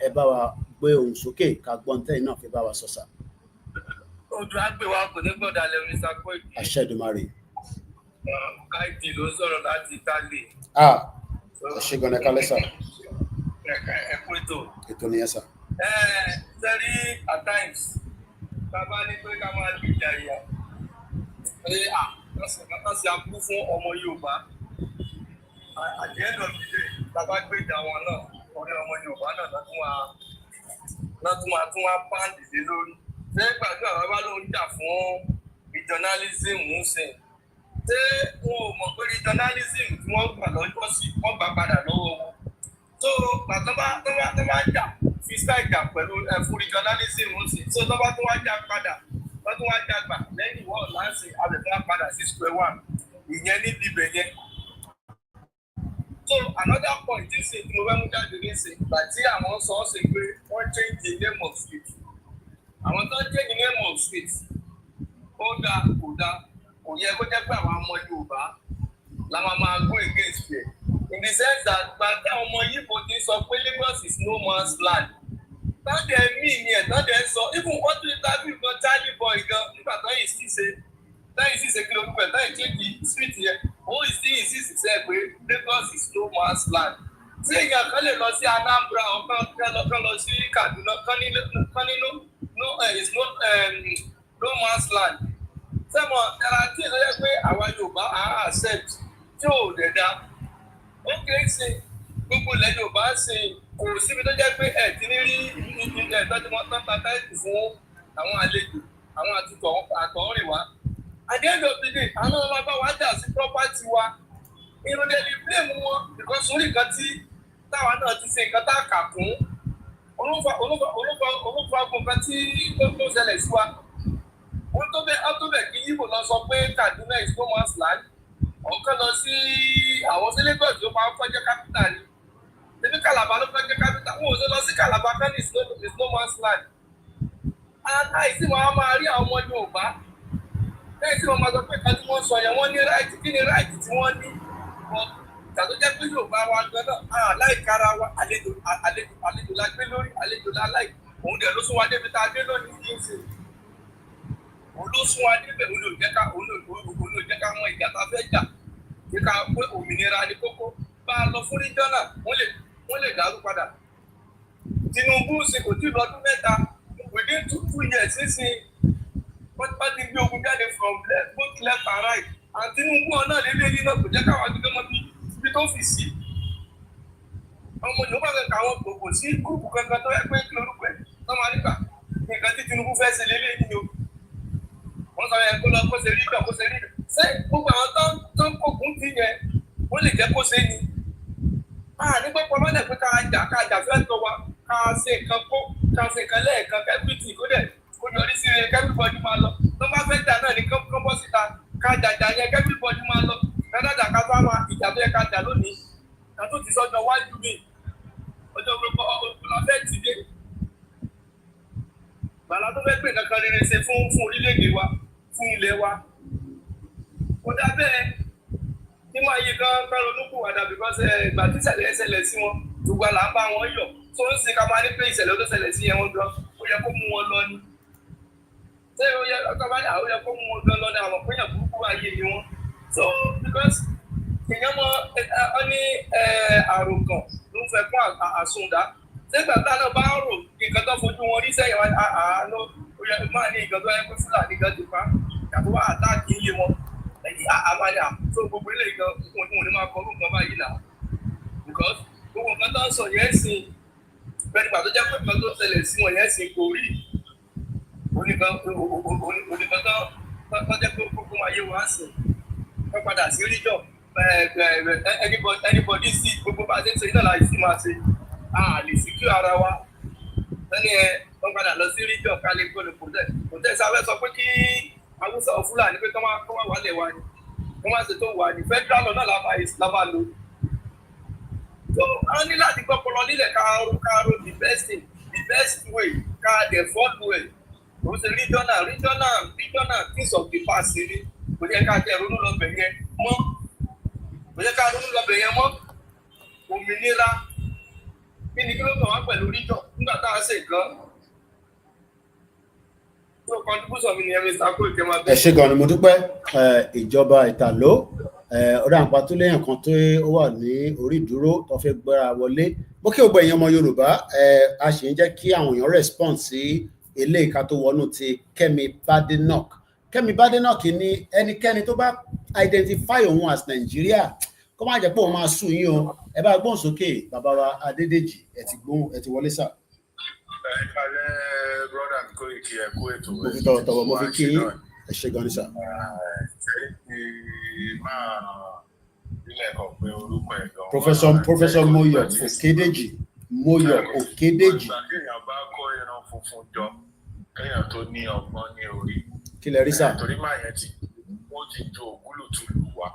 Ẹ bá wa gbé ohùn sókè ká gbọ́n tẹ́yìn náà fi bá wa sọ sà. Odò àgbè wa kò ní gbọ́dọ̀ alẹ́ orin sakó ìdí. Àṣẹ Èdùmàrè. Káìdì ló sọ̀rọ̀ láti Italy. Ẹ ṣé gan ni ká lẹ́sà. Ẹ kú ètò. Ètò nìyẹn sà. Sẹ́rí at times bàbá ní pé ká máa lu ìjà ìyá pé kàkà sí akú fún ọmọ Yorùbá. At the end of the day bàbá gbé ìjà wọn náà orí ọmọ Yorùbá náà tún wá pàǹdì lé lórí. Ṣé gbàgbé àwọn bàbá ló ń jà fún regionalism ń sìn? Ṣé wọn ò mọ̀ pé regionalism tí wọ́n gbà lọ́jọ́ sí wọ́n gbà padà lọ́wọ́ wọn? So tó bá jà fiscal jà pẹ̀lú fún regionalism ń sìn. So tó bá tún wá jà padà wọ́n tún wá jà gbà lẹ́yìn wọ́n láǹsì àbẹ̀fẹ́ padà sí square one. Ìyẹn ní ibẹ̀ yẹn. So another point is tí mo fẹ́ mú jáde ní sè gbà tí àwọn sọ ọ́ sè pé wọ́n change the name of state. Àwọn tó ń change the name of state ó ga kò dá kò yẹ kó jẹ́ pé àwọn ọmọ Yorùbá la máa go against it in the sense that gbàgbé àwọn ọmọ Yíbo ti sọ pé Lagos is no man's land tọ́jú ẹ̀mí ni ẹ̀ tọ́jú ẹ̀ sọ even wọ́n tún dábì gan Charlie boy gan nígbà tó yìí sì ṣe kí ló ń pẹ̀ tó yìí change street yẹn òun sì sẹ́ pé Lagos is no man's land tí èèyàn kan lè lọ sí Anambra ọ̀kan lọ sí Kaduna kan ní no is no man's land sẹ́mọ̀ ẹ̀rọ àti ìlọ́yẹ pé àwa Yorùbá á accept tí ò dẹ̀ dá ó kéré sí gbogbo ilẹ̀ Yorùbá sí kò síbi tó jẹ́ pé ẹ̀ ti ní rí ilẹ̀ ìtọ́jú mọ́tò táìtì fún àwọn àlejò àwọn àtọ̀húnrìn wa at the end of the day àwọn ọmọ bá wa jà sí property wa ìròyìn lè blame wọn because orí nǹkan tí táwa náà ti ṣe nǹkan tá a kà kún olúfa nǹkan tí ó ṣẹlẹ̀ sí wa wọ́n tó bẹ̀ kí Yíbò lọ sọ pé Kaduna is no man's land ọ̀kan lọ sí àwọn sí Lagos ló máa ń kọjá capital ni ebi Calabar ló kọjá capital wọn ò ṣe lọ sí Calabar kan is no man's land àìsí wọn máa rí àwọn ọmọ Yorùbá lẹ́yìn tí wọ́n máa sọ pé kan tí wọ́n sọ yẹn wọ́n ní right kí ni right tí wọ́n ní tàbí jẹ́ pé Yorùbá wa gan-an aláìkára wa àlejò la gbé lórí àlejò la láì òun dẹ̀ ló sún wa débi tá a dé lónìí kí n sè òun ló sún wa débẹ̀ òun ló jẹ́ ká mọ ìjà tá a fẹ́ jà kí ká pé òmìnira ní kókó bá a lọ fún regional wọ́n lè dàrú padà Tinubu sì kò tí ì lọ́dún mẹ́ta within 2 years sísìn wọ́n ti gbé ogun jáde from both left and right and Tinubu náà lélẹ́yìn náà kò jẹ́ káwọn agbègbè mọ́ bí tó fi sí ọmọ Yorùbá kankan àwọn gbogbo sí gúrùpù kankan tó yẹ pé kí lórúkọ ẹ̀ tó máa nígbà nǹkan tí Tinubu fẹ́ ṣe lélẹ́yìn o wọ́n sọ yẹn kó lọ kó ṣe rí bẹ́ẹ̀ kó ṣe rí bẹ́ẹ̀ ṣé gbogbo àwọn tó ń kókun ti yẹn wọ́n lè jẹ́ kó ṣe ni nígbà pọ̀ lọ́dẹ̀ pé ká jà fẹ́ tọ́ wa ká ṣe nǹkan lẹ́ẹ̀kan kẹ́bìtì kó yọrí sí rẹ̀ kẹ́bìbọ̀dì máa lọ tó bá fẹ́ jà náà ní kán bọ́ síta ká jàjà yẹn kẹ́bìbọ̀dì máa lọ kádàjà ká bá wa ìjà tó yẹ ká jà lónìí ká tó ti sọ́jọ́ wájú mi ọjọ́ gbogbo ọ̀la fẹ́ ti dé bàlá tó fẹ́ pè kankan rere ṣe fún orílẹ̀-èdè wa fún ilẹ̀ wa kò dá bẹ́ẹ̀ ní máa yí kan ronúkú wàdà because ìgbà tí ìṣẹ̀lẹ̀ sí wọn gbogbo àlà ń bá wọn yọ̀ tó ń sin ká máa ní pé ìṣẹ̀lẹ̀ tó ṣẹlẹ̀ sí yẹn wọn gan ó yẹ kó mú wọn lọ ni ṣé ó yẹ kó mú wọn gan lọ ni àwọn péyàn burúkú ayé ni wọn so because èèyàn mọ ọ ní àròkàn ló ń fẹ́ fún àsundà nígbà tá náà bá ń rò nǹkan tó fojú wọn rí sẹ́yìn àánú ó yẹ máa ní nǹkan tó yẹ pé Fúlàní gan ti pa yàtọ̀ wá àtáàkì ilé wọn àmàlà tó gbogbo ilé gan òun ní máa kọ orúkọ báyìí là because gbogbo nǹkan tó ń sọ yẹn sìn bẹ́ẹ̀ni pàtó jẹ́ pé nǹkan tó ṣẹlẹ̀ sí wọn yẹn sìn kò rí oníkan tó jẹ́ pé gbogbo ayé wa sìn wọ́n padà sí ríjọ́ anybody sí gbogbo bá a ṣe ń ṣe iná láì sí máa ṣe lè sí kí ara wa lẹ́ni wọ́n padà lọ sí ríjọ́ ká lè gbọ́dọ̀ protest abẹ́ sọ pé kí Haúsá Fúlàní pé kọ́ máa wálẹ̀ wa ni kọ́ máa ṣe tó wà ní federal law náà lábàá lò so a ní láti gbọ́ pọlọ nílẹ̀ káàró the best way ká the fourth way kò ṣe regional things of the past rí kò yẹ ká tẹ ronú lọ́bẹ̀ yẹn mọ́ òmìnira kí ni kí ló kàn wá pẹ̀lú region nígbà tá a ṣe nǹkan. ẹ ṣé gan ni mo dúpẹ́ ìjọba ìtàló ọ̀rẹ́ àǹpa tó léèyàn kan tó wà ní orí ìdúró tó fẹ́ gbéra wọlé mo kí gbogbo èèyàn ọmọ Yorùbá a sì ń jẹ́ kí àwọn èèyàn respond sí ilé ìka tó wọnú ti Kẹ́mi Badenoch ní ẹnikẹ́ni tó bá identify òun as Nigeria kó má jẹ́ pé òun máa sùn yín o ẹ bá gbóhùn sókè bàbá wa Adédèjì ẹ ti wọlé sáà. Ìkàlẹ̀ brother mi kò kí ẹ kó ètò mo fi tọ̀wọ̀tọ̀wọ̀ mo fi kí ẹ ṣé gan ni sà. máa ilẹ̀ kan pé orúkọ ẹ̀ gan. Professor Moyo Okediji Okediji. Kéèyàn bá kó ẹran funfun jọ kéèyàn tó ní ọgbọ́n ní orí. Kí lẹ rí sà. Torí máa yẹn wọ́n ti ju ògúlùtù lù wá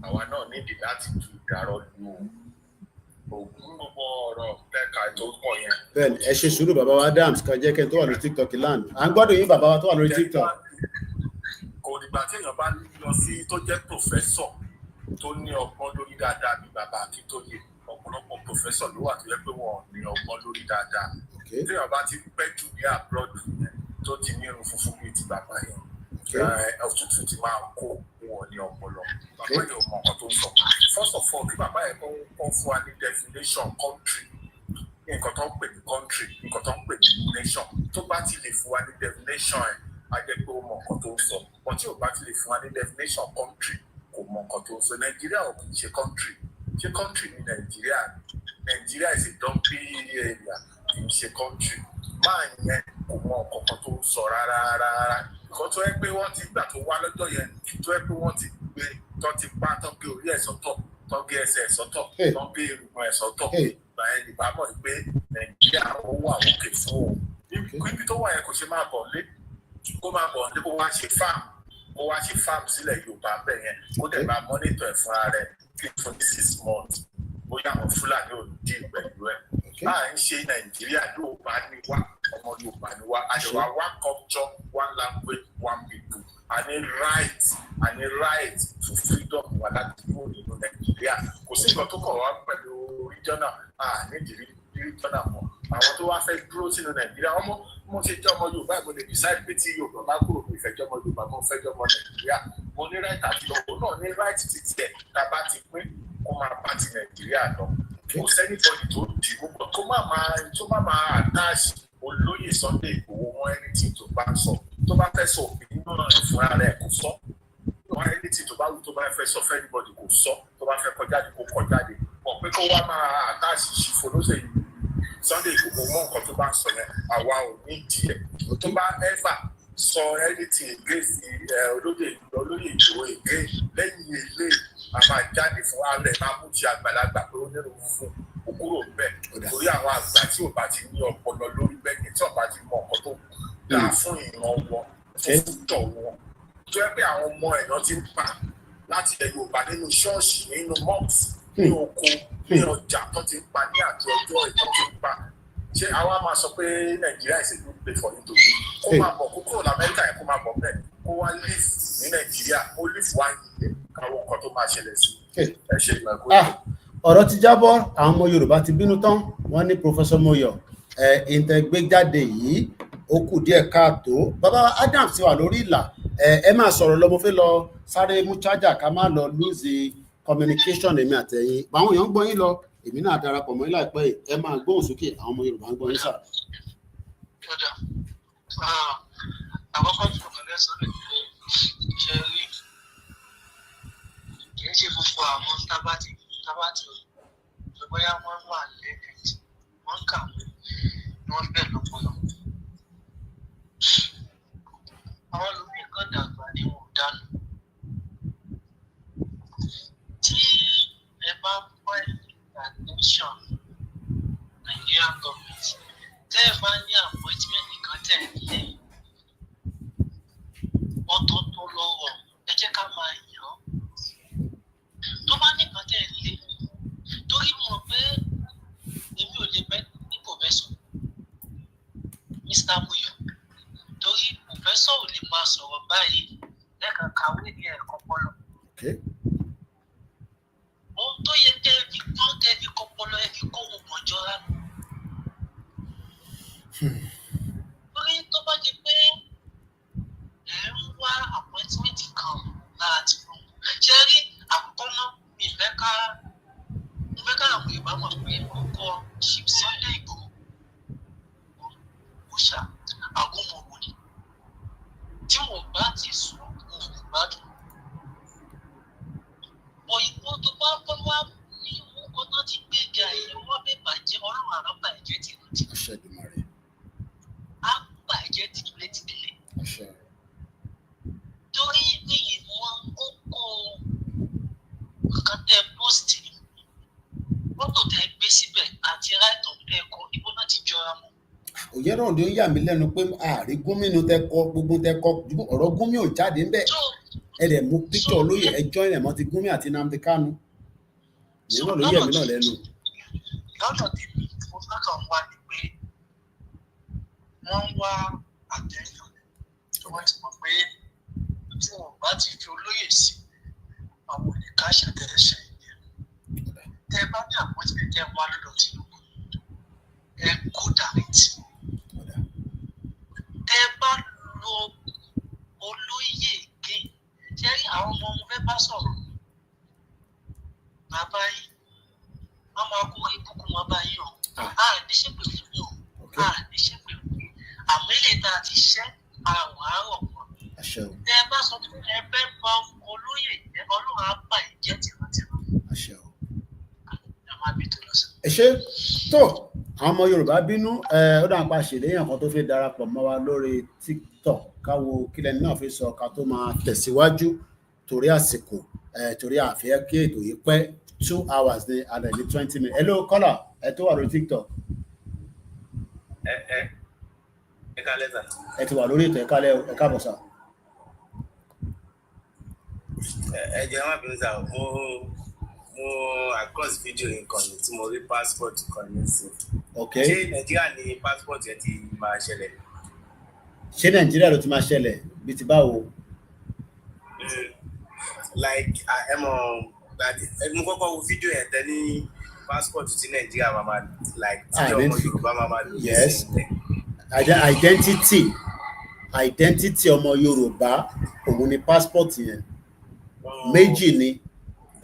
àwa náà nídìí láti ju ìdárọ̀ lu ògún gbogbo ọ̀rọ̀ lẹ́ka tó pọ̀ yẹn. Bẹ́ẹ̀ni ẹ ṣe sùúrù bàbá wa Adams kan jẹ́ kẹ́ni tó wà lórí TikTok land à ń gbọ́dọ̀ yín bàbá wa tó wà lórí TikTok. Kò ìgbà tí èèyàn bá lọ sí tó jẹ́ pòfẹ́sọ̀ tó ní ọgbọ́n lórí dáadáa bí bàbá Akíntóyè, ọ̀pọ̀lọpọ̀ pòfẹ́sọ̀ ló wà tó yẹ pé wọ́n ní ọgbọ́n lórí dáadáa. Tí èèyàn bá ti pẹ́ jù ní abroad yẹn tó ti ní irun funfun bíi ti bàbá yẹn, òtútù ti máa kó wọn ní ọpọlọ. Bàbá yẹn ò mọ nǹkan tó ń sọ. First of all, kí bàbá yẹn kọ́ fún wa ní definition country, nǹkan tó ń pè ní country, nǹkan tó ń pè ní nation. Tó bá ti lè fún wa ní definition ẹ̀, a jẹ́ pé ó mọ nǹkan tó ń sọ. But tí ò bá ti lè fún wa ní definition country, kò mọ nǹkan tó ń sọ. Nàìjíríà ò kì í ṣe country. Ṣé country ní Nàìjíríà? Nàìjíríà is a dumpy area, kì í ṣe country. Máa yẹn kò mọ nǹkan tó ń sọ rárá. Nǹkan tó yẹ pé wọ́n ti gbà tó wá lọ́jọ́ yẹn, tó yẹ pé wọ́n ti gbé, tó ti pa, tó gbé orí ẹ̀ sọ́tọ̀, tó gbé ẹsẹ̀ ẹ̀ sọ́tọ̀, tó gbé irùngbọ̀n ẹ̀ sọ́tọ̀. Ìgbà yẹn ni bàbá mọ̀ pé Nàìjíríà ó wà òkè fún òun. Ibi tó wà yẹn kò ṣe máa bọ̀ lé, kó máa bọ̀ lé, kó wá ṣe farm sílẹ̀ Yorùbá bẹ́ẹ̀ yẹn, kó dẹ̀ máa mọ́nítọ̀ ẹ̀ fúnra rẹ̀ kí fún 6 months. Bóyá àwọn Fúlàní ò dì pẹ̀lú ẹ̀. Láà ń ṣe Nàìjíríà Yorùbá ni wá, ọmọ Yorùbá ni wá, àjọwà one culture, one language, one people. A ní right to freedom wà láti kúrò nínú Nàìjíríà. Kò sí nǹkan tó kọ̀ wá pẹ̀lú regional, nídìí regional mọ̀. Àwọn tó wá fẹ́ dúró sínú Nàìjíríà, mo ṣe jẹ́ ọmọ Yorùbá, mo lè decide pé tí Yorùbá bá kúrò ní ìfẹ́jọ́ ọmọ Yorùbá, mo fẹ́ jẹ́ ọmọ Nàìjíríà. Mo ní right àti lọ́wọ́ náà ní right títí ẹ̀ tá a bá ti pín kó máa bá ti Nàìjíríà lọ. Kò sẹ́nìbọ̀dì tó dì í gbogbo tó má máa attach olóyè Sunday Igboho mọ́ anything tó bá sọ. Tó bá fẹ́ sọ òpin náà fúnra rẹ̀ kò sọ. Wọ́n anything tó bá wù tó bá fẹ́ sọ fẹ́nìbọ̀dì kò sọ. Tó bá fẹ́ kọjáde kó kọjáde. Mọ̀ pé kó wá máa attach ìṣìfò lóṣèlú Sunday Igboho mọ́ nǹkan tó bá sọ yẹn, àwa ò ní ìdí ẹ̀. Tó bá ever sọ anything against olóyè Igboho again lẹ́yìn ilé a máa jáde fún ààrẹ máa mú ti àgbàlagbà pé ó nírò fún kúrò bẹ́ẹ̀ torí àwọn àgbà tí ò bá ti ní ọpọlọ lórí bẹ́ẹ̀ tí ò bá ti mọ ọkọ tó dáa fún ìran wọn fún tọ̀ wọn tó yẹ pé àwọn ọmọ ẹ̀yàn ti ń pa láti ilẹ̀ Yorùbá nínú ṣọ́ọ̀ṣì nínú mosque ní oko ní ọjà tó ti ń pa ní àti ọjọ́ ìtọ́ ti ń pa ṣé àwa máa sọ pé Nàìjíríà is a good place for nítorí kó máa bọ̀ kó kúrò lamẹ́ríkà yẹn kó máa bọ̀ bẹ́ẹ̀ kó wá live ní Nàìjíríà ó live wá yìí káwọn nǹkan tó máa ṣẹlẹ̀ sí ẹ ṣe ìgbà ìgbà. Ọ̀rọ̀ ti jábọ́, àwọn ọmọ Yorùbá ti bínú tán, wọ́n ní Professor Moyo ìtẹ̀gbéjáde yìí ó kù díẹ̀ káàtó. Bàbá Adams ti wà lórí ìlà, ẹ máa sọ̀rọ̀ lọ, mo fẹ́ lọ sáré mú chájà ká má lọ lose communication èmi àtẹ̀yìn. Àwọn èèyàn ń gbọ́ yín lọ, èmi náà darapọ̀ mọ́ yín láìpẹ́ yìí, ẹ máa gbóhùn sókè, àwọn ọmọ Yorùbá ń gbọ́ yín sà. Àkọ́kọ́ tí mo kàn lẹ́sọ̀ rẹ̀ ṣe rí kì í ṣe gbogbo àwọn tábàtì bóyá wọ́n wà lẹ́ẹ̀kejì wọ́n kàwé ni wọ́n bẹ̀ lọ́pọ̀lọ́. Àwọn lómi kan dàgbà ní wọn ò dánù. Tí ẹ bá pẹ́ admission Nigerian government tẹ́ ẹ bá ní appointment nìkan tẹ̀ lé ọ̀tọ̀ọ̀tọ̀ lọ́wọ́ ẹ jẹ́ ká máa yàn án. Tó bá nìkan tẹ̀ lé torí mọ̀ pé èmi ò lè bẹ́ ní professor Mr. Moyo torí professor ò lè máa sọ̀rọ̀ báyìí lẹ́ẹ̀kan kàwé ní ẹ̀kọ́ pọ́lọ. Ohun tó yẹ kẹ́ ẹ fi kọ́ kẹ́ ẹ fi kọ́ pọ́lọ ẹ fi kọ́ ohun mọ̀jọ́ra. Torí tó bá di pé ẹ̀ ń wá appointment kan láti fún un. Ṣé rí àkọ́kọ́ náà ìfẹ́ ká àwọn Yorùbá mọ̀ pé ọkọ Chief Sunday Igboho òòṣà agúnmọ̀wò ni tí wọ́n bá ti sùn wọn kò gbádùn. Òyìnbó tó bá bọ́ wá ní orúkọ náà ti gbé ga èèyàn wọ́n fẹ́ bàjẹ́ Ọlọ́run àrọ́bà ẹ̀jẹ̀ ti rántí. Á bàjẹ́ tìdílé. Torí ní ìmọ̀ kókó nǹkan tẹ post ni mọ́tò tẹ gbé síbẹ̀ àti ráìtọ̀ tẹ kọ ibo náà ti jọra mọ́. Òye náà ló ń yà mí lẹ́nu pé ààrẹ gómìnà tẹ kọ gbogbo tẹ kọ ọ̀rọ̀ gómìnà ò jáde ń bẹ̀. Ẹ dẹ̀ mú píkítọ̀ olóyè ẹjọ́ ẹ̀ mọ́ ti gómìnà àti Nnamdi Kanu. Ìyẹn náà ló yẹ mí náà lẹ́nu. Lọ́dọ̀ tèmi mo fẹ́ kàn wá ni pé wọ́n ń wá àtẹ̀yàn tí wọ́n ti mọ̀ pé tí wọ́n bá bá ti fi olóyè sí àwọn olè káṣà tẹ̀lẹ́ṣẹ̀ yẹn tẹ́ bá ní appointment tẹ́ wá lọ́dọ̀ Tinubu ẹ kó direct tẹ́ bá lo olóyè gé ṣé àwọn ọmọ fẹ́ bá sọ̀rọ̀ bàbá yìí wọ́n máa kó ìbùkún wọn bá yìí o ní ṣépè fún yìí o ní ṣépè fún yìí àmọ́ ilé tá a ti ṣẹ́ àwọn àárọ̀ kan tẹ ẹ bá sọ fún ẹ bẹ́ẹ̀ bá olóyè ọlọ́run á bà ẹ̀ jẹ́ tìrantìran ẹ má bí tó lọ sí. ẹ ṣe tó àwọn ọmọ Yorùbá bínú ó dà ń pa ṣèléyàn kan tó fi darapọ̀ mọ́ wa lórí TikTok káwo kílẹ̀ náà fi sọ ká tó máa tẹ̀síwájú torí àsìkò torí àfihàn kí ètò yìí pẹ́ 2 hours ní alẹ́ ní 20 minutes. Hello caller ẹ tó wà lórí TikTok. ẹ kálẹ́ sà. ẹ ti wà lórí ètò ẹ káàbọ̀ sà. ẹ jẹ́ má bínú sà mo across video nǹkan ní tí mo rí passport kan ní sí. ṣé Nàìjíríà ni passport yẹn ti máa ṣẹlẹ̀? ṣé Nàìjíríà ló ti máa ṣẹlẹ̀ bí ti báwo? Like ẹ mọ̀ mo kọ́kọ́ wo fídíò yẹn tẹ́ ní passport ti Nàìjíríà máa like tí ọmọ Yorùbá máa lò. Yes, identity ọmọ Yorùbá òun ni passport yẹn méjì ni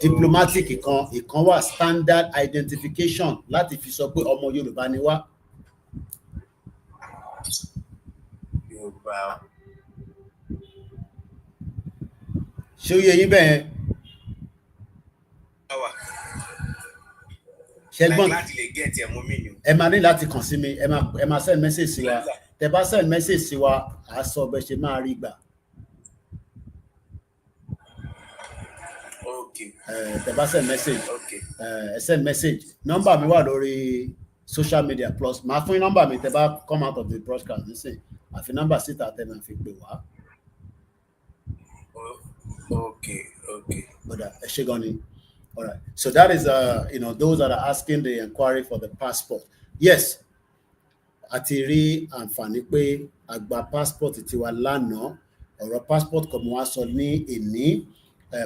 diplomatic ìkan wà standard identification láti fi sọ pé ọmọ Yorùbá ni wá. Yorùbá. ṣé ó yẹ yín bẹ́ẹ̀? ṣẹgbọn ẹ máa ní láti kàn sí mi ẹ máa send message sí wa tẹ́ bá send message sí wa à sọ bẹ ṣe máa rí gbà. Tẹ́ bá send message send message nọ́mbà mi wà lórí social media plus máa fún nọ́mbà mi tẹ́ bá come out of the broadcast nísìnyí àfi nọ́mbà síta tẹ́ máa fi pè wá. Ẹ ṣé gan ni. All right. So that is, those that are asking the inquiry for the passport. Yes. Àti rí àǹfààní pé àgbà passport tiwa lánàá, ọ̀rọ̀ passport kò mú wá sọ ní ìní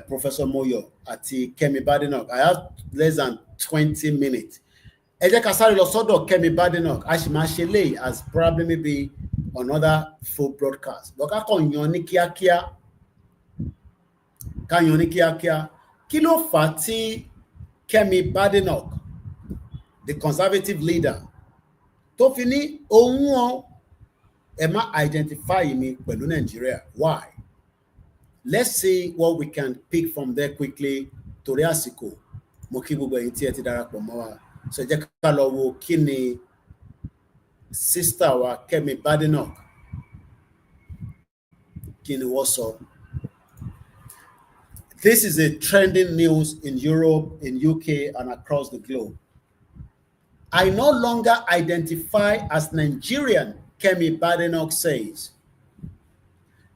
Professor Moyo àti Kemi Badenoch. I have less than 20 minutes. Ẹ jẹ́ ká sáré lọ sọ́dọ̀ Kemi Badenoch. A sì máa ṣe léyìí as probably maybe another full broadcast. But ká kàn yan ní kíákíá. Ká yan ní kíákíá. Kí ló fà á tí Kemi Badenoch, the conservative leader, tó fi ní ohun ẹ má identify mi pẹ̀lú Nigeria? Why? Let's see what we can pick from there quickly torí àsìkò. Mo kí gbogbo ẹ̀yin tí ẹ ti darapọ̀ mọ́ wa. So jẹ́ ká lọ wo kí ni sister wa Kemi Badenoch kí ni wọ́n sọ. This is a trending news in Europe, in UK, and across the globe. I no longer identify as Nigerian, Kemi Badenoch says.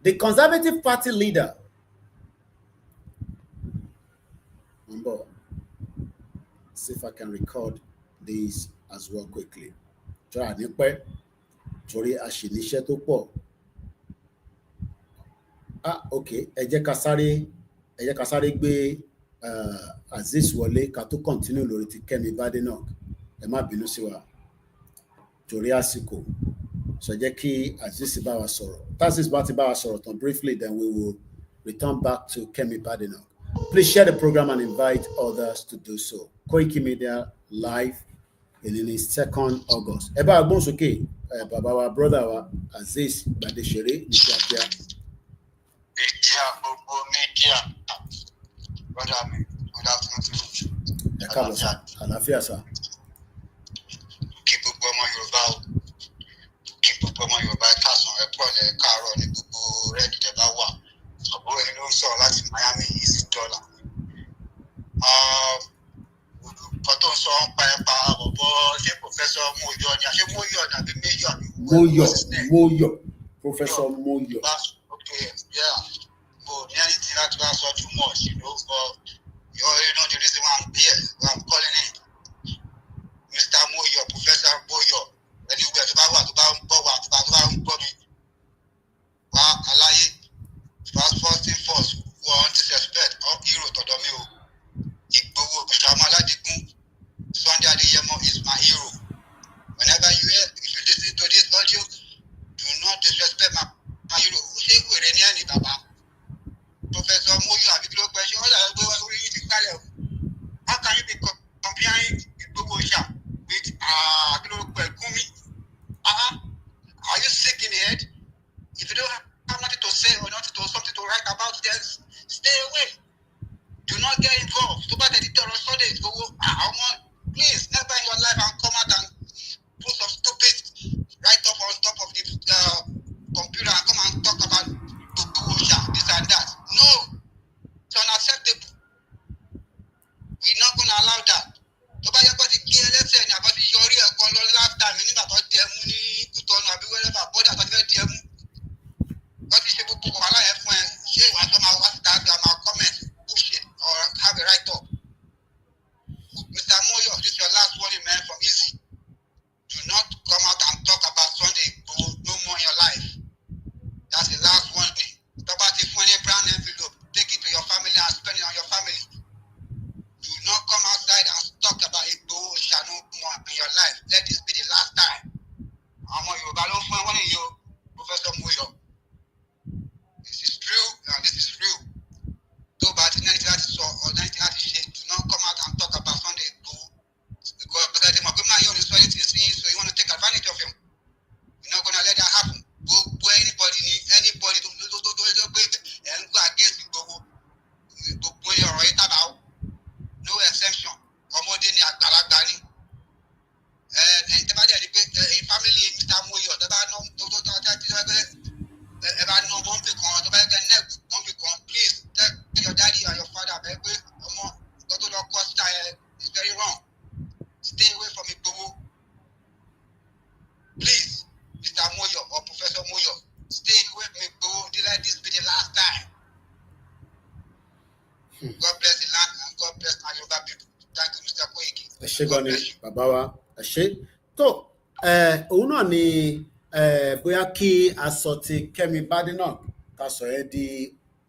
The Conservative Party leader, see if I can record these as well quickly. Okay. Ẹ jẹ́ ká sáré gbé Aziz wọlé ká tó continue lórí ti Kemi Badenoch. Ẹ má bínú sí wa torí àsìkò. So jẹ́ kí Aziz bá wa sọ̀rọ̀. Aziz bá ti bá wa sọ̀rọ̀ tán briefly, then we will return back to Kemi Badenoch. Please share the program and invite others to do so. Koiki Media live in the 2nd August. Ẹ bá gbọ́n sókè bàbá wa brother wa Aziz Badeshere ní kíákíá. Media, gbogbo media. Brother mi, good afternoon to you. Ẹ káàbọ̀ sà, àlàáfíà sà. Kí gbogbo ọmọ Yorùbá o. Kí gbogbo ọmọ Yorùbá káàsán ẹ pọ̀lẹ̀ káàárọ̀ ní gbogbo rẹ́ẹ̀dì tẹ́ bá wà. Àbúrò ẹni ló ń sọ̀rọ̀ láti Miami East Dollar. Olùkọ́ tó ń sọ ń pa ẹ̀pà àbọ̀bọ̀ ṣé Professor Moyo ni àṣé Moyo ni àbí Mayor ni? Moyo. Professor Moyo. Okay, yeah. But anything that you ask too much, but you already know the reason why I'm here, why I'm calling in. Mr. Moyo, Professor Moyo, anywhere to buy me. Well, I like it. First thing first, Professor Moyo Okediji how can you be comparing Igboho with Gumi? Are you sick in the head? If you don't have nothing to say or something to write about, then stay away. Do not get involved. So bad editor on Sunday, please never in your life and come out and put some stupid write up on top of the computer and come and talk about this and that. No, it's unacceptable. We're not going to allow that. So bad you got the KLSN about the Yori last time, meaning about the money, put on a wherever, but that's a what is people who are like when she was on my comment, push it or have a write up. Mr. Moyo, this is your last warning, man, from Easy. Do not come out and talk about Sunday no more in your life. That's the last warning. Talk about the funny brown envelope. Take it to your family and spend it on your family. Do not come outside and talk about it no more in your life. Let this be the last time. I'm on your balloon for one of you, Professor Moyo. This is true, and this is real. Go back to 1990 or 1990 do not come out and talk about Sunday because my good man here is ready to see, so you want to take advantage of him. You're not going to let that happen. Go where anybody don't go against you. Go where you're right about. No exception. Family, Mr. Moyo, please tell your daddy or your father, it's very wrong. Stay away from it, please, Mr. Moyo or Professor Moyo, stay away from it, let this be the last time. God bless the land and God bless my Yoruba people. Thank you, Mr. Koiki. God bless you. Baba tó òun náà ni bóyá kí a sọ ti Kẹ́mi Badenoch ká sọ ẹ́ di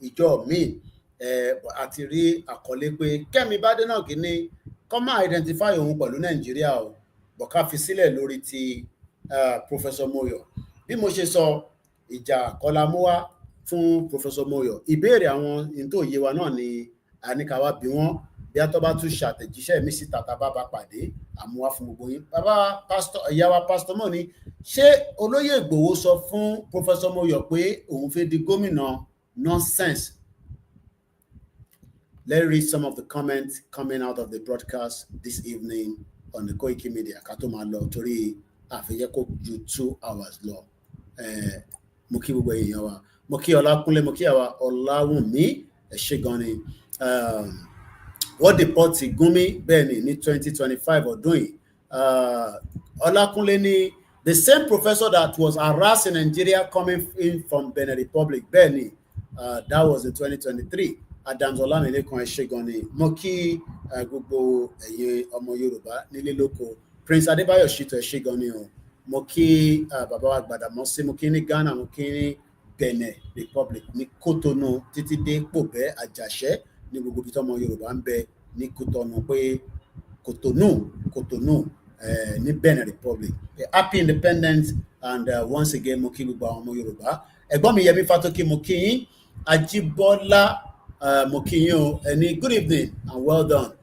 ìjọ míì àti rí àkọlé pé Kẹ́mi Badenoch ní kó má identify òun pẹ̀lú Nàìjíríà o bọ̀ ká fi sílẹ̀ lórí ti Professor Moyo. Bí mo ṣe sọ ìjà kọ́lá mú wá fún Professor Moyo, ìbéèrè àwọn ní tó yé wa náà ni àníkàwá bí wọ́n bí a tó bá tún ṣàtẹ̀jíṣẹ́ mi síta tá bá bá pàdé àmúwá fún gbogbo yín. Bàbá pastor ìyáwá pastor mọ́ ni ṣé olóyè Ìgbòho sọ fún Professor Moyo pé òun fẹ́ di gómìnà nonsense? Let's read some of the comments coming out of the broadcast this evening on the Koiki Media. Ká tó máa lọ torí àfẹ́yẹ́ kó ju 2 hours lọ. Mo kí gbogbo èèyàn wa. Mo kí Ọlákúnlé, mo kí àwa Ọláwùnmí, ẹ ṣé gan ni. Wọ́n deport Gumi bẹ́ẹ̀ ni ní 2025 ọdún yìí. Ọlákúnlé ní the same professor that was harassed in Nigeria coming in from Benin Republic bẹ́ẹ̀ ni that was in 2023. Adams Ọlámilékan ẹ ṣé gan ni. Mo kí gbogbo ẹ̀yin ọmọ Yorùbá nílé lóko. Prince Adébáyọ̀ Ṣítù ẹ ṣé gan ni o. Mo kí bàbá wa Gbàdàmọ́sí, mo kí ní Ghana, mo kí ní Benin Republic, ní Cotonou títí dé Pòbẹ́ Àjàṣẹ́ ní gbogbo ibi tọ́mọ Yorùbá ń bẹ ní Cotonou pé Cotonou ní Benin Republic. Happy independence and once again mo kí gbogbo àwọn ọmọ Yorùbá. Ẹ̀gbọ́n mi Yẹmí Fátókí mo kí yín. Ajíbọ́lá mo kí yín o. Ẹni good evening and well done.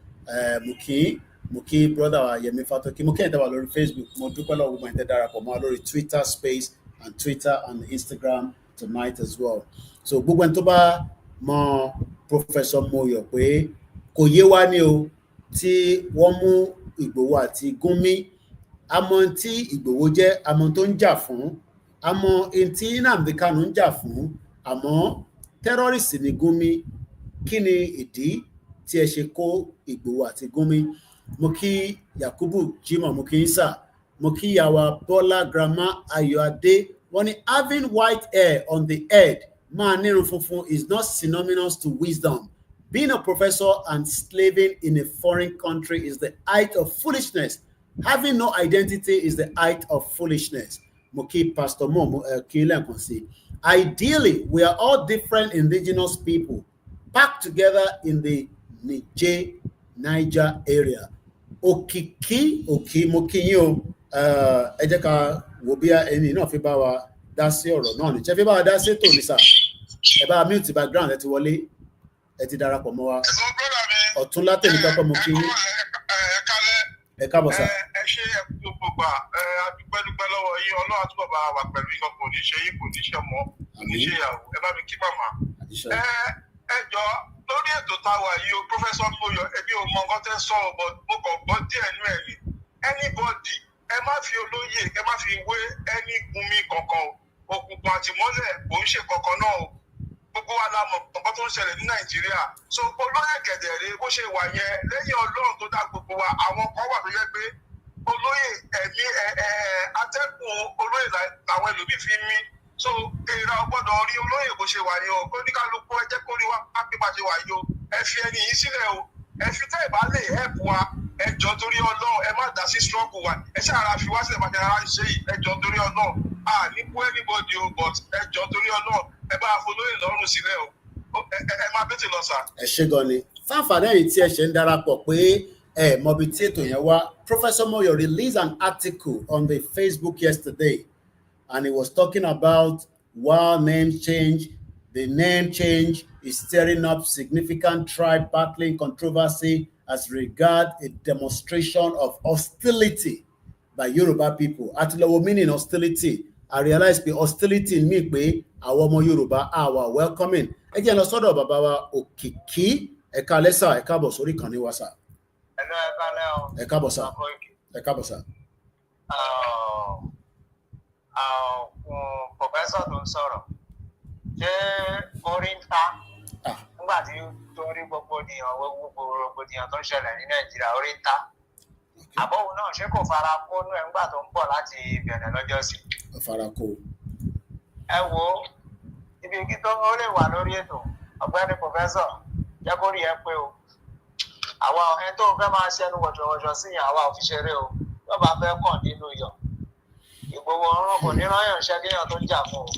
Mo kí brother wa Yẹmí Fátókí. Mo kí ẹ̀yin tẹ́ wà lórí Facebook. Mo dúpẹ́ lọ́wọ́ gbogbo ẹ̀yin tẹ́ darapọ̀ mọ́ lórí Twitter space and Twitter and Instagram tonight as well. So gbogbo ẹni tó bá mọ Professor Moyo pé kò yé wa ní o tí wọ́n mú Ìgbòho àti Gumi, àmọ́ tí Ìgbòho jẹ́, àmọ́ tó ń jà fún, àmọ́ tí Nnamdi Kanu ń jà fún, àmọ́ terrorist ni Gumi. Kí ni ìdí tí ẹ ṣe kó Ìgbòho àti Gumi? Mo kí Yakubu Jimoh, mo kí Isa, mo kí Yawa Bola Grandma Ayoade. Wọ́n ní having white hair on the head máa nírun funfun is not synonymous to wisdom. Being a professor and slaving in a foreign country is the height of foolishness. Having no identity is the height of foolishness. Mo kí Pastor Mo kí lẹ́ẹ̀kan sí. Ideally, we are all different indigenous people packed together in the Niger area. Òkìkí mo kí yín o. Ẹ jẹ́ ká wo bí ẹni náà fi bá wa dá sí ọ̀rọ̀ náà ni. Ṣé fi bá wa dá sí ètò ní sà? ẹ bá mute background ẹ ti wọlé ẹ ti darapọ̀ mọ́ wa ọ̀tún látẹ̀lé kápẹ́ mo kí ẹ káàbọ̀ sà. ẹ ṣe gbogbo gbà adúpẹ́dúpẹ́ lọ́wọ́ yín ọlọ́run àtúbọ̀ bá wà pẹ̀lú yín kò ní ṣe yín kò ní ṣe mọ́ kò ní ṣe ìyàwó ẹ bá mi kí màmá. ẹ jọ lórí ètò táwa yìí o Professor Moyo ẹbí o mọ nǹkan tẹ́ sọ ọ bọ mo kàn gbọ́ díẹ̀ nú ẹ̀ ni anybody ẹ má fi olóyè ẹ má fi wé ẹni gunmi kankan òkùnkùn àtìmọ́lẹ̀ kò ń ṣe kankan náà o gbogbo wa la mọ̀ nǹkan tó ń ṣẹlẹ̀ ní Nàìjíríà so olóyè kẹ̀dẹ̀rẹ́ bó ṣe wà yẹn lẹ́yìn Ọlọ́run tó dá gbogbo wa àwọn kan wà tó yẹ pé olóyè ẹ̀mí atẹ́kùn olóyè làwọn ẹlòmíì fi mí so èèrà ọgbọ́dọ̀ rí olóyè bó ṣe wà yìí o kó ní kálukú ẹ jẹ́ kó rí wa pé bá ṣe wà yìí o ẹ fi ẹni yìí sílẹ̀ o ẹ fi tẹ́ ìbá lè help wa ẹ jọ torí Ọlọ́run ẹ má dá sí struggle wa ẹ ṣáà fi wá sílẹ̀ bá ṣe ara ṣe yìí ẹ jọ torí Ọlọ́run ní kú anybody o but ẹ jọ torí Ọlọ́run ẹ bá folóyè lọ́rùn sílẹ̀ o ẹ máa bẹ́tẹ̀ lọ sà. ẹ ṣé gan ni fáfàdé yìí tí ẹ ṣe ń darapọ̀ pé mọ̀bí tí ètò yẹn wá Professor Moyo released an article on the Facebook yesterday and he was talking about why name change. The name change is stirring up significant tribe battling controversy as regards a demonstration of hostility by Yoruba people. At lower meaning hostility, I realized the hostility mean pé àwọn ọmọ Yorùbá are welcoming. Ẹ jẹ́ lọ sọ́dọ̀ bàbá wa Òkìkí ẹ káalẹ́ sà ẹ káàbọ̀ sórí ìkànnì wa sà. Ẹ káàbọ̀ sà. Ẹ káàbọ̀ sà. Professor tó ń sọ̀rọ̀ ṣé orí ń ta nígbà tí torí gbogbo rògbòdìyàn tó ń ṣẹlẹ̀ ní Nàìjíríà orí ń ta àbọ̀wò náà ṣé kò fara kó nú ẹ̀ nígbà tó ń bọ̀ láti Bẹ̀nẹ̀ lọ́jọ́ sí. Fara kó. Ẹ wo ibi kí tó ó lè wà lórí ètò ọ̀gbẹ́ni Professor jẹ́ kó rí ẹ pé o àwa ẹni tó fẹ́ máa ṣẹnu wọ̀jọ̀wọ̀jọ̀ sí yàn àwa ò fi ṣeré o tó bá fẹ́ kàn nínú iyọ̀ Ìgbòho ọ̀run kò ní rányàn iṣẹ́ kéèyàn tó ń jà fún o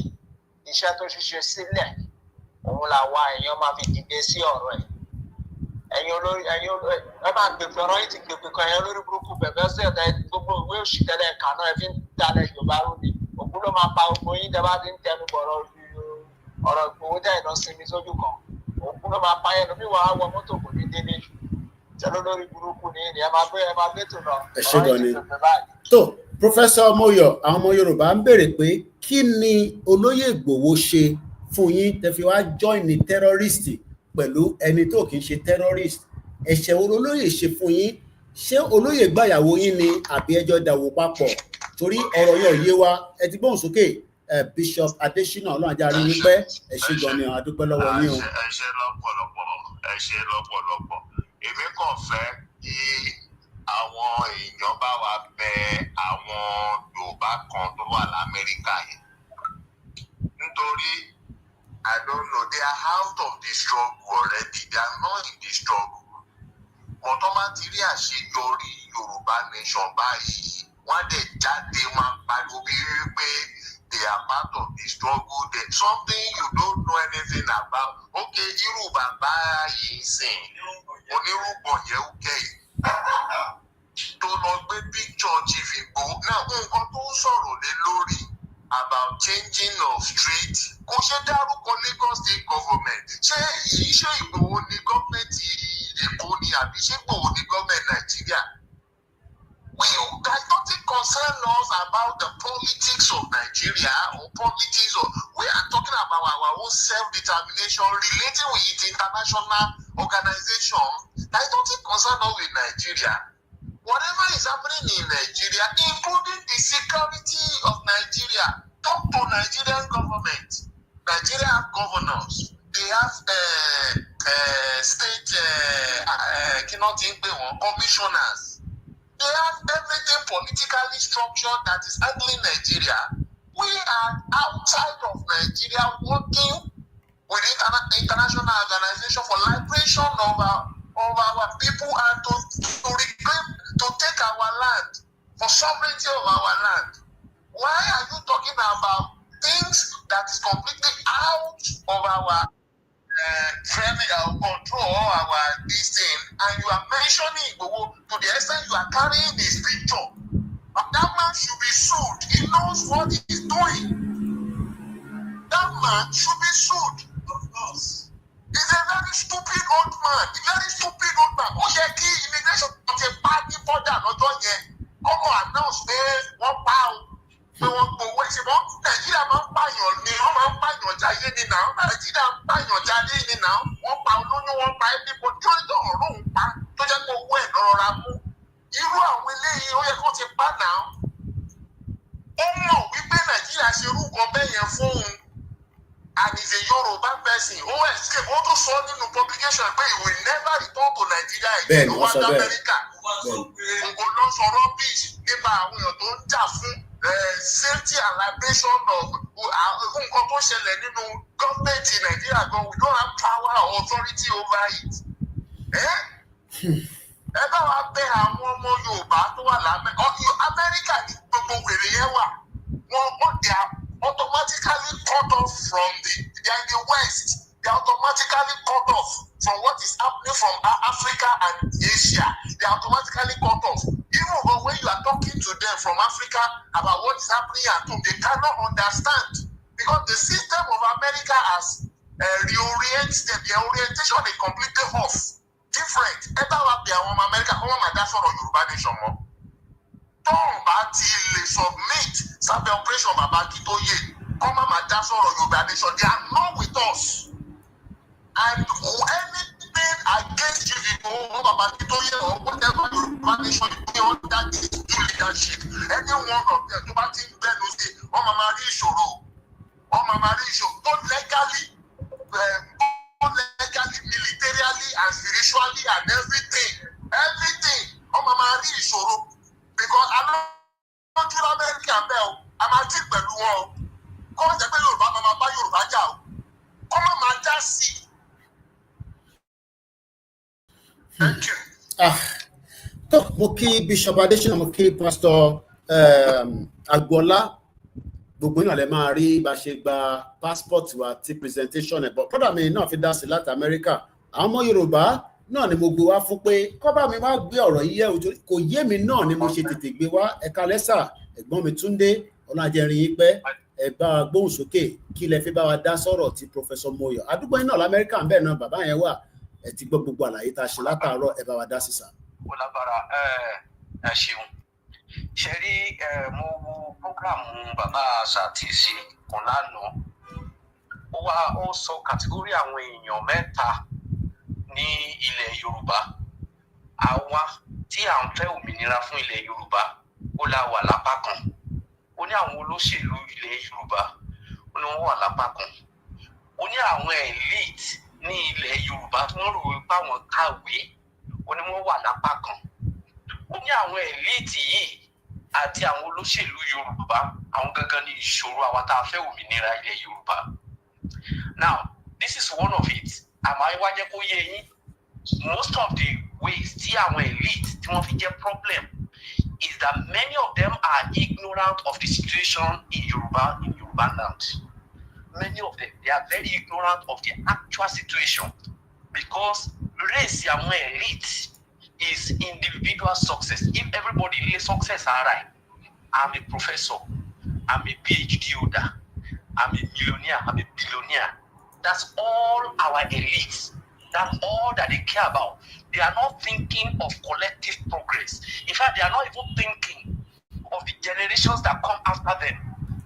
iṣẹ́ tó ṣiṣẹ́ sílẹ̀ òun làwa èèyàn máa fi dìde sí ọ̀rọ̀ ẹ̀ ẹ̀yin olórí ẹ máa gbègbè ọ̀rọ̀ yìí ti gbègbè kan ẹ̀yin olórí burúkú bẹ̀bẹ̀ sí ẹ̀dá gbogbo ìwé òṣì tẹ́lẹ̀ kànáà ẹ fi ń dalẹ̀ Yorùbá rú ni òkú ló máa pa gbogbo yín tẹ́ bá ti ń tẹnu bọ̀ ọ̀rọ̀ Ìgbòho tẹ́ ìdán sinmi sójú kan òkú ló máa pa ẹnu bí wàá wọ mọ́tò kò ní délé tẹ́lẹ̀ olórí burúkú ni ẹ máa gbé tó lọ ọ̀rọ̀ yìí ti gbègbè báyìí. tó Professor Moyo àwọn ọmọ Yorùbá ń béèrè pé kí ni olóyè Ìgbòho ṣe fún yín tẹ́ fi wá join ní terrorist pẹ̀lú ẹni tó kì í ṣe terrorist ẹ̀ṣẹ̀ wo olóyè ṣe fún yín ṣé olóyè gbàyàwó yín ni àbí ẹjọ́ dàwó papọ̀ torí ọ̀rọ̀ yóò yé wa ẹ ti gbóhùn sókè Bishop Adesina Ọlọ́run ajá rí yín pẹ́ ẹ ṣé gan ni àdúpẹ́ lọ́wọ́ yín o. ẹ ṣé lọ́pọ̀lọpọ̀ èmi kàn fẹ́ kí àwọn èèyàn bá wa bẹ àwọn Yorùbá kan tó wà l'Amẹ́ríkà yẹn nítorí I don't know they are out of the struggle already they are not in the struggle ọ̀tọ́ máa ti rí àṣeyọrí Yorùbá nation báyìí wọ́n dẹ̀ jáde wọn pariwo bí wípé they are part of the struggle there something you don't know anything about okay irú bàbá yìí sìn onírúgbọ̀n yẹn ó kẹ́yìn tó lọ gbé picture Chief Igboho náà nǹkan tó ń sọ̀rọ̀ lé lórí about changing of street kò ṣe dárúkọ Lagos state government ṣé Ìgbòho ní gọ́ọ̀mẹ̀ntì Èkó ni àbí ṣé Ìgbòho ní gọ́ọ̀mẹ̀ntì Nàìjíríà nothing concern us about the politics of Nigeria or politics of we are talking about our own self-determination relating with international organization that nothing concern us with Nigeria. Whatever is happening in Nigeria, including the security of Nigeria, talk to Nigerian government. Nigeria have governors. They have state commissioners. They have everything politically structured that is handling Nigeria. We are outside of Nigeria working with international organization for liberation of our people and to reclaim, to take our land, for sovereignty of our land. Why are you talking about things that is completely out of our control, our this thing, and you are mentioning Igboho to the extent you are carrying his picture? That man should be sued. He knows what he is doing. That man should be sued. èèyàn jáde ní náà wọ́n pa olóyún wọ́n pa everybody tó ń dọ̀rọ̀ lóhùn pa tó jẹ́ pé owó ẹ̀ lọ́rọ̀ mú irú àwọn eléyìí ó yẹ kó ti pa náà ó mọ̀ wípé Nàìjíríà ṣe irú kan bẹ́ẹ̀ yẹn fóun and is a Yoruba person ó escape ó tún sọ nínú publication pé he will never return to Nigeria again ó wá sí America nǹkan ló sọ rubbish nípa àwọn èèyàn tó ń jà fún safety and liberation of nǹkan tó ṣẹlẹ̀ nínú gọ́ọ̀mẹ̀ntì Nàìjíríà gan we don't have power or authority over it. Ẹ bá wa bẹ̀ àwọn ọmọ Yorùbá tó wà Amẹ́ríkà ní gbogbo wèrè yẹn wà wọ́n they are automatically cut off from they are in the West. They are automatically cut off from what is happening from Africa and Asia. They are automatically cut off. Even when you are talking to them from Africa about what is happening at home, they cannot understand because the system of America has reoriented them. Their orientation is completely off, different. Ever wa be àwọn ọmọ America kọ́ wọ́n máa dá sọ̀rọ̀ Yorùbá nation mọ́. Tọ́run bá ti lè submit sábẹ́ operation Baba Akíntóyè kọ́ máa dá sọ̀rọ̀ Yorùbá nation. They are not with us. And anything against you people, Baba Akíntóyè or whatever Yorùbá nation you put on that is new leadership. Any one of them tó bá ti ń bẹ́ẹ̀ ló ṣe wọ́n máa rí ìṣòro. Wọ́n máa rí ìṣòro both legally, militarily and spiritually and everything. Wọ́n máa rí ìṣòro. Because I'm not in America bẹ́ẹ̀ o, a máa tí pẹ̀lú wọn o. Kọ́ wọ́n jẹ́ pé Yorùbá máa bá Yorùbá jà o. Kọ́ máa dá sí i. Thank you. Tó mo kí Bishop Adesina, mo kí Pastor Agboola, gbogbo náà lè máa rí bá ṣe gba passport wa ti presentation ẹ̀ bọ̀. Brother mi náà fi dá sí láti America. Àwọn ọmọ Yorùbá náà ni mo gbé wá fún pé kọ́bá mi wá gbé ọ̀rọ̀ yìí yẹ̀ kò yé mi náà ni mo ṣe tètè gbé wá ẹ̀ka lẹ́sà ẹ̀gbọ́n mi Túndé ọlájẹrin yín pẹ́ ẹ bá gbóhùn sókè kí lẹ fi bá wa dá sọ̀rọ̀ ti Professor Moyo àdúgbò yín náà lamẹ́ríkà ń bẹ̀ náà bàbá yẹn wà ẹ ti gbọ́ gbogbo àlàyé tá a ṣe látàárọ̀ ẹ bá wa dá sísà. ó lágbára ẹ ṣeun ṣe rí mo wo programu bàbá Sàtìsí kan lánàá ó sọ kàtígórì àwọn èèyàn mẹ́ta ní ilẹ̀ Yorùbá àwa tí à ń fẹ́ òmìnira fún ilẹ̀ Yorùbá ó la wà lápá kan ó ní àwọn olóṣèlú ilẹ̀ Yorùbá ó ní wọ́n wà lápá kan ó ní àwọn elite ní ilẹ̀ Yorùbá tí wọ́n rò wípé àwọn kàwé ó ní wọ́n wà lápá kan ó ní àwọn elite yìí àti àwọn olóṣèlú Yorùbá àwọn gangan ní ìṣòro àwa tá a fẹ́ òmìnira ilẹ̀ Yorùbá. Now this is one of it. Àmọ́ wá jẹ́ kó yé yín most of the ways tí àwọn elite tí wọ́n fi jẹ́ problem is that many of them are ignorant of the situation in Yoruba land. Many of them, they are very ignorant of the actual situation because race àwọn elite is individual success. If everybody is success, all right, I'm a professor, I'm a PhD holder, I'm a millionaire, I'm a billionaire. That's all our elites. That's all that they care about. They are not thinking of collective progress. In fact, they are not even thinking of the generations that come after them.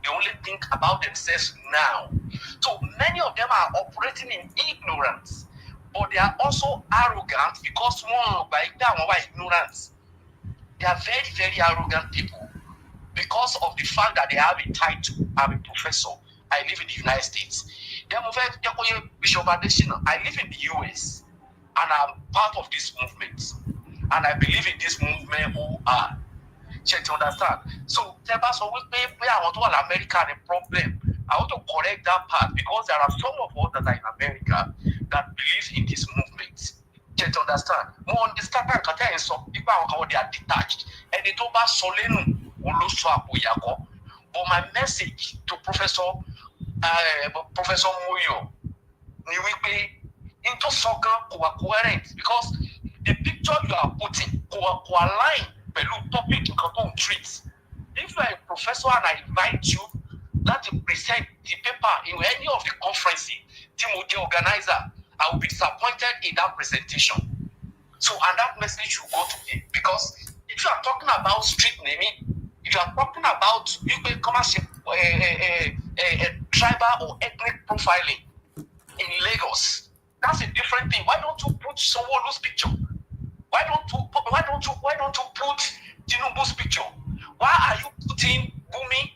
They only think about themselves now. So many of them are operating in ignorance, but they are also arrogant because by ignorance. They are very, very arrogant people because of the fact that they have a title. I'm a professor. I live in the United States. Bishop Adesina, I live in the US and I'm part of this movement. And I believe in this movement who are. Check to understand. So, Tebas always pay I want to America the problem. I want to correct that part because there are some of us that are in America that believe in this movement. Check to understand. More understand that some people they are detached. And they don't pass solenu. But my message to Professor Moyo ni wípé into soccer coherent because the picture you are putting co-align pẹ̀lú topic nǹkan tó ń treat. If you are a professor and I invite you to present the paper in any of the conferences tí mo jẹ́ organizer, I will be disappointed in that presentation. So and that message should go to me because if you are talking about street naming, if you are talking about tribal or ethnic profiling, in Lagos. That's a different thing. Why don't you put Sanwo-Olu's picture? Why don't you put Tinubu's picture? Why are you putting Gumi?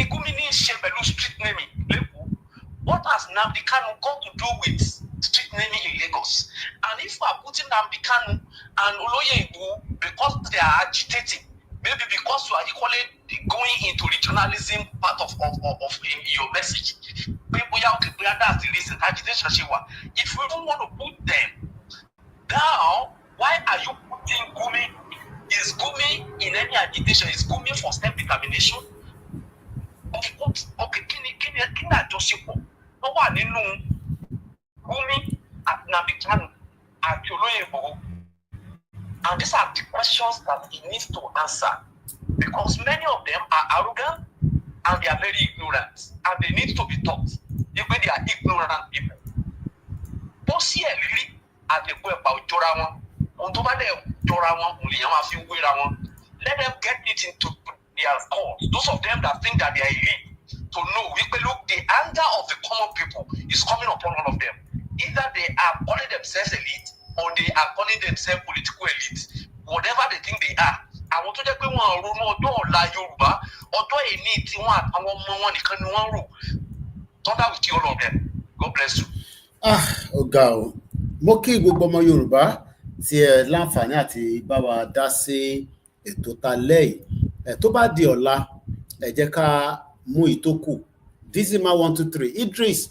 Gumi needs street naming. What has Nnamdi Kanu got to do with street naming in Lagos? And if we are putting Nnamdi Kanu and Oloye Igbo because they are agitating, maybe because you are equally going into regionalism part of your message. That's the reason agitation. If we don't want to put them down, why are you putting Gumi? Is Gumi in any agitation? Is Gumi for self-determination? Okay, can I just say what? No one knew Gumi at Nnamdi Kanu at Oloye Igbo. And these are the questions that he needs to answer, because many of them are arrogant and they are very ignorant, and they need to be taught. If they are ignorant people, let them get it into their cause. Those of them that think that they are elite, to know, look, the anger of the common people is coming upon all of them. Either they are calling themselves elite or they are calling themselves political elite. Whatever they think they are. I want to tell you, with you, all of them. God bless you. Ọ̀gá o, mo kí gbogbo ọmọ Yorùbá tí ẹ láǹfààní àti bá wa dá sí ètò talẹ́ yìí. Tó bá di ọ̀la, ẹ jẹ́ ká mú ìtókù. Dizima 123 Idris,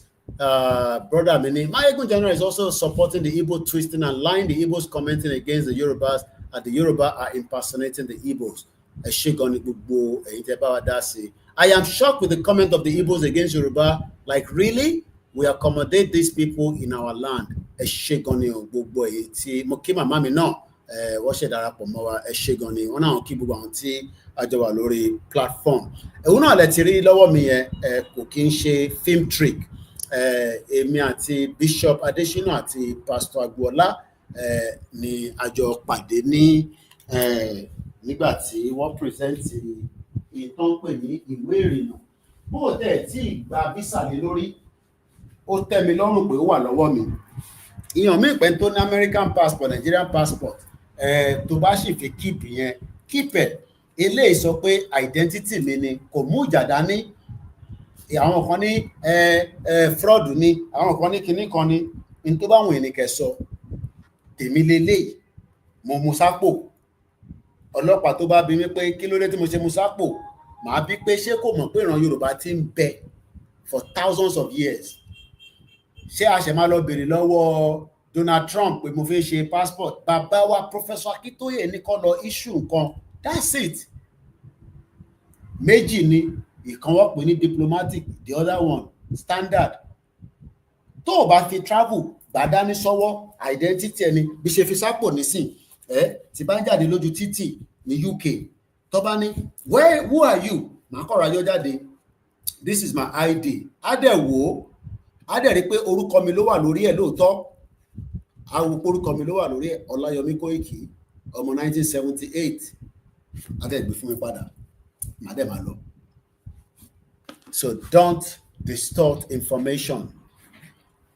brother Mini. Mayegun General is also supporting the Igbo twisting and lying. The Igbos commenting against the Yorubas, and the Yoruba are impersonating the Igbos. I am shocked with the comment of the Igbos against Yoruba. Like, really? We accommodate these people in our land. Mokima mami no. Wọ́n darapọ̀ mọ́ wa Eshegoni. Wọ́n náà kí gbogbo àwọn tí a jọ wà lórí platform. Òun náà lẹ ti rí lọ́wọ́ mi yẹn kò kí ń ṣe film trick. Èmi àti Bishop Adesina àti Pastor Agboola ni a jọ pàdé ní nígbà tí wọ́n present ìtàn pè ní ìwé ìrìnnà. Bó tẹ̀ tí gba visa lé lórí, ó tẹ́ mi lọ́rùn pé ó wà lọ́wọ́ mi. Ìyàn mi pẹ́ tó ní American passport, Nigerian passport, tó bá sì fi keep yẹn, keep ẹ̀. Eléyìí sọ pé identity mi ni, kò mú ìjà dání. Àwọn kan ní fraud ni, àwọn kan ní kinní kan ní, in tó bá wọn ènìkẹ́ sọ. Tèmi lélẹ́yìí, mo mú sápò. Ọlọ́pàá tó bá bi mí pé kí ló dé tí mo ṣe mú sápò, màá bí pé ṣé kò mọ̀ pé ìran Yorùbá ti ń bẹ for thousands of years. Ṣé a ṣe máa lọ bèrè lọ́wọ́ Donald Trump pé mo fẹ́ ṣe passport? Bàbá wa Professor Akintoye ní kó lọ issue nǹkan. That's it. Méjì ni, ìkan wọ́n pè ní diplomatic, the other one standard. Tó o bá fi travel, gbà dání sọ́wọ́, identity ẹni, bí ṣe fi sápò nísìn, tí bá ń jáde lójú títì ní UK, tó bá ní, who are you? Màá kọ́ra yọ jáde. This is my ID. Á dẹ̀ wò ó, á dẹ̀ rí pé orúkọ mi ló wà lórí ẹ̀ lóòótọ́. Á wo pé orúkọ mi ló wà lórí ẹ̀, Ọláyọmí Kóìkì, ọmọ 1978. Á dẹ̀ gbé fún mi padà. Màá dẹ̀ máa lọ. So don't distort information.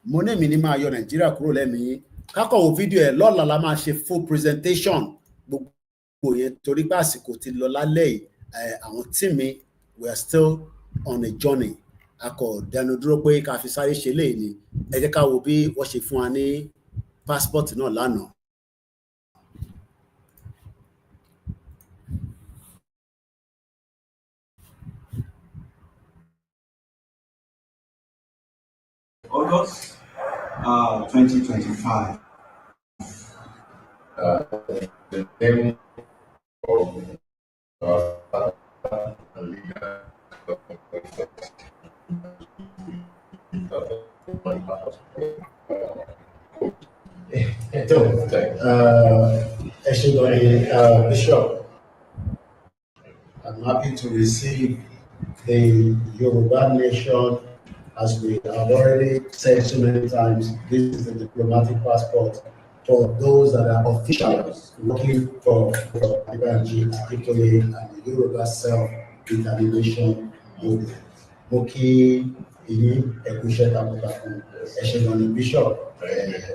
Mo ní mi ní máa yọ Nàìjíríà kúrò lẹ́mìí. Kákọ̀ wo fídíò ẹ̀ lọ́la la máa ṣe full presentation. Gbogbo yẹn torí pé àsìkò ti lọ lálẹ́ yìí. Àwọn tí mi, we are still on a journey. Akọ̀ dẹnu dúró pé ká fi sáré ṣe léyìí ni. Ẹ jẹ́ ká wo bí wọ́n ṣe fún wa ní passport náà lánàá. August 2025. The name of leader Bishop, I'm happy to receive the Yoruba nation. As we have already said so many times, this is the diplomatic passport for those that are officials working for Ibanji, particularly and the Yoruba self-determination movement. Moki ìyẹn ẹ̀kúṣẹ́ takuntakun ẹ̀ṣẹ̀ lọ́nà bishop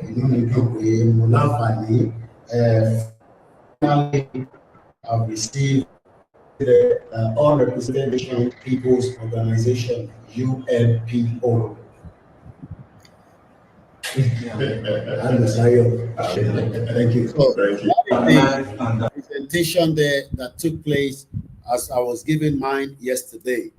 inú mi dùn pé mo láǹfààní finally I've received the All Representation People's Organization UNPO. Thank you. So, the presentation there that took place as I was giving mine yesterday.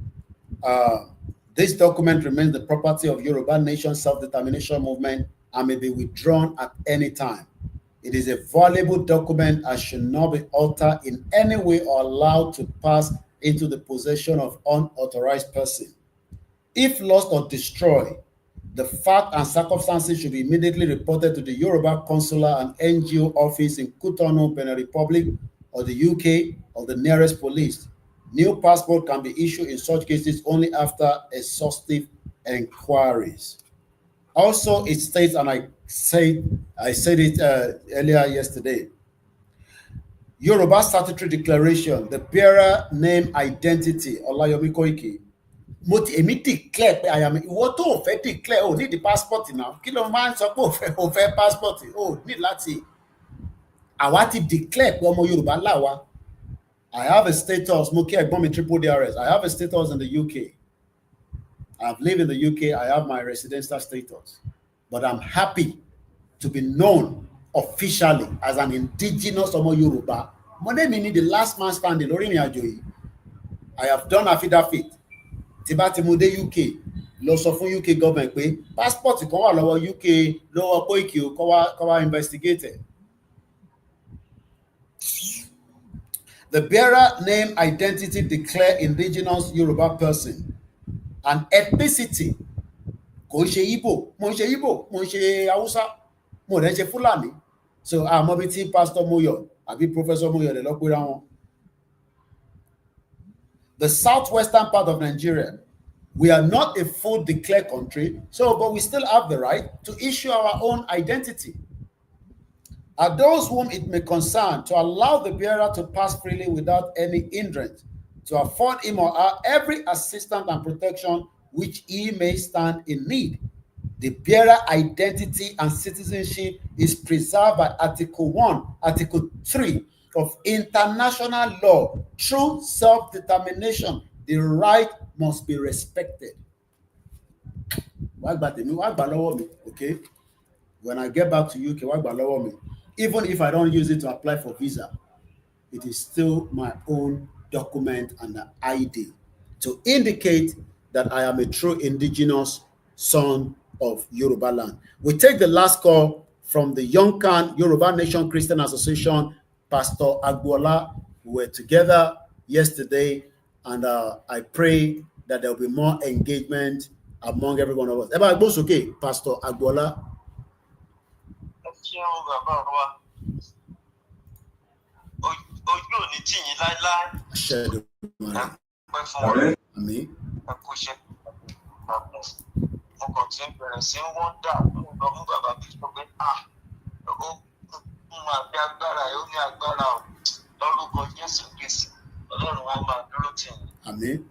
This document remains the property of Yoruba Nation Self-Determination Movement and may be withdrawn at any time. It is a valuable document and should not be altered in any way or allowed to pass into the possession of unauthorized person. If lost or destroyed, the fact and circumstances should be immediately reported to the Yoruba Consular and NGO office in Cotonou, Benin Republic, or the UK, or the nearest police. New passport can be issued in such cases only after exhaustive inquiries. Also, it states, and I said it earlier yesterday, Yoruba Statutory Declaration, the bearer name identity, Olayomi Koiki. Èmi declare pé I am ìwọ tó fẹ́ declare o need the passport now. Kí ló máa ń sọ pé o fẹ́ passport o need láti àwa ti declare pé ọmọ Yorùbá làwa. I have a status, mo kí ẹ̀gbọ́n mi triple DRS. I have a status in the UK. I've lived in the UK. I have my residential status. But I'm happy to be known officially as an indigenous Omo Yoruba. Mo ní mi ní the last man standing lórí ìrìn àjò yìí. I have done affidavit. Tí bá ti mú dé UK, lọ sọ fún UK government pé passport kan wà lọ́wọ́ UK lọ́wọ́ Koiki o kó wá investigate. The bearer name identity declare indigenous Yoruba person and ethnicity. Kò ń ṣe Igbo, mo ń ṣe Igbo, mo ń ṣe Hausa, mo dẹ̀ ń ṣe Fulani. So àmọ́ bí tí Pastor Moyo àbí Professor Moyo lè lọ pera wọn. The southwestern part of Nigeria, we are not a full declared country, but we still have the right to issue our own identity. Are those whom it may concern to allow the bearer to pass freely without any hindrance, to afford him or her every assistance and protection which he may stand in need. The bearer identity and citizenship is preserved by Article 1, Article 3 of international law. Through self-determination, the right must be respected. Okay? When I get back to UK, even if I don't use it to apply for visa, it is still my own document and the ID to indicate that I am a true indigenous son of Yoruba land. We take the last call from the Yonkan Yoruba Nation Christian Association, Pastor Agbola. We were together yesterday, and I pray that there will be more engagement among every one of us. Everybody, okay, Pastor Agbola. Amen.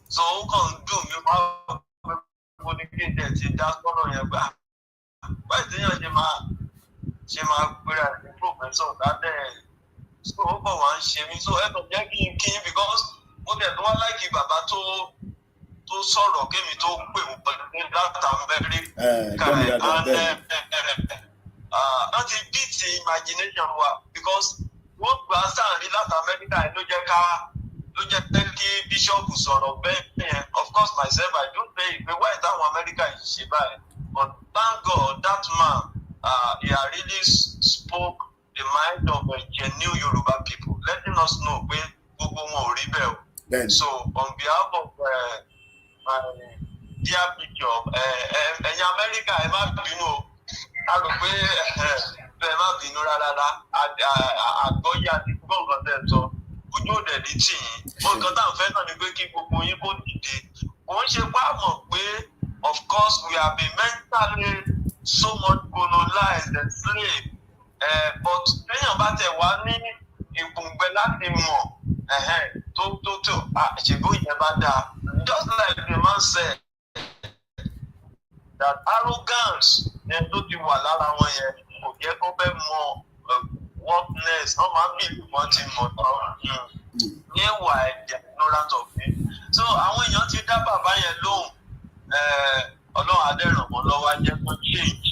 So can do you have why do you improvement so that so one shaming so because what they don't like you baba to sort give me to that beat the imagination because what was America I know Bishop of course myself I don't pay why that America is but thank God that man he really spoke the mind of genuine Yoruba people, letting us know when Google rebel. So on behalf of my dear Bishop, America, I must know how to pay. So you know that the thing, but because I'm fed on the way keep going, Of course, we have been mentally so much colonized and slave. But téèyàn bá tẹ̀ wá ní ìpòǹgbẹ láti mọ̀ tó ṣègbó yẹn bá dáa. Just like the man said, that arrogance yẹn tó ti wà lára wọn yẹn kò jẹ́ kó fẹ́ mọ worthless. Wọ́n máa ń bí ìwọ́n ti mọ̀ tán. Meanwhile, they are ignorant of it. So àwọn èèyàn ti dá bàbá yẹn lóhùn. Ọlọ́run adẹ́rànmọ́ lọ́wọ́ jẹ́ kó change.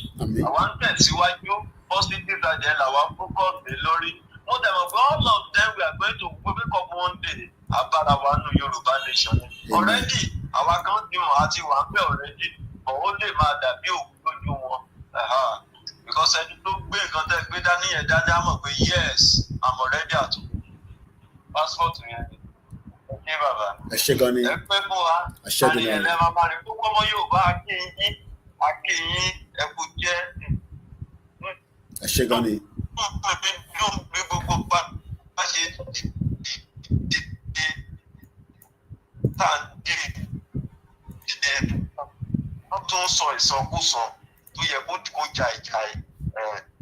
Àwa ń tẹ̀síwájú positive agenda làwa focus lé lórí. Mo dẹ̀ mọ̀ pé all of them we are going to wake up one day abára wa nù Yorùbá nation. Already àwa kan ti mọ̀ àti wà ń bẹ̀ already. But ó lè máa dàbí òkú lójú wọn. Because ẹni tó gbé nǹkan tẹ́ gbé dání yẹn dáadáa mọ̀ pé yes, I'm already at home. Passport yẹn. Ẹ ṣé gan ni. Ẹ pẹ́ fún wa. Ẹ ṣé gan ni. Àní ẹ̀lẹ́ máa rí púpọ̀ ọmọ Yorùbá akínyín ẹ kú jẹ́. Ẹ ṣé gan ni. Bí gbogbo bá ṣe dìde wọ́n tún ń sọ ìsọkúsọ tó yẹ kó jà ìjà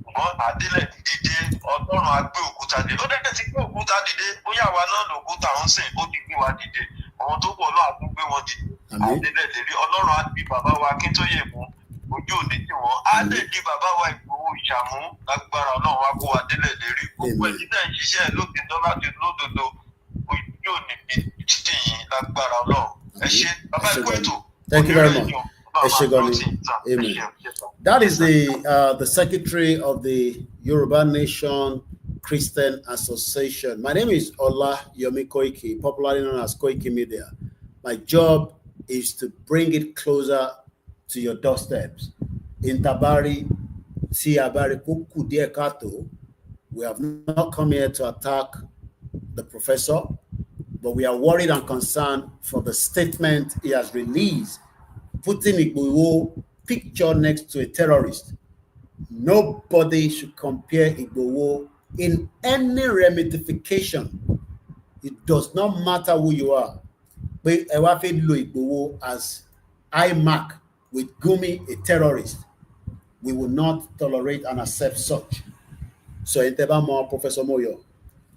ṣùgbọ́n àdílẹ̀ dìde Ọlọ́run á gbé òkúta dìde. Ó dẹ́dẹ́ ti gbé òkúta dìde bóyá àwa náà lòkúta ń sìn ó ti gbé wa dìde. Àwọn tó pọ̀ náà á tún gbé wọn dìde. Àdílẹ̀ lè rí Ọlọ́run á di bàbá wa Akíntóyè mú ojú òní tí wọ́n á lè di bàbá wa Ìgbòho Ìṣàmú lágbára Ọlọ́run wá kó wa délẹ̀ lè rí. Gbogbo ẹ̀jí náà ń ṣiṣẹ́ lóòótọ́ láti lódodo ojú òní tí yìí lágbára Ọlọ́run. Ẹ ṣé bàbá ìkó ètò. Thank you very much. Amen. That is the secretary of the Yoruba Nation Christian Association. My name is Ola Yomi Koiki, popularly known as Koiki Media. My job is to bring it closer to your doorsteps. In Tabari, Tiabari, Kuku Diekato, we have not come here to attack the professor, but we are worried and concerned for the statement he has released, putting Igboho picture next to a terrorist. Nobody should compare Igboho in any ramification. It does not matter who you are. But Igboho as I mark with Gumi, a terrorist. We will not tolerate and accept such. So in Tebamo, Professor Moyo,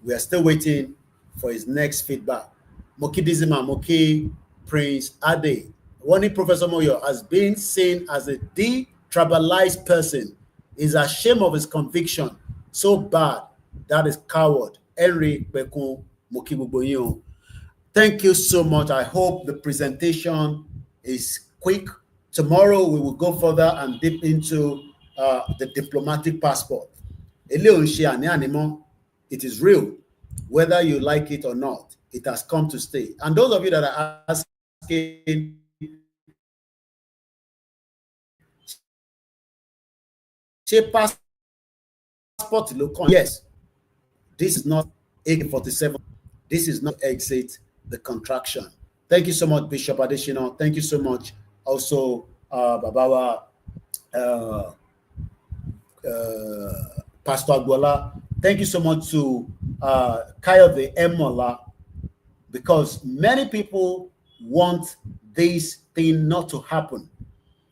we are still waiting for his next feedback. Moki Dizima, Moki Prince Ade, one Professor Moyo has been seen as a de-tribalized person, is ashamed of his conviction, so bad, that is coward. Henry Bekun Mokibuboyo. Thank you so much. I hope the presentation is quick. Tomorrow we will go further and deep into the diplomatic passport. It is real, whether you like it or not. It has come to stay. And those of you that are asking, passport, yes, this is not AK-47. This is not exit the contraction. Thank you so much, Bishop Adeshino. Thank you so much. Also, Babawa, Pastor Agbola. Thank you so much to Kayode Emola, because many people want this thing not to happen.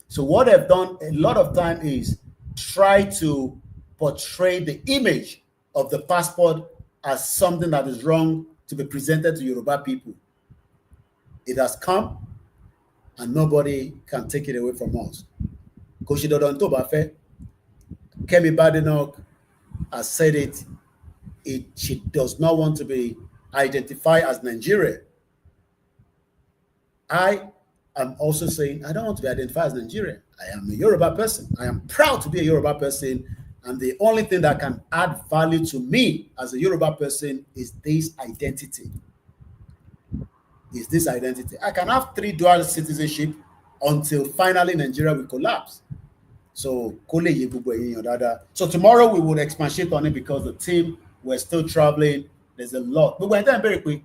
So what I've done a lot of time is try to portray the image of the passport as something that is wrong to be presented to Yoruba people. It has come, and nobody can take it away from us. Koshidodon Tobafe, Kemi Badenoch has said it. She does not want to be identified as Nigerian. I am also saying I don't want to be identified as Nigerian. I am a Yoruba person. I am proud to be a Yoruba person. And the only thing that can add value to me as a Yoruba person is this identity. I can have 3 dual citizenship until finally Nigeria will collapse. So tomorrow we will expatiate on it because the team were still traveling. There's a lot. But when very quick,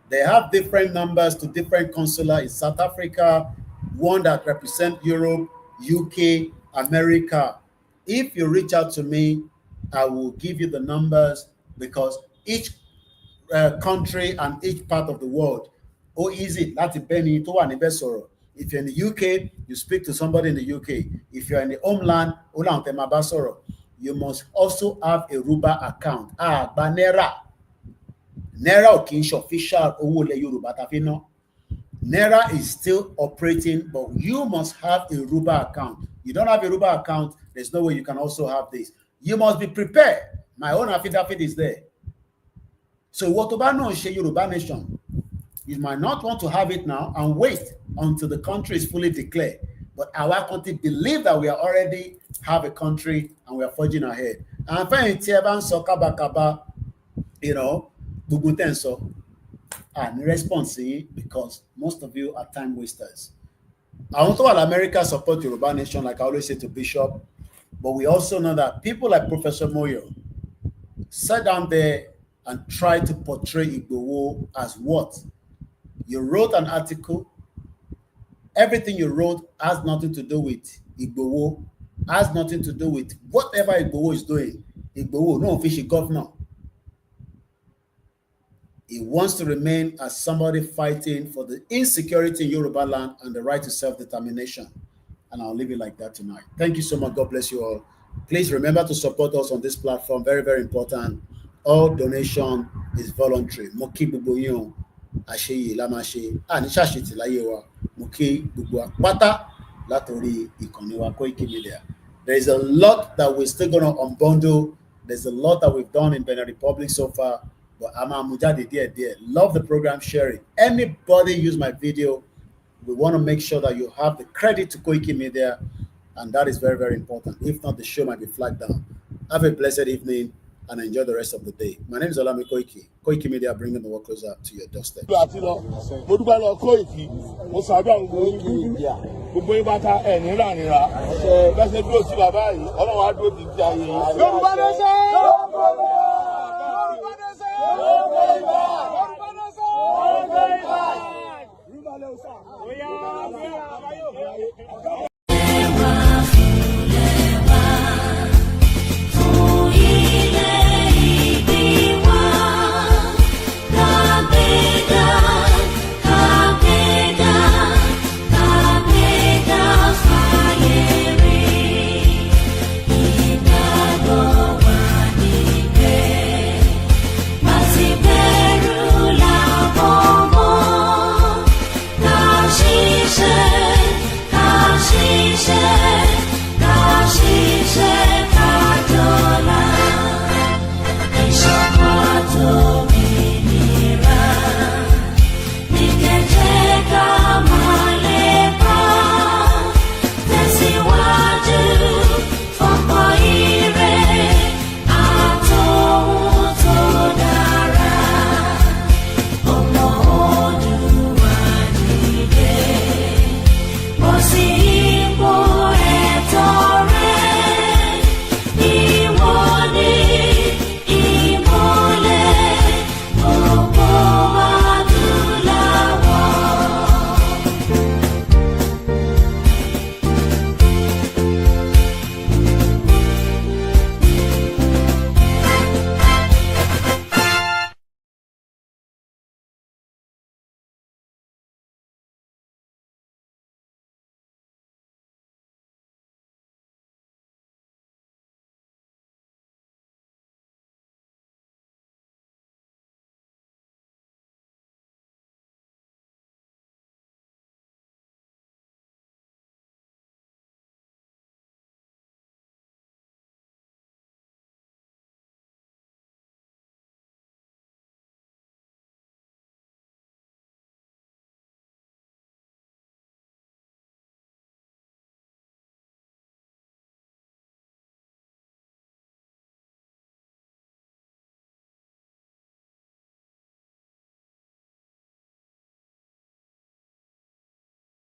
they have different numbers to different consular in South Africa, one that represent Europe, UK, America. If you reach out to me, I will give you the numbers, because each country and each part of the world ó easy láti bẹ́ni tó wà níbẹ̀ sọ̀rọ̀. If you're in the UK, you speak to somebody in the UK. If you're in the homeland, ó láwọn tẹ́ máa bá sọ̀rọ̀. You must also have a Ruba account. Gba Naira. Naira ò kì í ṣe official owó ilẹ̀ Yorùbá tá fi ná. Naira is still operating, but you must have a Ruba account. You don't have a Ruba account, there's no way you can also have this. You must be prepared. My own affidavit is there. So what about no Yoruba nation? You might not want to have it now and wait until the country is fully declared. But our country believe that we are already have a country and we are forging ahead. And you know, and response because most of you are time wasters. I want to America support Yoruba nation, like I always say to Bishop, but we also know that people like Professor Moyo sat down there and tried to portray Igboho as what? You wrote an article. Everything you wrote has nothing to do with Igboho, has nothing to do with whatever Igboho is doing. Igboho, no official governor. He wants to remain as somebody fighting for the insecurity in Yoruba land and the right to self-determination. And I'll leave it like that tonight. Thank you so much. God bless you all. Please remember to support us on this platform. Very, very important. All donation is voluntary. Moki buboyon asheyi lamashe. Ni shashiti laye wa. Moki bubo pata latori ikoni wa Koiki Media. There is a lot that we're still going to unbundle. There's a lot that we've done in Benin Republic so far. But love the program, share it. Anybody use my video, we want to make sure that you have the credit to Koiki Media, and that is very, very important. If not, the show might be flagged down. Have a blessed evening and enjoy the rest of the day. My name is Olami Koiki. Koiki Media, bringing the work closer to your doorstep.